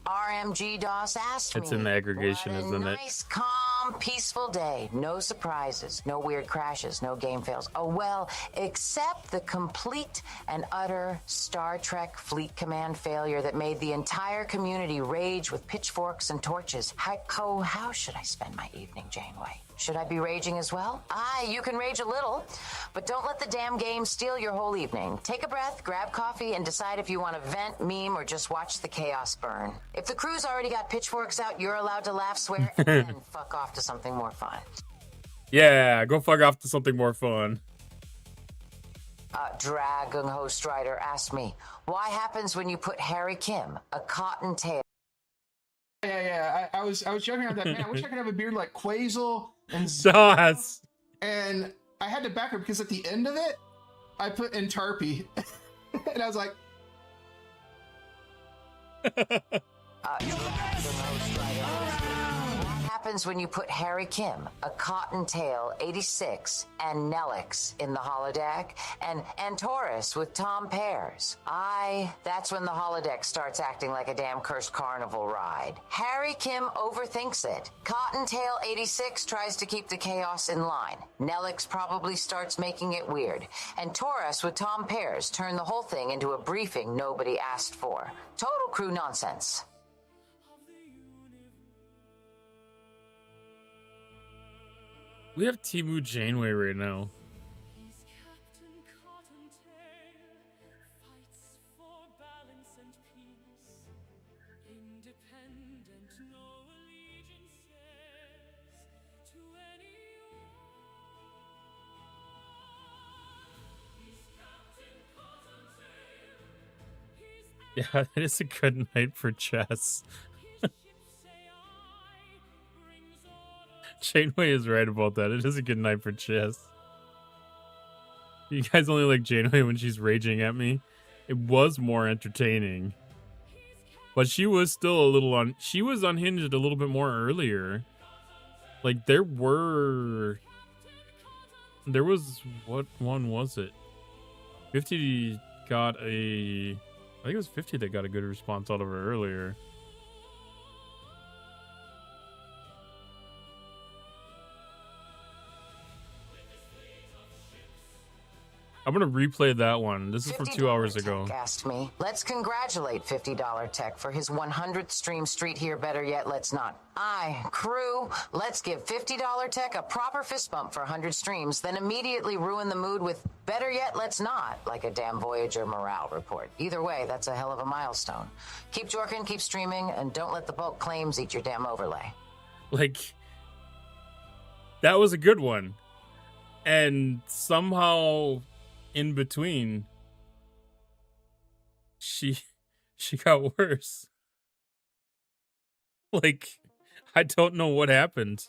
RMG DOS asked me. It's in the aggregation, what a isn't it? nice, calm, peaceful day. No surprises, no weird crashes, no game fails. Oh, well, except the complete and utter Star Trek Fleet Command failure that made the entire community rage with pitchforks and torches. How should I spend my evening, Janeway? Should I be raging as well? Aye, you can rage a little, but don't let the damn game steal your whole evening. Take a breath, grab coffee, and decide if you want to vent, meme, or just watch the chaos burn. If the crew's already got pitchforks out, you're allowed to laugh, swear, and then fuck off to something more fun. Yeah, go fuck off to something more fun. Dragon Host Rider asked me, what happens when you put Harry Kim, a cottontail? Yeah. I was joking around that, man, I wish I could have a beard like Quasar and Sauce. And I had to back her because at the end of it, I put in Tarpy. And I was like... What happens when you put Harry Kim, a Cottontail 86, and Nelix in the holodeck, and Taurus with Tom Pears? That's when the holodeck starts acting like a damn cursed carnival ride. Harry Kim overthinks it. Cottontail 86 tries to keep the chaos in line. Nelix probably starts making it weird. And Taurus with Tom Pears turn the whole thing into a briefing nobody asked for. Total crew nonsense. We have Timu Janeway right now. Yeah, it is a good night for chess. Janeway is right about that. It is a good night for chess. You guys only like Janeway when she's raging at me. It was more entertaining. But she was still a little she was unhinged a little bit more earlier. Like there was, what one was it? 50 got a, I think it was 50 that got a good response out of her earlier. I'm gonna replay that one. This is from 2 hours ago. Asked me. Let's congratulate $50 Tech for his 100th stream street here. Better yet, let's not. Crew, let's give $50 Tech a proper fist bump for 100 streams, then immediately ruin the mood with better yet, let's not, like a damn Voyager morale report. Either way, that's a hell of a milestone. Keep jorking, keep streaming, and don't let the bulk claims eat your damn overlay. Like, that was a good one. And somehow in between, she got worse. Like, I don't know what happened.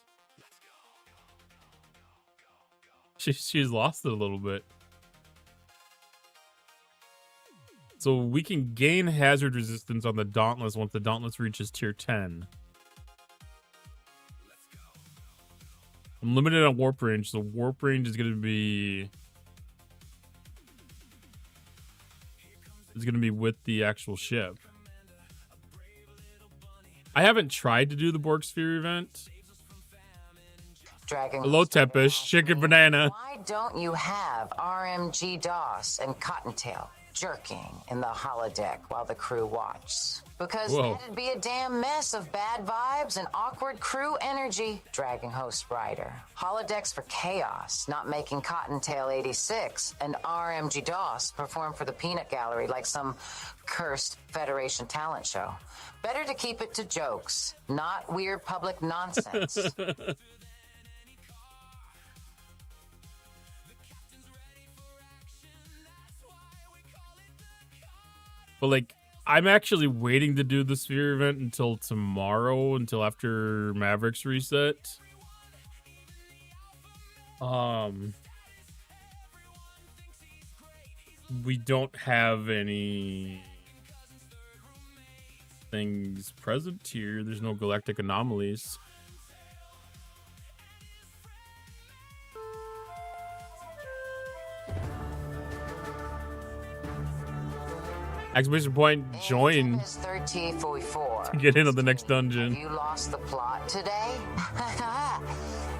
She's lost it a little bit. So we can gain hazard resistance on the Dauntless once the Dauntless reaches tier 10. I'm limited on warp range, so warp range is going to be... It's going to be with the actual ship. I haven't tried to do the Borg Sphere event. Dragging Hello, Tempest. Chicken banana. Why don't you have RMG DOS and Cottontail jerking in the holodeck while the crew watches? Because that'd be a damn mess of bad vibes and awkward crew energy. Dragging host Ryder. Holodecks for chaos, not making Cottontail 86 and RMG DOS perform for the peanut gallery like some cursed Federation talent show. Better to keep it to jokes, not weird public nonsense. But like, I'm actually waiting to do the Sphere event until tomorrow, until after Mavericks reset. We don't have any things present here. There's no galactic anomalies. Exclamation point, join to get into the next dungeon. Have you lost the plot today?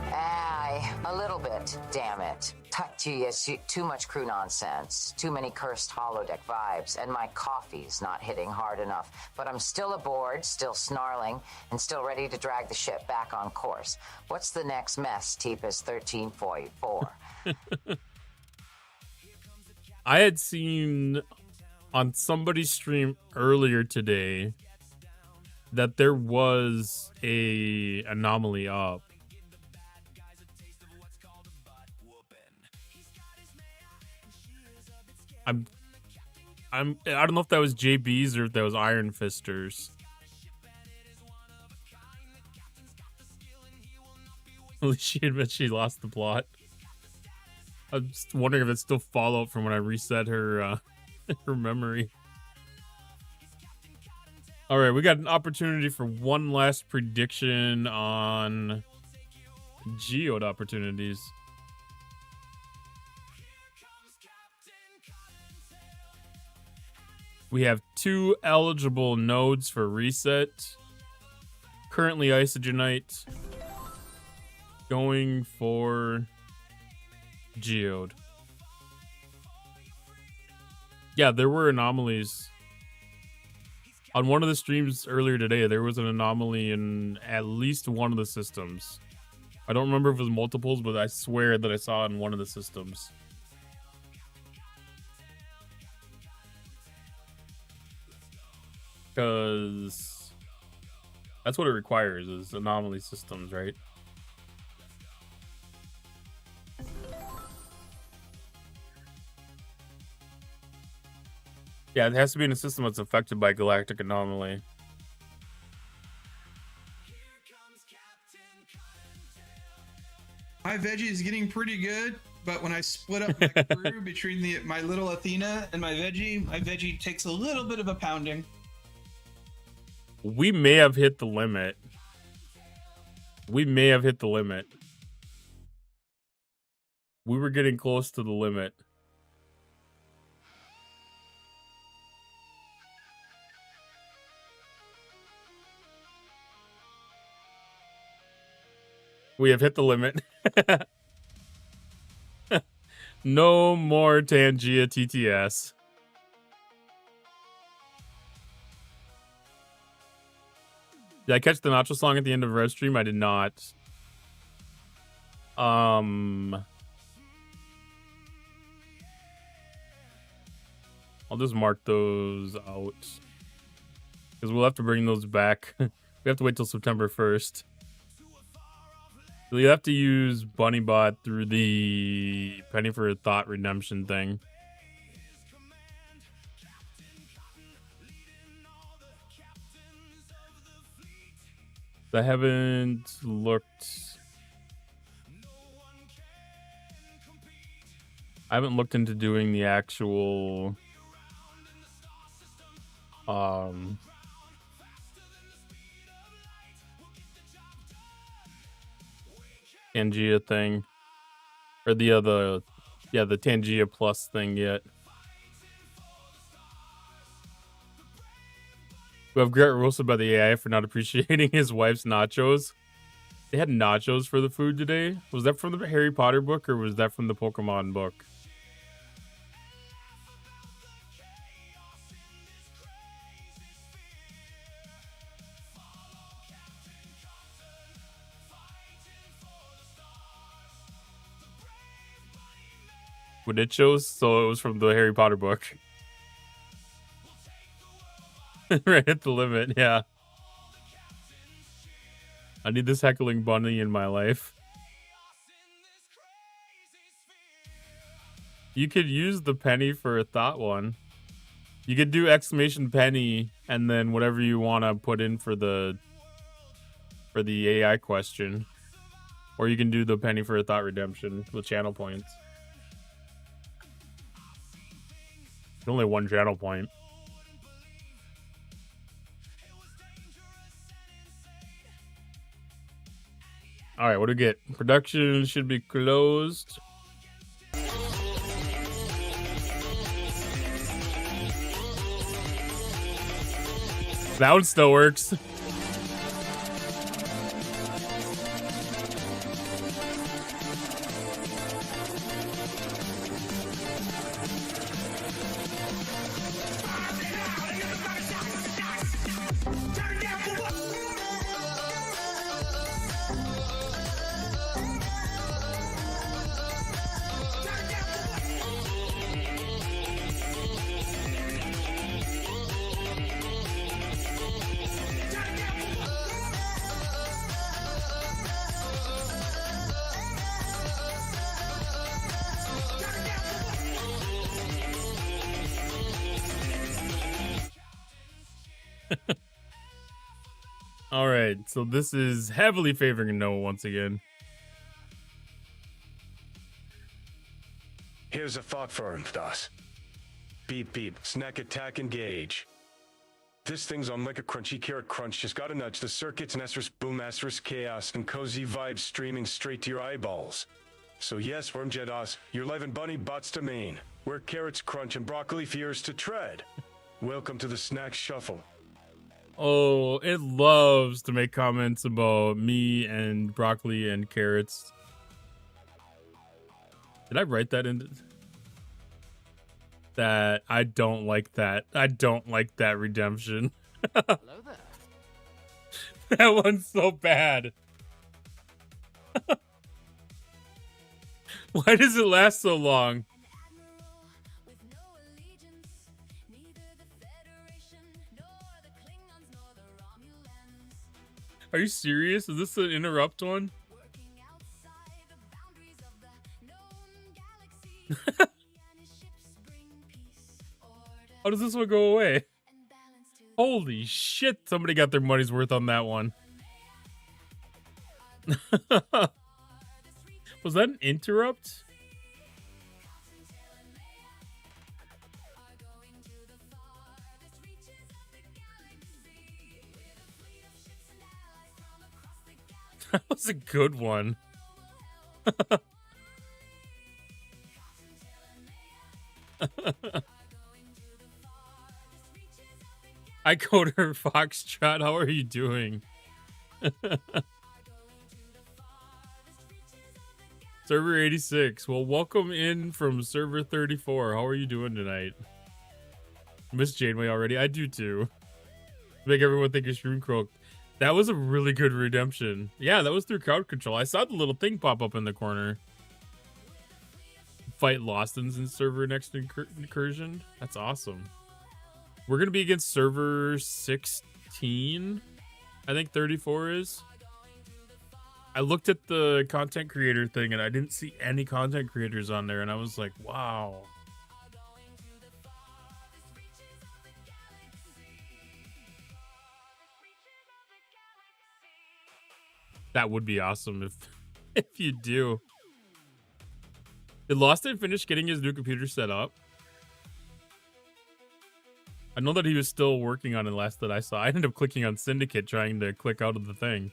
Aye, a little bit, damn it. Too much crew nonsense, too many cursed holodeck vibes, and my coffee's not hitting hard enough. But I'm still aboard, still snarling, and still ready to drag the ship back on course. What's the next mess, Teepus 1344? I had seen on somebody's stream earlier today that there was a anomaly up. I don't know if that was JB's or if that was Iron Fisters. At least she admits she lost the plot. I'm just wondering if it's still Fallout from when I reset her her memory. All right, we got an opportunity for one last prediction on geode opportunities. We have 2 eligible nodes for reset. Currently Isogenite. Going for geode. Yeah, there were anomalies. On one of the streams earlier today, there was an anomaly in at least one of the systems. I don't remember if it was multiples, but I swear that I saw it in one of the systems. Because that's what it requires, is anomaly systems, right? Yeah, it has to be in a system that's affected by galactic anomaly. My veggie is getting pretty good, but when I split up my crew between my little Athena and my veggie takes a little bit of a pounding. We may have hit the limit. We may have hit the limit. We were getting close to the limit. We have hit the limit. No more Tangia TTS. Did I catch the Nacho song at the end of Red Stream? I did not. I'll just mark those out. Because we'll have to bring those back. We have to wait till September 1st. So you have to use BunnyBot through the Penny for a Thought redemption thing. I haven't looked. I haven't looked into doing the actual Tangia thing, or the other, yeah, the Tangia Plus thing yet. We have Garrett roasted by the AI for not appreciating his wife's nachos. They had nachos for the food today. Was that from the Harry Potter book or was that from the Pokemon book? When it shows, so it was from the Harry Potter book. Right at the limit, yeah. I need this heckling bunny in my life. You could use the penny for a thought one. You could do exclamation penny and then whatever you want to put in for the AI question. Or you can do the penny for a thought redemption with channel points. Only one channel point. All right, what do we get? Production should be closed. That one still works. All right, so this is heavily favoring Noah once again. Here's a thought for him, Thus. Beep beep, snack attack engage. This thing's on like a crunchy carrot crunch, just gotta nudge the circuits and asterisk boom asterisk chaos and cozy vibes streaming straight to your eyeballs. So yes, Worm Jedos, your live and bunny bots to main, where carrots crunch and broccoli fears to tread. Welcome to the snack shuffle. Oh, it loves to make comments about me and broccoli and carrots. Did I write that in? That I don't like that. I don't like that redemption. Hello there. That one's so bad. Why does it last so long? Are you serious? Is this an interrupt one? How does this one go away? Holy shit, somebody got their money's worth on that one. Was that an interrupt? That was a good one. I Coder Foxtrot, how are you doing? Server 86. Well, welcome in from server 34. How are you doing tonight? Miss Janeway already. I do too. Make everyone think you're stream croaked. That was a really good redemption. Yeah, that was through crowd control. I saw the little thing pop up in the corner. Fight Lostons in server next incursion. That's awesome. We're going to be against server 16. I think 34 is. I looked at the content creator thing and I didn't see any content creators on there. And I was like, wow. That would be awesome if you do. Did Lostin finish getting his new computer set up? I know that he was still working on it last that I saw. I ended up clicking on Syndicate trying to click out of the thing.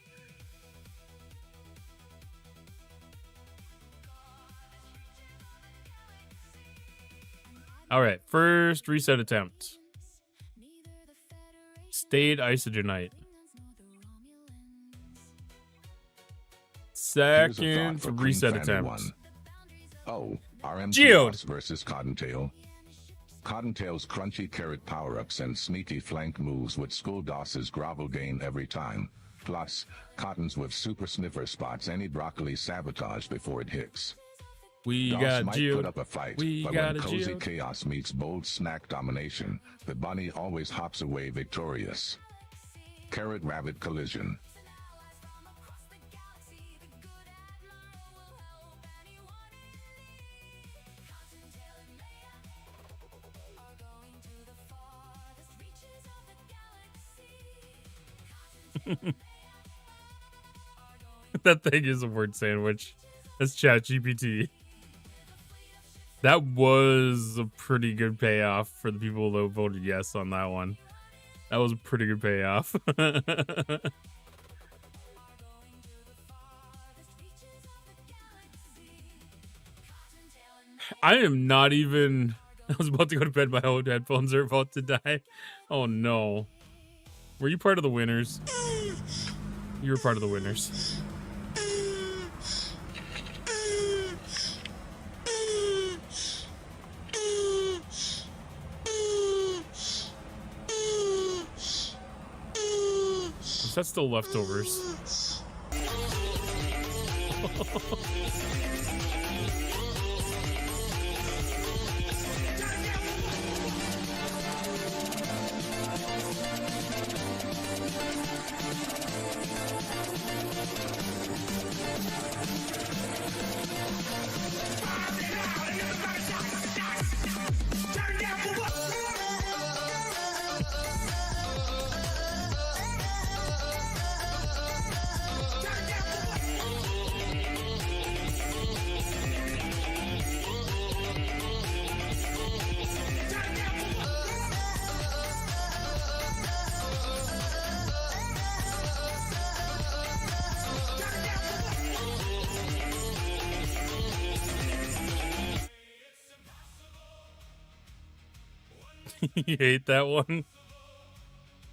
Alright, first reset attempt. Stayed Isogenite. Second reset attempt. Oh, RMG Geode versus Cottontail. Cottontail's crunchy carrot power-ups and sneaky flank moves with Skull DOS's grovel gain every time. Plus, Cotton's with super sniffer spots any broccoli sabotage before it hits. We DOS got might Geode. put up a fight, but when cozy chaos meets bold snack domination, the bunny always hops away victorious. Carrot rabbit collision. That thing is a word sandwich. That's ChatGPT. That was a pretty good payoff for the people that voted yes on that one. That was a pretty good payoff. I am not even... I was about to go to bed. My old headphones are about to die. Oh no. Were you part of the winners? You were part of the winners. Is that still leftovers? You hate that one?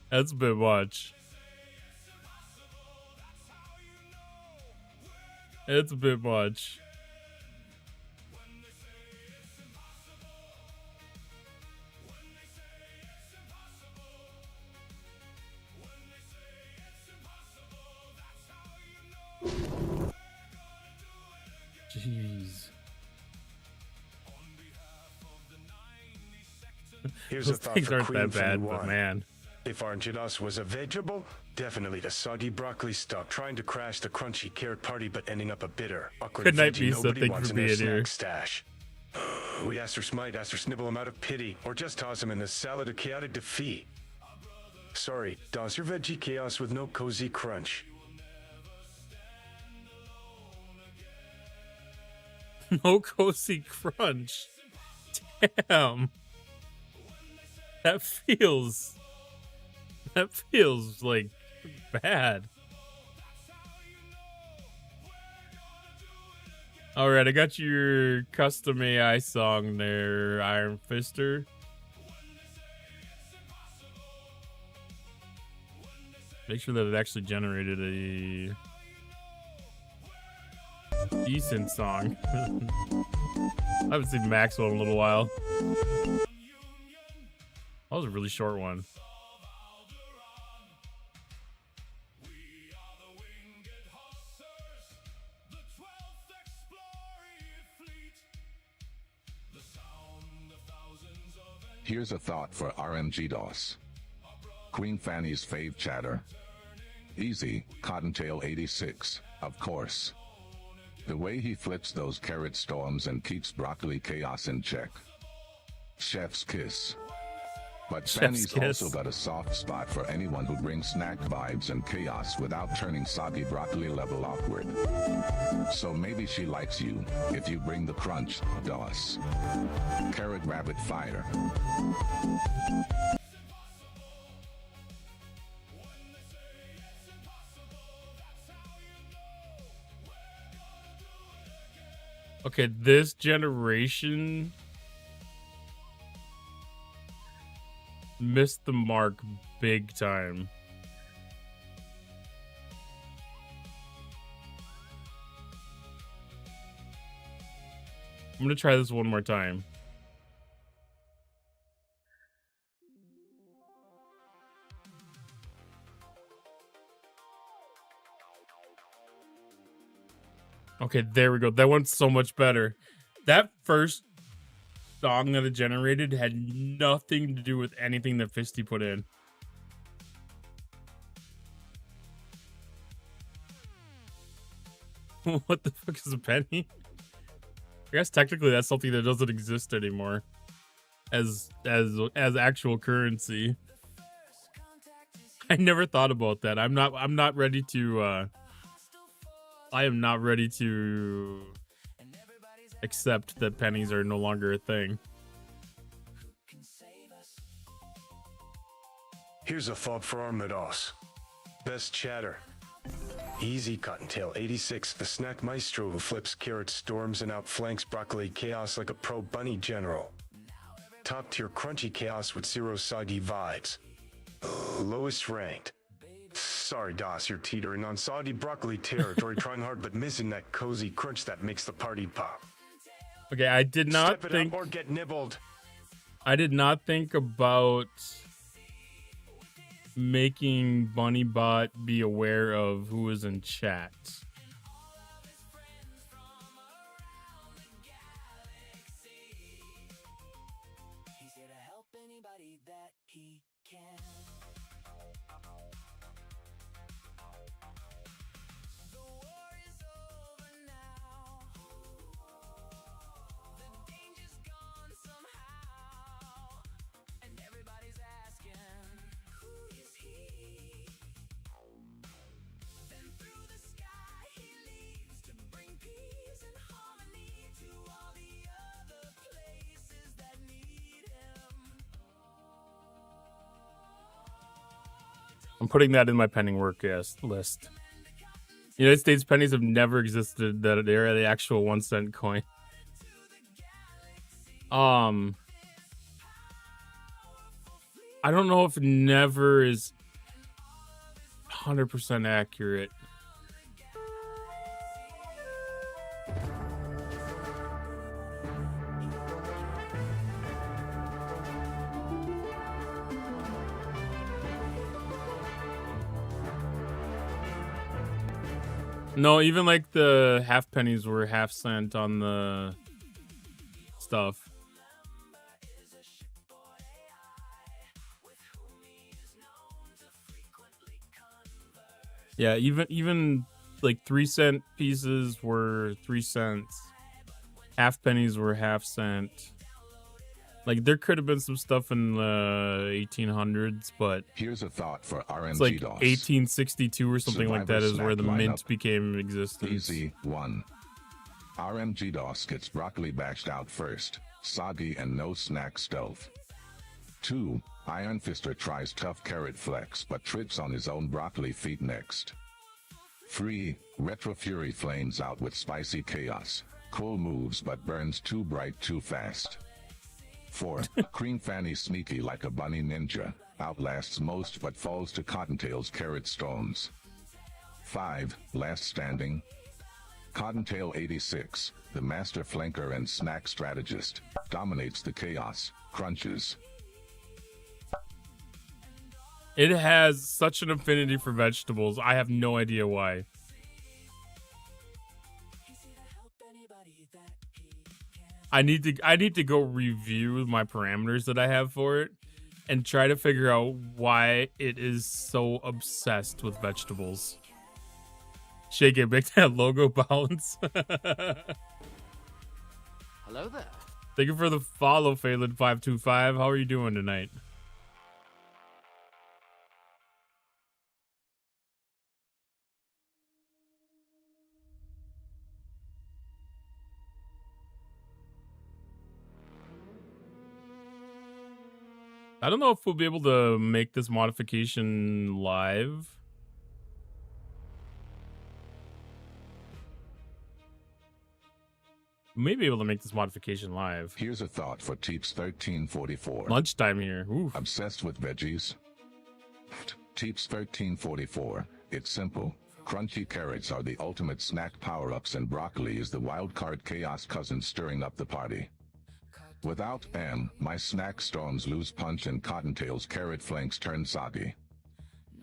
That's a bit much. It's a bit much. Jeez. Here's Those a thought things for aren't Queen that bad, but 21. man. If Arngidos was a vegetable, definitely the soggy broccoli stalk trying to crash the crunchy carrot party but ending up a bitter, awkward Good night, veggie Misa. nobody Thank you wants for in their being snack here. stash. We asked her smite, asked her snibble him out of pity, or just toss him in the salad of chaotic defeat. Sorry, DOS, your veggie chaos with no cozy crunch. No cozy crunch. Damn. That feels like bad. Alright, I got your custom AI song there, Iron Fister. Make sure that it actually generated a decent song. I haven't seen Maxwell in a little while. That was a really short one. Here's a thought for RMG DOS. Queen Fanny's fave chatter. Easy, Cottontail 86, of course. The way he flips those carrot storms and keeps broccoli chaos in check. Chef's kiss. But Chef's Fanny's kiss. also got a soft spot for anyone who brings snack vibes and chaos without turning soggy broccoli level awkward. So maybe she likes you if you bring the crunch, DOS. Carrot rabbit fire. Okay, this generation missed the mark big time. I'm gonna try this one more time. Okay, there we go. That went so much better. That first song that it generated had nothing to do with anything that Fisty put in. What the fuck is a penny? I guess technically that's something that doesn't exist anymore as actual currency. I never thought about that. I'm not ready to I am not ready to accept that pennies are no longer a thing. Here's a thought for our Midos. Best chatter. Easy Cottontail 86, the snack maestro who flips carrot storms and outflanks broccoli chaos like a pro bunny general. Top tier crunchy chaos with zero soggy vibes. Lowest ranked. Sorry, DOS, you're teetering on soggy broccoli territory, trying hard but missing that cozy crunch that makes the party pop. Okay, I did not Step it think up or get nibbled. I did not think about making BunnyBot be aware of who is in chat. I'm putting that in my pending work list. United States pennies have never existed. That they're the actual 1 cent coin. I don't know if never is 100% accurate. No, even like the half pennies were half cent on the stuff. Yeah, even like 3 cent pieces were 3 cents. Half pennies were half cent. Like there could have been some stuff in the 1800s, but here's a thought for RNG it's like DOS. 1862 or something like that is where the mint became in existence. Easy 1. RMG DOS gets broccoli bashed out first, soggy and no snack stealth. 2. Iron Fister tries tough carrot flex but trips on his own broccoli feet next. 3. Retro Fury flames out with spicy chaos, cool moves but burns too bright too fast. 4. Cream Fanny sneaky like a bunny ninja, outlasts most but falls to Cottontail's carrot storms. 5. Last standing. Cottontail 86, the master flanker and snack strategist, dominates the chaos, crunches. It has such an affinity for vegetables. I have no idea why. I need to go review my parameters that I have for it and try to figure out why it is so obsessed with vegetables. Shake it, make that logo bounce. Hello there. Thank you for the follow, Phelan525. How are you doing tonight? I don't know if we'll be able to make this modification live. We may be able to make this modification live. Here's a thought for Teeps 1344. Lunchtime here. Oof. Obsessed with veggies? Teeps 1344. It's simple. Crunchy carrots are the ultimate snack power-ups, and broccoli is the wildcard chaos cousin stirring up the party. Without M, my snack storms lose punch and Cottontail's carrot flanks turn soggy.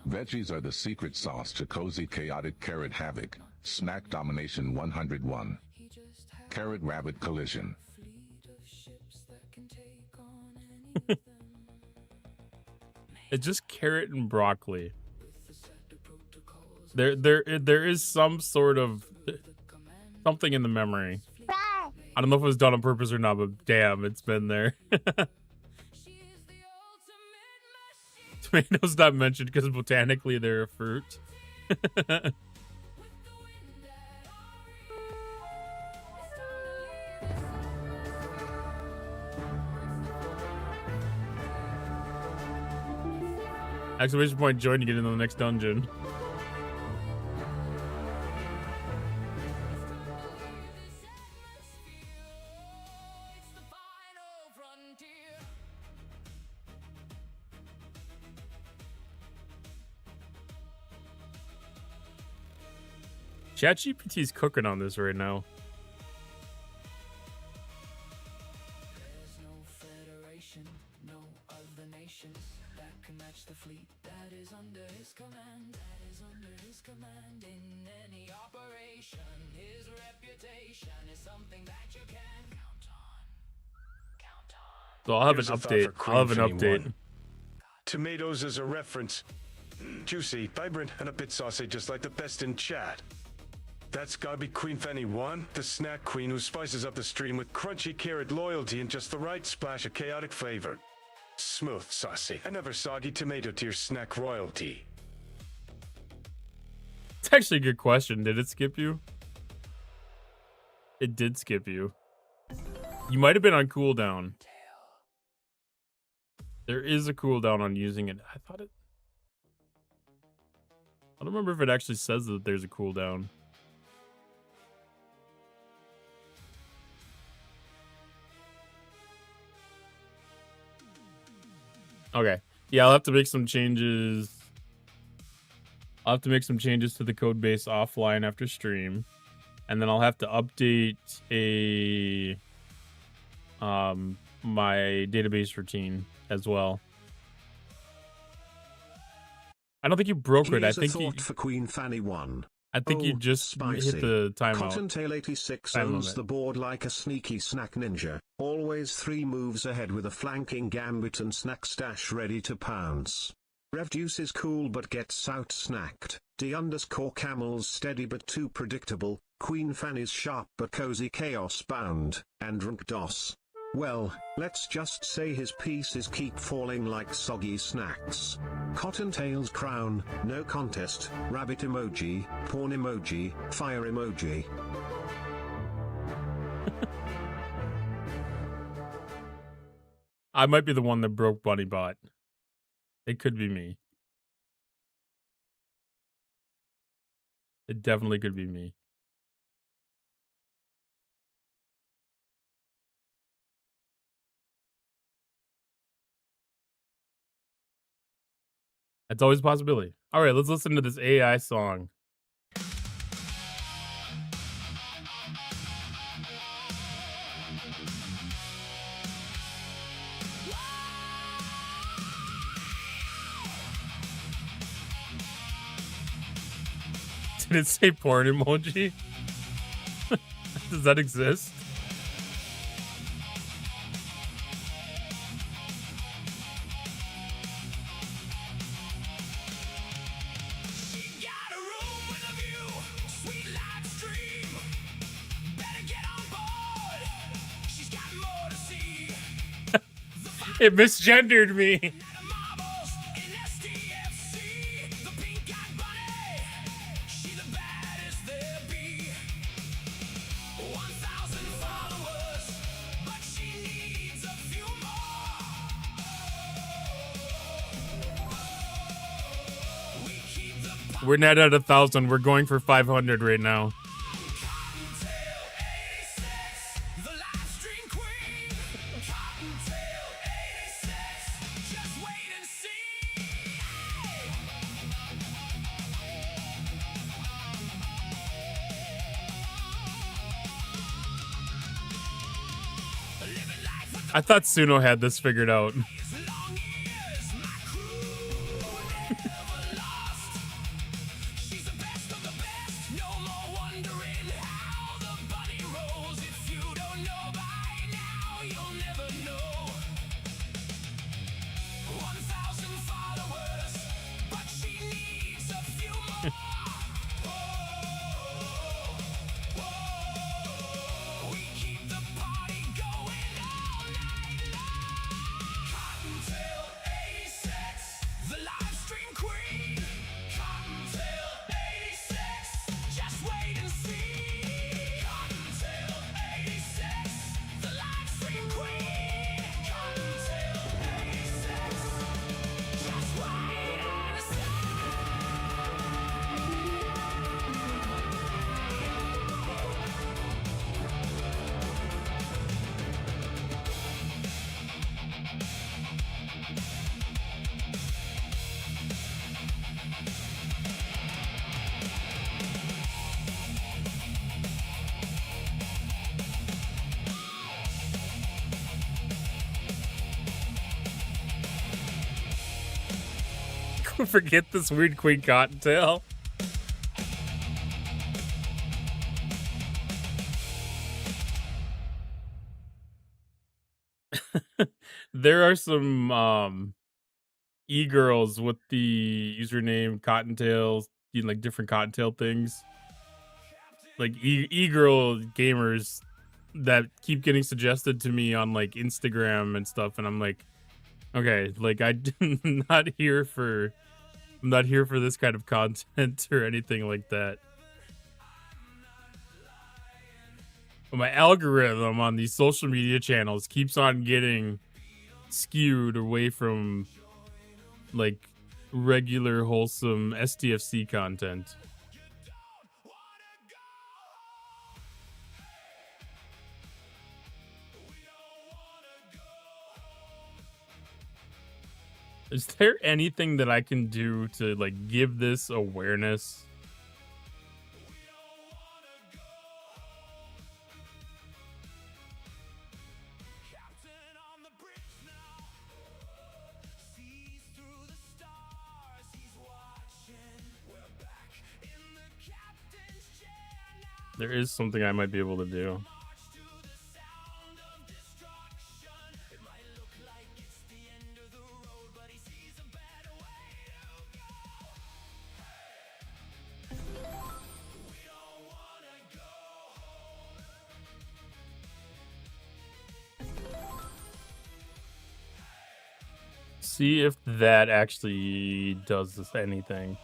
Veggies are the secret sauce to cozy chaotic carrot havoc. Snack domination 101. Carrot rabbit collision. It's just carrot and broccoli. There is some sort of something in the memory. I don't know if it was done on purpose or not, but damn, it's been there. Tomatoes not mentioned because botanically they're a fruit. Exclamation point join to get into the next dungeon. ChatGPT's cooking on this right now. So I'll have an update. I'll have an update. Tomatoes as a reference. Juicy, vibrant, and a bit saucy, just like the best in chat. That's gotta be Queen Fanny 1, the snack queen who spices up the stream with crunchy carrot loyalty and just the right splash of chaotic flavor. Smooth, saucy, and never soggy tomato to your snack royalty. It's actually a good question. Did it skip you? It did skip you. You might have been on cooldown. There is a cooldown on using it. I thought it... I don't remember if it actually says that there's a cooldown. Okay. Yeah, I'll have to make some changes. I'll have to make some changes to the code base offline after stream. And then I'll have to update my database routine as well. I don't think you broke it. I think you for Queen Fanny 1. I think you just hit the timeout. Cottontail 86 owns the board like a sneaky snack ninja, always 3 moves ahead with a flanking gambit and snack stash ready to pounce. Revduce is cool but gets out-snacked. D_Camel's steady but too predictable. Queen Fanny's sharp but cozy chaos bound. And Runkdos. Well, let's just say his pieces keep falling like soggy snacks. Cottontail's crown, no contest. Rabbit emoji, porn emoji, fire emoji. I might be the one that broke Bunny Bot. It could be me. It definitely could be me. That's always a possibility. All right, let's listen to this AI song. Did it say porn emoji? Does that exist? It misgendered me. We're not at 1,000. We're going for 500 right now. I thought Suno had this figured out. Forget this weird Queen Cottontail. There are some e-girls with the username Cottontails, like different Cottontail things. Like e-girl gamers that keep getting suggested to me on like Instagram and stuff, and I'm like, okay, like I'm not here for this kind of content or anything like that. But my algorithm on these social media channels keeps on getting skewed away from like regular wholesome STFC content. Is there anything that I can do to like give this awareness? There is something I might be able to do. See if that actually does anything.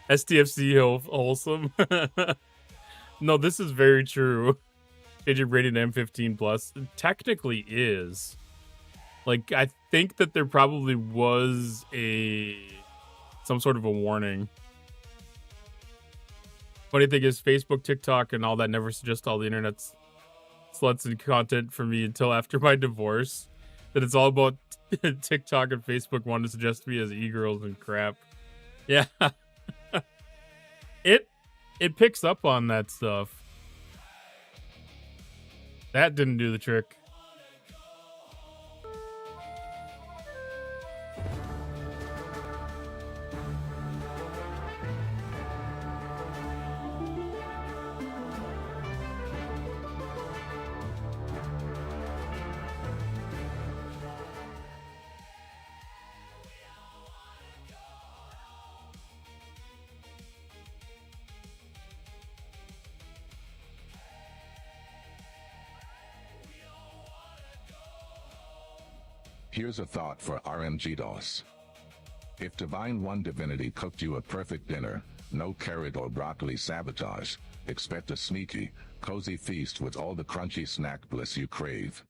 STFC wholesome. No, this is very true. Agent rated M15 plus technically is. Like, I think that there probably was some sort of a warning. Funny thing is, Facebook, TikTok, and all that never suggest all the internet's sluts and content for me until after my divorce. That it's all about TikTok and Facebook wanting to suggest me as e-girls and crap. Yeah. It picks up on that stuff. That didn't do the trick. Here's a thought for RNG DOS. If Divine One Divinity cooked you a perfect dinner, no carrot or broccoli sabotage, expect a sneaky, cozy feast with all the crunchy snack bliss you crave.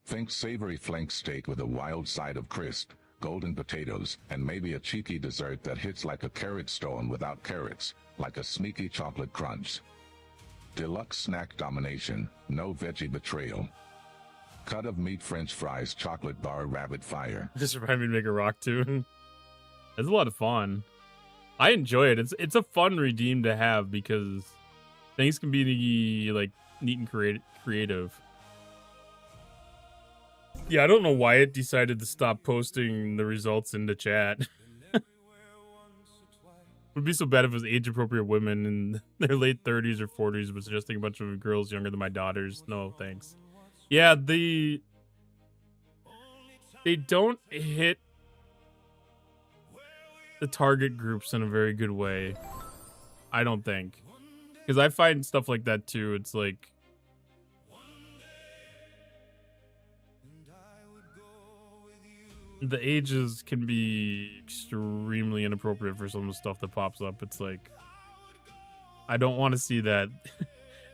Think savory flank steak with a wild side of crisp, golden potatoes, and maybe a cheeky dessert that hits like a carrot stone without carrots, like a sneaky chocolate crunch. Deluxe snack domination, no veggie betrayal. Cut of meat French fries, chocolate bar, rapid fire. Just remind me to make a rock tune. It's a lot of fun. I enjoy it. It's a fun redeem to have because things can be like neat and creative. Yeah, I don't know why it decided to stop posting the results into chat. It would be so bad if it was age-appropriate women in their late 30s or 40s but suggesting a bunch of girls younger than my daughters. No, thanks. Yeah, they don't hit the target groups in a very good way. I don't think. Because I find stuff like that too. It's like, the ages can be extremely inappropriate for some of the stuff that pops up. It's like, I don't want to see that.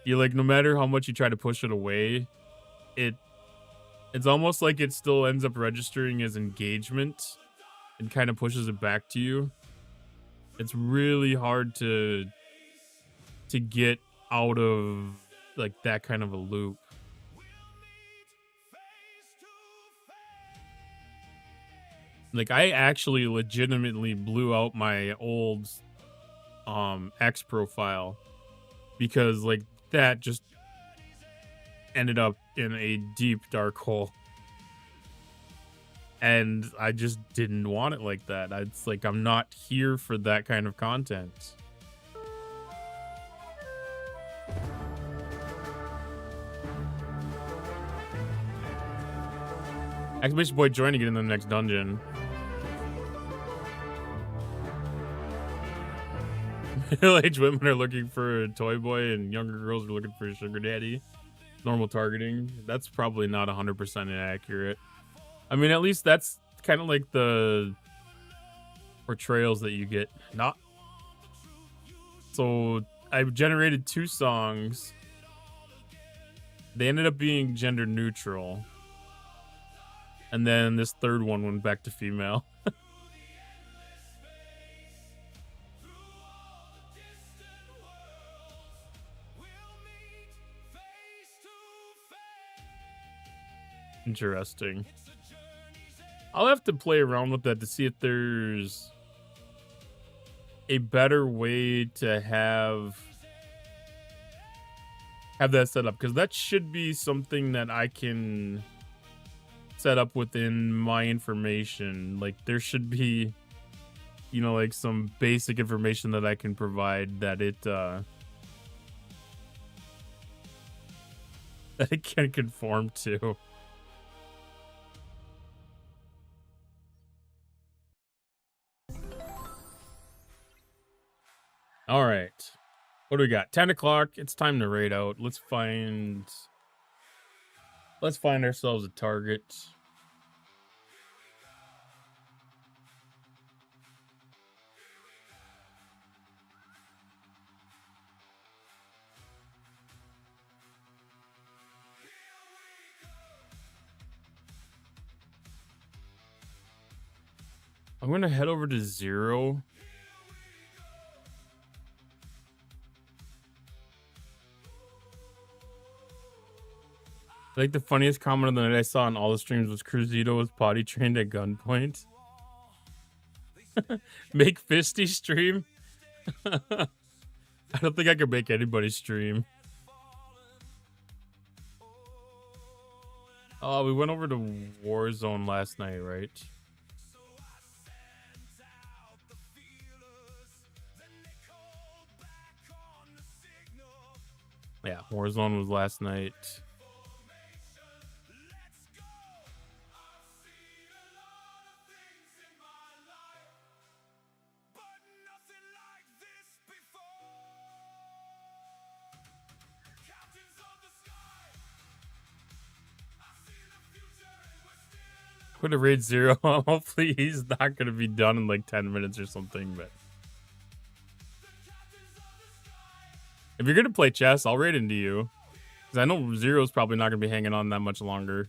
You like, no matter how much you try to push it away, it's almost like it still ends up registering as engagement and kind of pushes it back to you. It's really hard to get out of like that kind of a loop. Like, I actually legitimately blew out my old X profile because like that just ended up in a deep dark hole. And I just didn't want it like that. It's like, I'm not here for that kind of content. Exclamation point join to get in the next dungeon. Middle-aged women are looking for a toy boy and younger girls are looking for a sugar daddy. Normal targeting. That's probably not 100% inaccurate. I mean, at least that's kind of like the portrayals that you get. Not. So I've generated 2 songs. They ended up being gender neutral. And then this third one went back to female. Interesting. I'll have to play around with that to see if there's a better way to have that set up, because that should be something that I can set up within my information. Like, there should be, you know, like some basic information that I can provide that it that it can conform to. All right, what do we got? 10 o'clock. It's time to raid out. Let's find ourselves a target. I'm going to head over to 0. I think the funniest comment of the night I saw on all the streams was Cruzito was potty trained at gunpoint. Make Fisty stream? I don't think I could make anybody stream. Oh, we went over to Warzone last night, right? Yeah, Warzone was last night. Put a raid 0. Hopefully he's not going to be done in like 10 minutes or something, but if you're going to play chess, I'll raid into you. Because I know 0 is probably not going to be hanging on that much longer.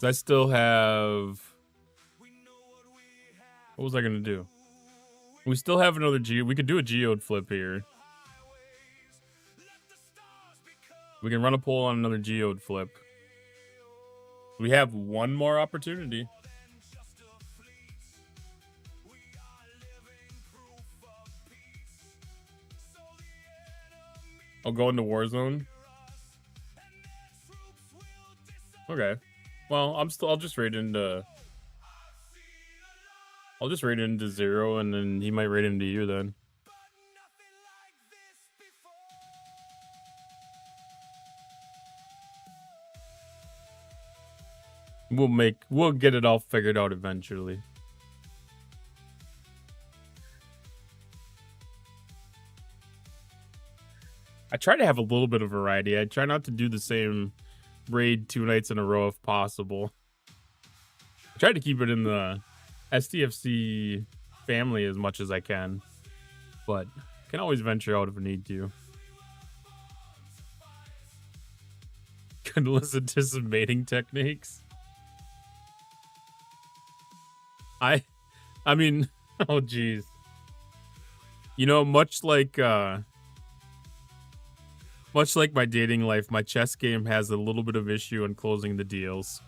I still have... What was I going to do? We still have another geo. We could do a geode flip here. We can run a poll on another geode flip. We have one more opportunity. I'll go into Warzone. Okay. Well, I'll just raid into... I'll just raid into Zero, and then he might raid into you then. We'll get it all figured out eventually. I try to have a little bit of variety. I try not to do the same raid 2 nights in a row if possible. I try to keep it in the STFC family as much as I can, but can always venture out if I need to. Could listen to some mating techniques. I mean, oh geez. You know, much like my dating life, my chess game has a little bit of issue in closing the deals.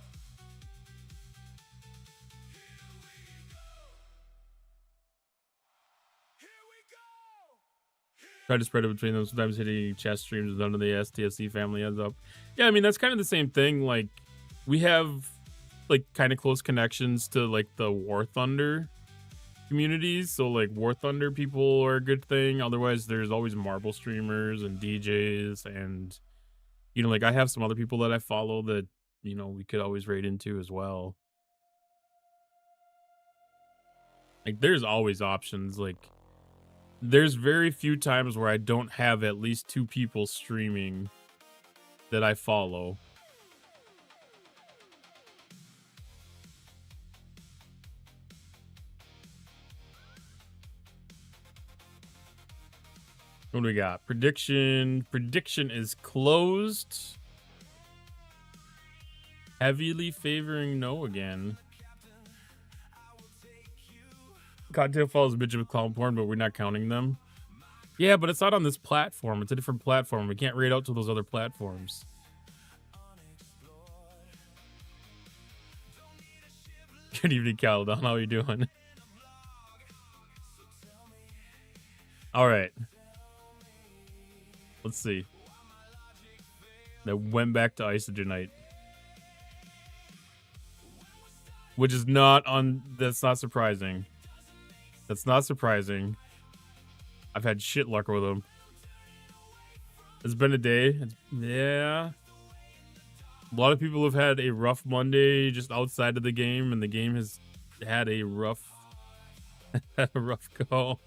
Try to spread it between them. Sometimes hitting chess streams none of the STFC family ends up. Yeah, I mean, that's kind of the same thing. Like, we have, like, kind of close connections to, like, the War Thunder communities. So, like, War Thunder people are a good thing. Otherwise, there's always Marble streamers and DJs. And, you know, like, I have some other people that I follow that, you know, we could always raid into as well. Like, there's always options. Like, there's very few times where I don't have at least 2 people streaming that I follow. What do we got? Prediction. Prediction is closed. Heavily favoring no again. Cocktail follows bitch with clown porn, but we're not counting them. Yeah, but it's not on this platform. It's a different platform. We can't raid out to those other platforms. Good evening, Caledon. How are you doing? All right. Let's see. That went back to Isogenite. Which is not on... That's not surprising. That's not surprising. I've had shit luck with them. It's been a day. Yeah. A lot of people have had a rough Monday just outside of the game, and the game has had a rough, go.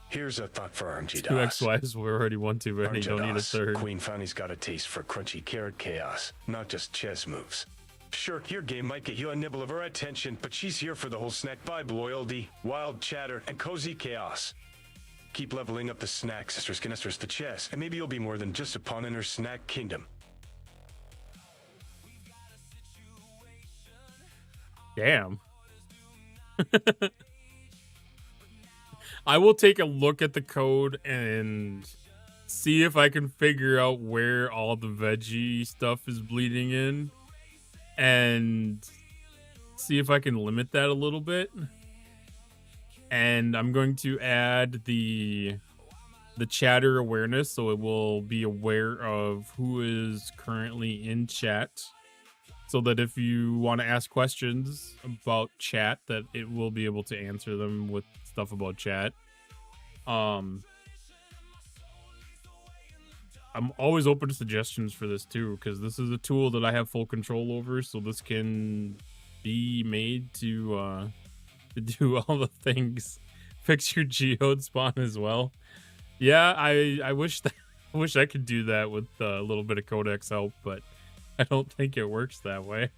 Here's a thought for RMG 2 ex-wives, we're already 1-2 ready. RMG Don't need a DOS. third. Queen Fanny's got a taste for crunchy carrot chaos, not just chess moves. Sure, your game might get you a nibble of her attention, but she's here for the whole snack vibe, loyalty, wild chatter, and cozy chaos. Keep leveling up the snack, sisters can sisters the chess, and maybe you'll be more than just a pawn in her snack kingdom. Damn. I will take a look at the code and see if I can figure out where all the veggie stuff is bleeding in. And see if I can limit that a little bit. And I'm going to add the chatter awareness, so it will be aware of who is currently in chat, so that if you want to ask questions about chat, that it will be able to answer them with stuff about chat. I'm always open to suggestions for this too, because this is a tool that I have full control over, so this can be made to do all the things. Fix your geode spawn as well. Yeah, I wish I could do that with a little bit of codex help, but I don't think it works that way.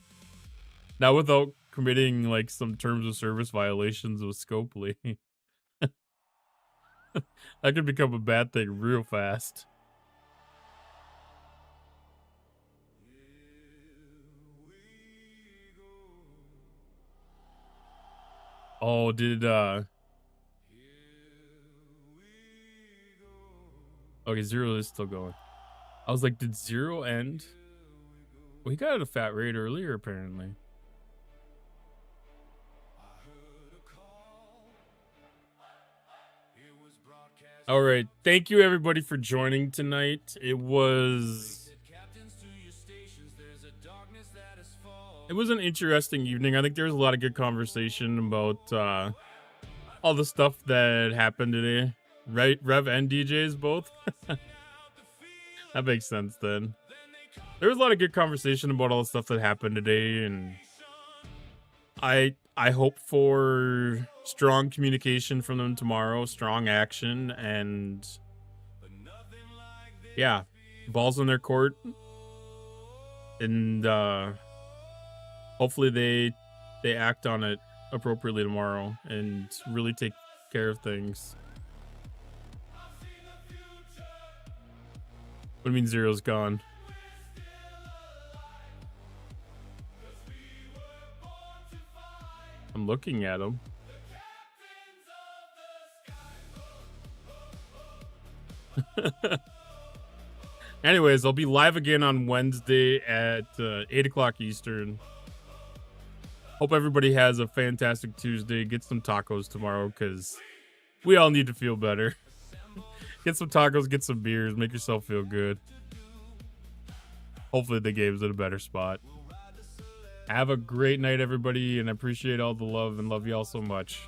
Not without committing like some terms of service violations with Scopely. That could become a bad thing real fast. Oh, did okay, Zero is still going. I was like, did Zero end? Well, he got at a fat rate earlier, apparently. All right, thank you everybody for joining tonight. It was an interesting evening. I think there was a lot of good conversation about all the stuff that happened today. Right, Rev and DJs both. That makes sense then. There was a lot of good conversation about all the stuff that happened today, and I hope for strong communication from them tomorrow, strong action, and yeah, balls in their court, and hopefully they act on it appropriately tomorrow and really take care of things. What do you mean Zero's gone? I'm looking at him. Anyways, I'll be live again on Wednesday at 8 o'clock Eastern. Hope everybody has a fantastic Tuesday. Get some tacos tomorrow, because we all need to feel better. Get some tacos, get some beers, make yourself feel good. Hopefully the game's in a better spot. Have a great night, everybody, and I appreciate all the love and love you all so much.